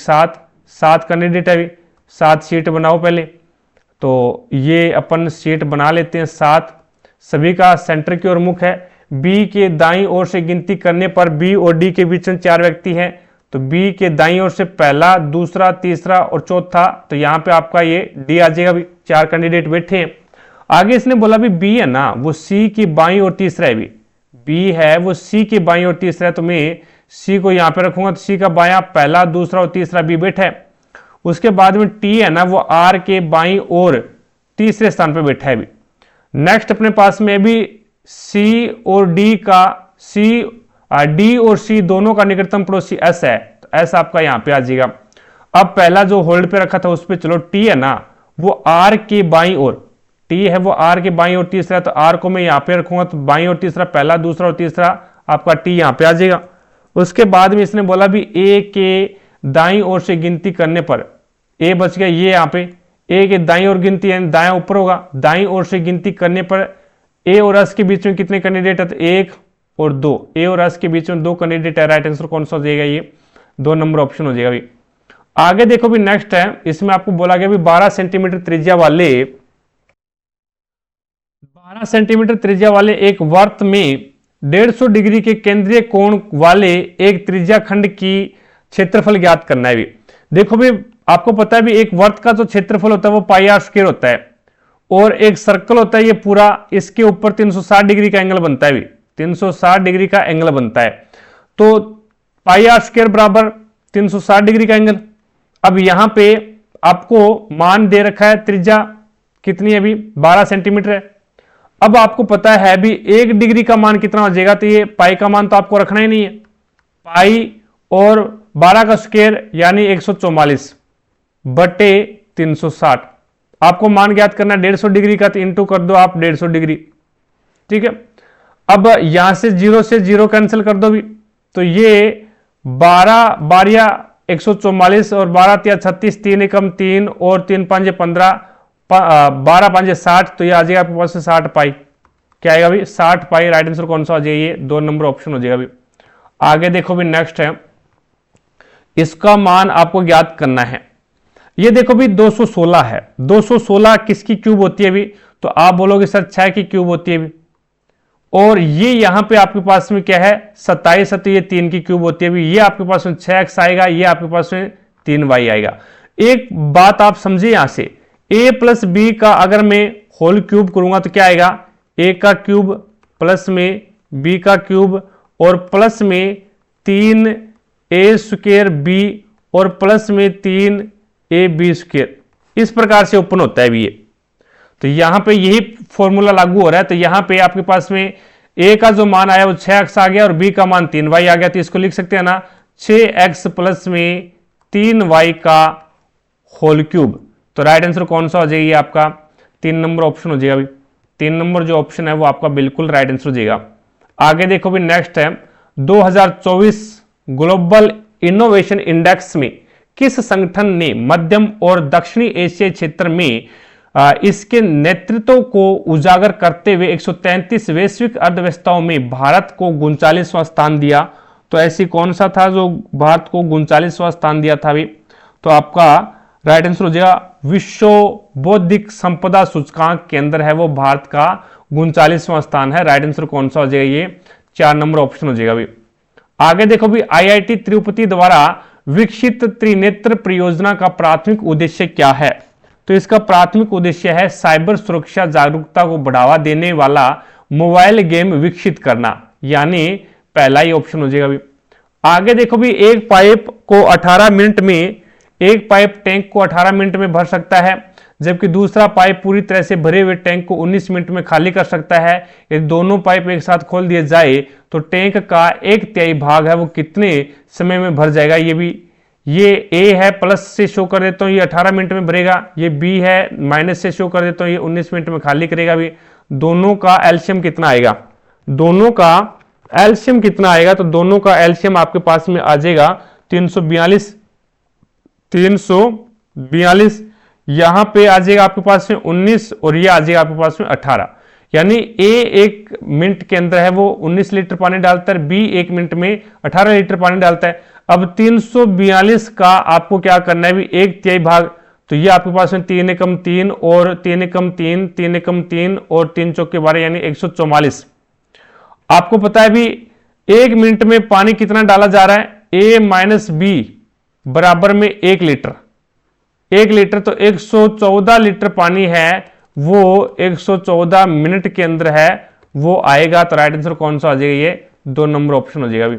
7 कैंडिडेट है भी, 7 सीट बनाओ पहले। तो ये अपन सीट बना लेते हैं 7, सभी का सेंटर की ओर मुख है। बी के दाईं ओर से गिनती करने पर बी और डी के बीच में 4 व्यक्ति हैं, तो बी के दाईं ओर से पहला, दूसरा, तीसरा और चौथा, तो यहाँ पे आपका ये डी आ जाएगा भी, 4 कैंडिडेट बैठे हैं। आगे इसने बोला भी बी है ना वो सी की बाईं और तीसरा है भी, बी है वो सी की बाईं और तीसरा है, तो मैं सी को यहाँ पे रखूंगा, तो सी का बायां पहला, दूसरा और तीसरा बी बैठा है। उसके बाद में टी है ना वो आर के बाईं और तीसरे स्थान पे बैठा है भी। नेक्स्ट अपने पास में भी सी और डी का, डी और सी दोनों का निकटतम पड़ोसी एस है, तो एस आपका यहाँ पे आ जाएगा। अब पहला जो होल्ड पे रखा था उस पे चलो, टी है ना वो आर के बाईं ओर, टी है वो आर के बाईं ओर तीसरा, तो आर को मैं यहाँ पे रखूंगा, तो बाईं ओर तीसरा, पहला, दूसरा और तीसरा आपका टी यहाँ पे आ जाएगा। उसके बाद में इसने बोला भी ए के दाईं ओर से गिनती करने पर, ए बच गया ये यहाँ पे, ए के दाईं ओर गिनती है, दायां ऊपर होगा, दाईं ओर से गिनती करने पर ए और एस के बीच में कितने कैंडिडेट है, तो 1 और 2, ए और एस के बीच में 2 कैंडिडेट है। राइट आंसर कौन सा हो जाएगा ये 2 नंबर ऑप्शन हो जाएगा भी। आगे देखो भी नेक्स्ट है, इसमें आपको बोला गया भी 12 सेंटीमीटर त्रिज्या वाले एक वर्त में 150 डिग्री के केंद्रीय कोण वाले एक त्रिज्या खंड की क्षेत्रफल ज्ञात करना है भी। देखो भी आपको पता है भी एक वर्त का जो क्षेत्रफल होता है वो πr² होता है, और एक सर्कल होता है ये पूरा, इसके ऊपर 360 डिग्री का एंगल बनता है भी, 360 डिग्री का एंगल बनता है, तो πr² बराबर 360 डिग्री का एंगल। अब यहां पे आपको मान दे रखा है, त्रिज्या कितनी है अभी 12 सेंटीमीटर है। अब आपको पता है भी 1 डिग्री का मान कितना हो जाएगा, तो ये पाई का मान तो आपको रखना ही नहीं है, पाई और 12 का स्क्वायर यानी 144 बटे 360, आपको मान ज्ञात करना है 150 डिग्री का, तो इंटू कर दो आप 150 डिग्री, ठीक है। अब यहां से 0 से 0 कैंसिल कर दो भी, तो ये 12 बारिया 144 और 12 तिया 36, 3 एकम 3 और 3 पंजे 15, 12 पंजे 60, तो ये आ जाएगा आपके पास 60 पाई, क्या आएगा भी 60 पाई। राइट आंसर कौन सा हो जाएगा ये 2 नंबर ऑप्शन हो जाएगा भी। आगे देखो भी नेक्स्ट है, इसका मान आपको ज्ञात करना है। ये देखो भी 216 है, 216 किसकी क्यूब होती है भी, तो आप बोलोगे सर 6 की क्यूब होती है भी, और ये यहां पे आपके पास में क्या है 27 है, तो ये 3 की क्यूब होती है भी, ये आपके पास में 6x आएगा, ये आपके पास में 3y आएगा। एक बात आप समझिए यहां से, a प्लस बी का अगर मैं होल क्यूब करूंगा तो क्या आएगा, a का क्यूब प्लस में b का क्यूब और प्लस में 3a² b और प्लस में 3ab², इस प्रकार से ओपन होता है भी ये। तो यहां पे यही फॉर्मूला लागू हो रहा है, तो यहां पे आपके पास में a का जो मान आया वो 6x आ गया और b का मान 3y आ गया, तो इसको लिख सकते हैं ना 6x प्लस में 3y का होल क्यूब। तो राइट आंसर कौन सा हो जाएगा आपका 3 नंबर ऑप्शन हो जाएगा भी, 3 नंबर जो ऑप्शन है वो आपका बिल्कुल राइट आंसर हो जाएगा। आगे देखो भी नेक्स्ट है, 2024 ग्लोबल इनोवेशन इंडेक्स में किस संगठन ने मध्यम और दक्षिणी एशियाई क्षेत्र में इसके नेतृत्व को उजागर करते हुए 133 वैश्विक अर्थव्यवस्थाओं में भारत को 39वां स्थान दिया। तो ऐसी कौन सा था जो भारत को 39वां स्थान दिया था भी, तो आपका राइट आंसर हो जाएगा विश्व बौद्धिक संपदा सूचकांक के अंदर है वो भारत का 39वां स्थान है। राइट आंसर कौन सा हो जाएगा ये 4 नंबर ऑप्शन हो जाएगा भी। आगे देखो भी IIT तिरुपति द्वारा विकसित त्रिनेत्र परियोजना का प्राथमिक उद्देश्य क्या है, तो इसका प्राथमिक उद्देश्य है साइबर सुरक्षा जागरूकता को बढ़ावा देने वाला मोबाइल गेम विकसित करना, यानी पहला ही ऑप्शन हो जाएगा भी। आगे देखो भी एक पाइप को 18 मिनट में, एक पाइप टैंक को 18 मिनट में भर सकता है, जबकि दूसरा पाइप पूरी तरह से भरे हुए टैंक को 19 मिनट में खाली कर सकता है। यदि दोनों पाइप एक साथ खोल दिए जाए तो टैंक का 1/3 भाग है वो कितने समय में भर जाएगा, ये भी ये ए है प्लस से शो कर देता हूँ, ये 18 मिनट में भरेगा। ये बी है माइनस से शो कर देता हूँ, ये 19 मिनट में खाली करेगा। भी दोनों का एलसीएम कितना आएगा, दोनों का एलसीएम कितना आएगा, तो दोनों का एलसीएम आपके पास में आ जाएगा 342, 342। यहां पे आ जाएगा आपके पास में 19 और ये आ जाएगा आपके पास में 18। यानी ए 1 मिनट के अंदर है वो 19 लीटर पानी डालता है, बी 1 मिनट में 18 लीटर पानी डालता है। अब 342 का आपको क्या करना है, भी 1/3 भाग, तो ये आपके पास में 3 एकम 3 और 3 एकम 3, 3 एकम 3 और 3 चौके 12 यानी 144। आपको पता है भी 1 मिनट में पानी कितना डाला जा रहा है, ए माइनस बी बराबर में 1 लीटर, 1 लीटर तो 114 लीटर पानी है वो 114 मिनट के अंदर है वो आएगा। तो राइट आंसर कौन सा आ जाएगा, ये 2 नंबर ऑप्शन हो जाएगा। अभी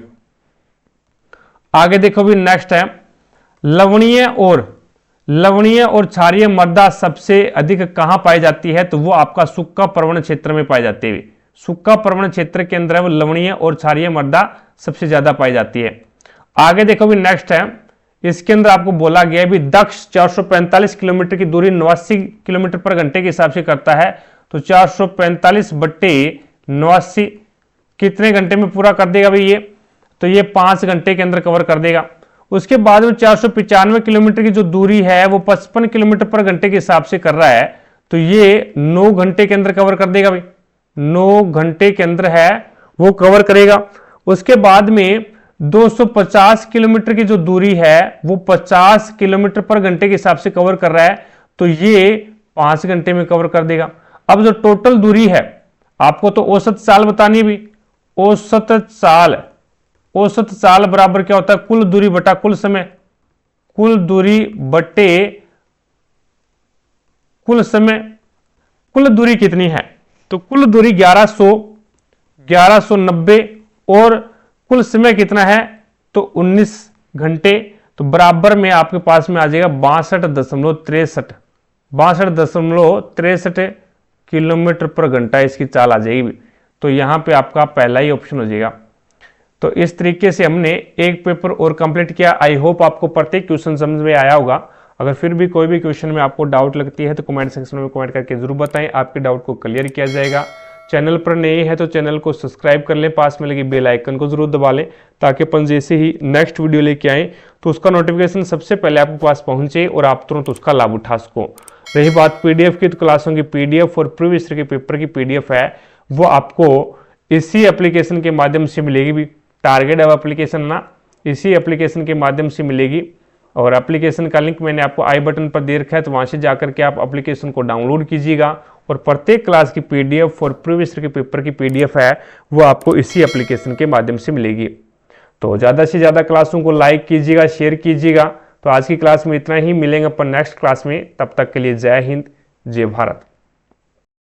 आगे देखो भी नेक्स्ट है, लवणीय और क्षारीय मृदा सबसे अधिक कहां पाई जाती है, तो वो आपका सुक्का पर्वण क्षेत्र में पाई जाती है। सुक्का पर्वण क्षेत्र के अंदर है वो लवणीय और क्षारीय मृदा सबसे ज्यादा पाई जाती है। आगे देखो भी नेक्स्ट है, इसके अंदर आपको बोला गया है भी दक्ष 445 किलोमीटर की दूरी 89 किलोमीटर पर घंटे के हिसाब से करता है, तो 445/89 कितने घंटे में पूरा कर देगा भाई ये, तो ये 5 घंटे के अंदर कवर कर देगा। उसके बाद में 495 किलोमीटर की जो दूरी है वो 55 किलोमीटर पर घंटे के हिसाब से कर रहा है, तो ये 9 घंटे के अंदर कवर कर देगा भाई, 9 घंटे के अंदर है वो कवर करेगा। उसके बाद में 250 किलोमीटर की जो दूरी है वो 50 किलोमीटर पर घंटे के हिसाब से कवर कर रहा है, तो ये 5 घंटे में कवर कर देगा। अब जो टोटल दूरी है आपको तो औसत साल बतानी भी, औसत साल बराबर क्या होता है, कुल दूरी बटा कुल समय, कुल दूरी बटे कुल समय। कुल दूरी कितनी है, तो कुल दूरी 1190 और कुल समय कितना है, तो 19 घंटे, तो बराबर में आपके पास में आ जाएगा 62.63 किलोमीटर पर घंटा इसकी चाल आ जाएगी। तो यहां पे आपका पहला ही ऑप्शन हो जाएगा। तो इस तरीके से हमने एक पेपर और कंप्लीट किया। आई होप आपको प्रत्येक क्वेश्चन समझ में आया होगा। अगर फिर भी कोई भी क्वेश्चन में आपको डाउट लगती है तो कमेंट सेक्शन में कमेंट करके जरूर बताएं, आपके डाउट को क्लियर किया जाएगा। चैनल पर नए हैं तो चैनल को सब्सक्राइब कर लें, पास में लगी बेल आइकन को जरूर दबा लें ताकि अपन जैसे ही नेक्स्ट वीडियो लेके आए तो उसका नोटिफिकेशन सबसे पहले आपके पास पहुंचे और आप तुरंत उसका लाभ उठा सको। रही बात पीडीएफ की, तो क्लासों की पीडीएफ और प्रीवियस ईयर के पेपर की पीडीएफ है वो आपको इसी एप्लीकेशन के माध्यम से मिलेगी। भी टारगेट अब एप्लीकेशन ना, इसी एप्लीकेशन के माध्यम से मिलेगी। और एप्लीकेशन का लिंक मैंने आपको आई बटन पर दे रखा है, तो वहां से जाकर के आप एप्लीकेशन को डाउनलोड कीजिएगा और प्रत्येक क्लास की पीडीएफ और प्रीवियस ईयर के पेपर की पीडीएफ है वो आपको इसी एप्लीकेशन के माध्यम से मिलेगी। तो ज़्यादा से ज़्यादा क्लासों को लाइक कीजिएगा, शेयर कीजिएगा। तो आज की क्लास में इतना ही, मिलेंगे अपन नेक्स्ट क्लास में, तब तक के लिए जय हिंद, जय भारत।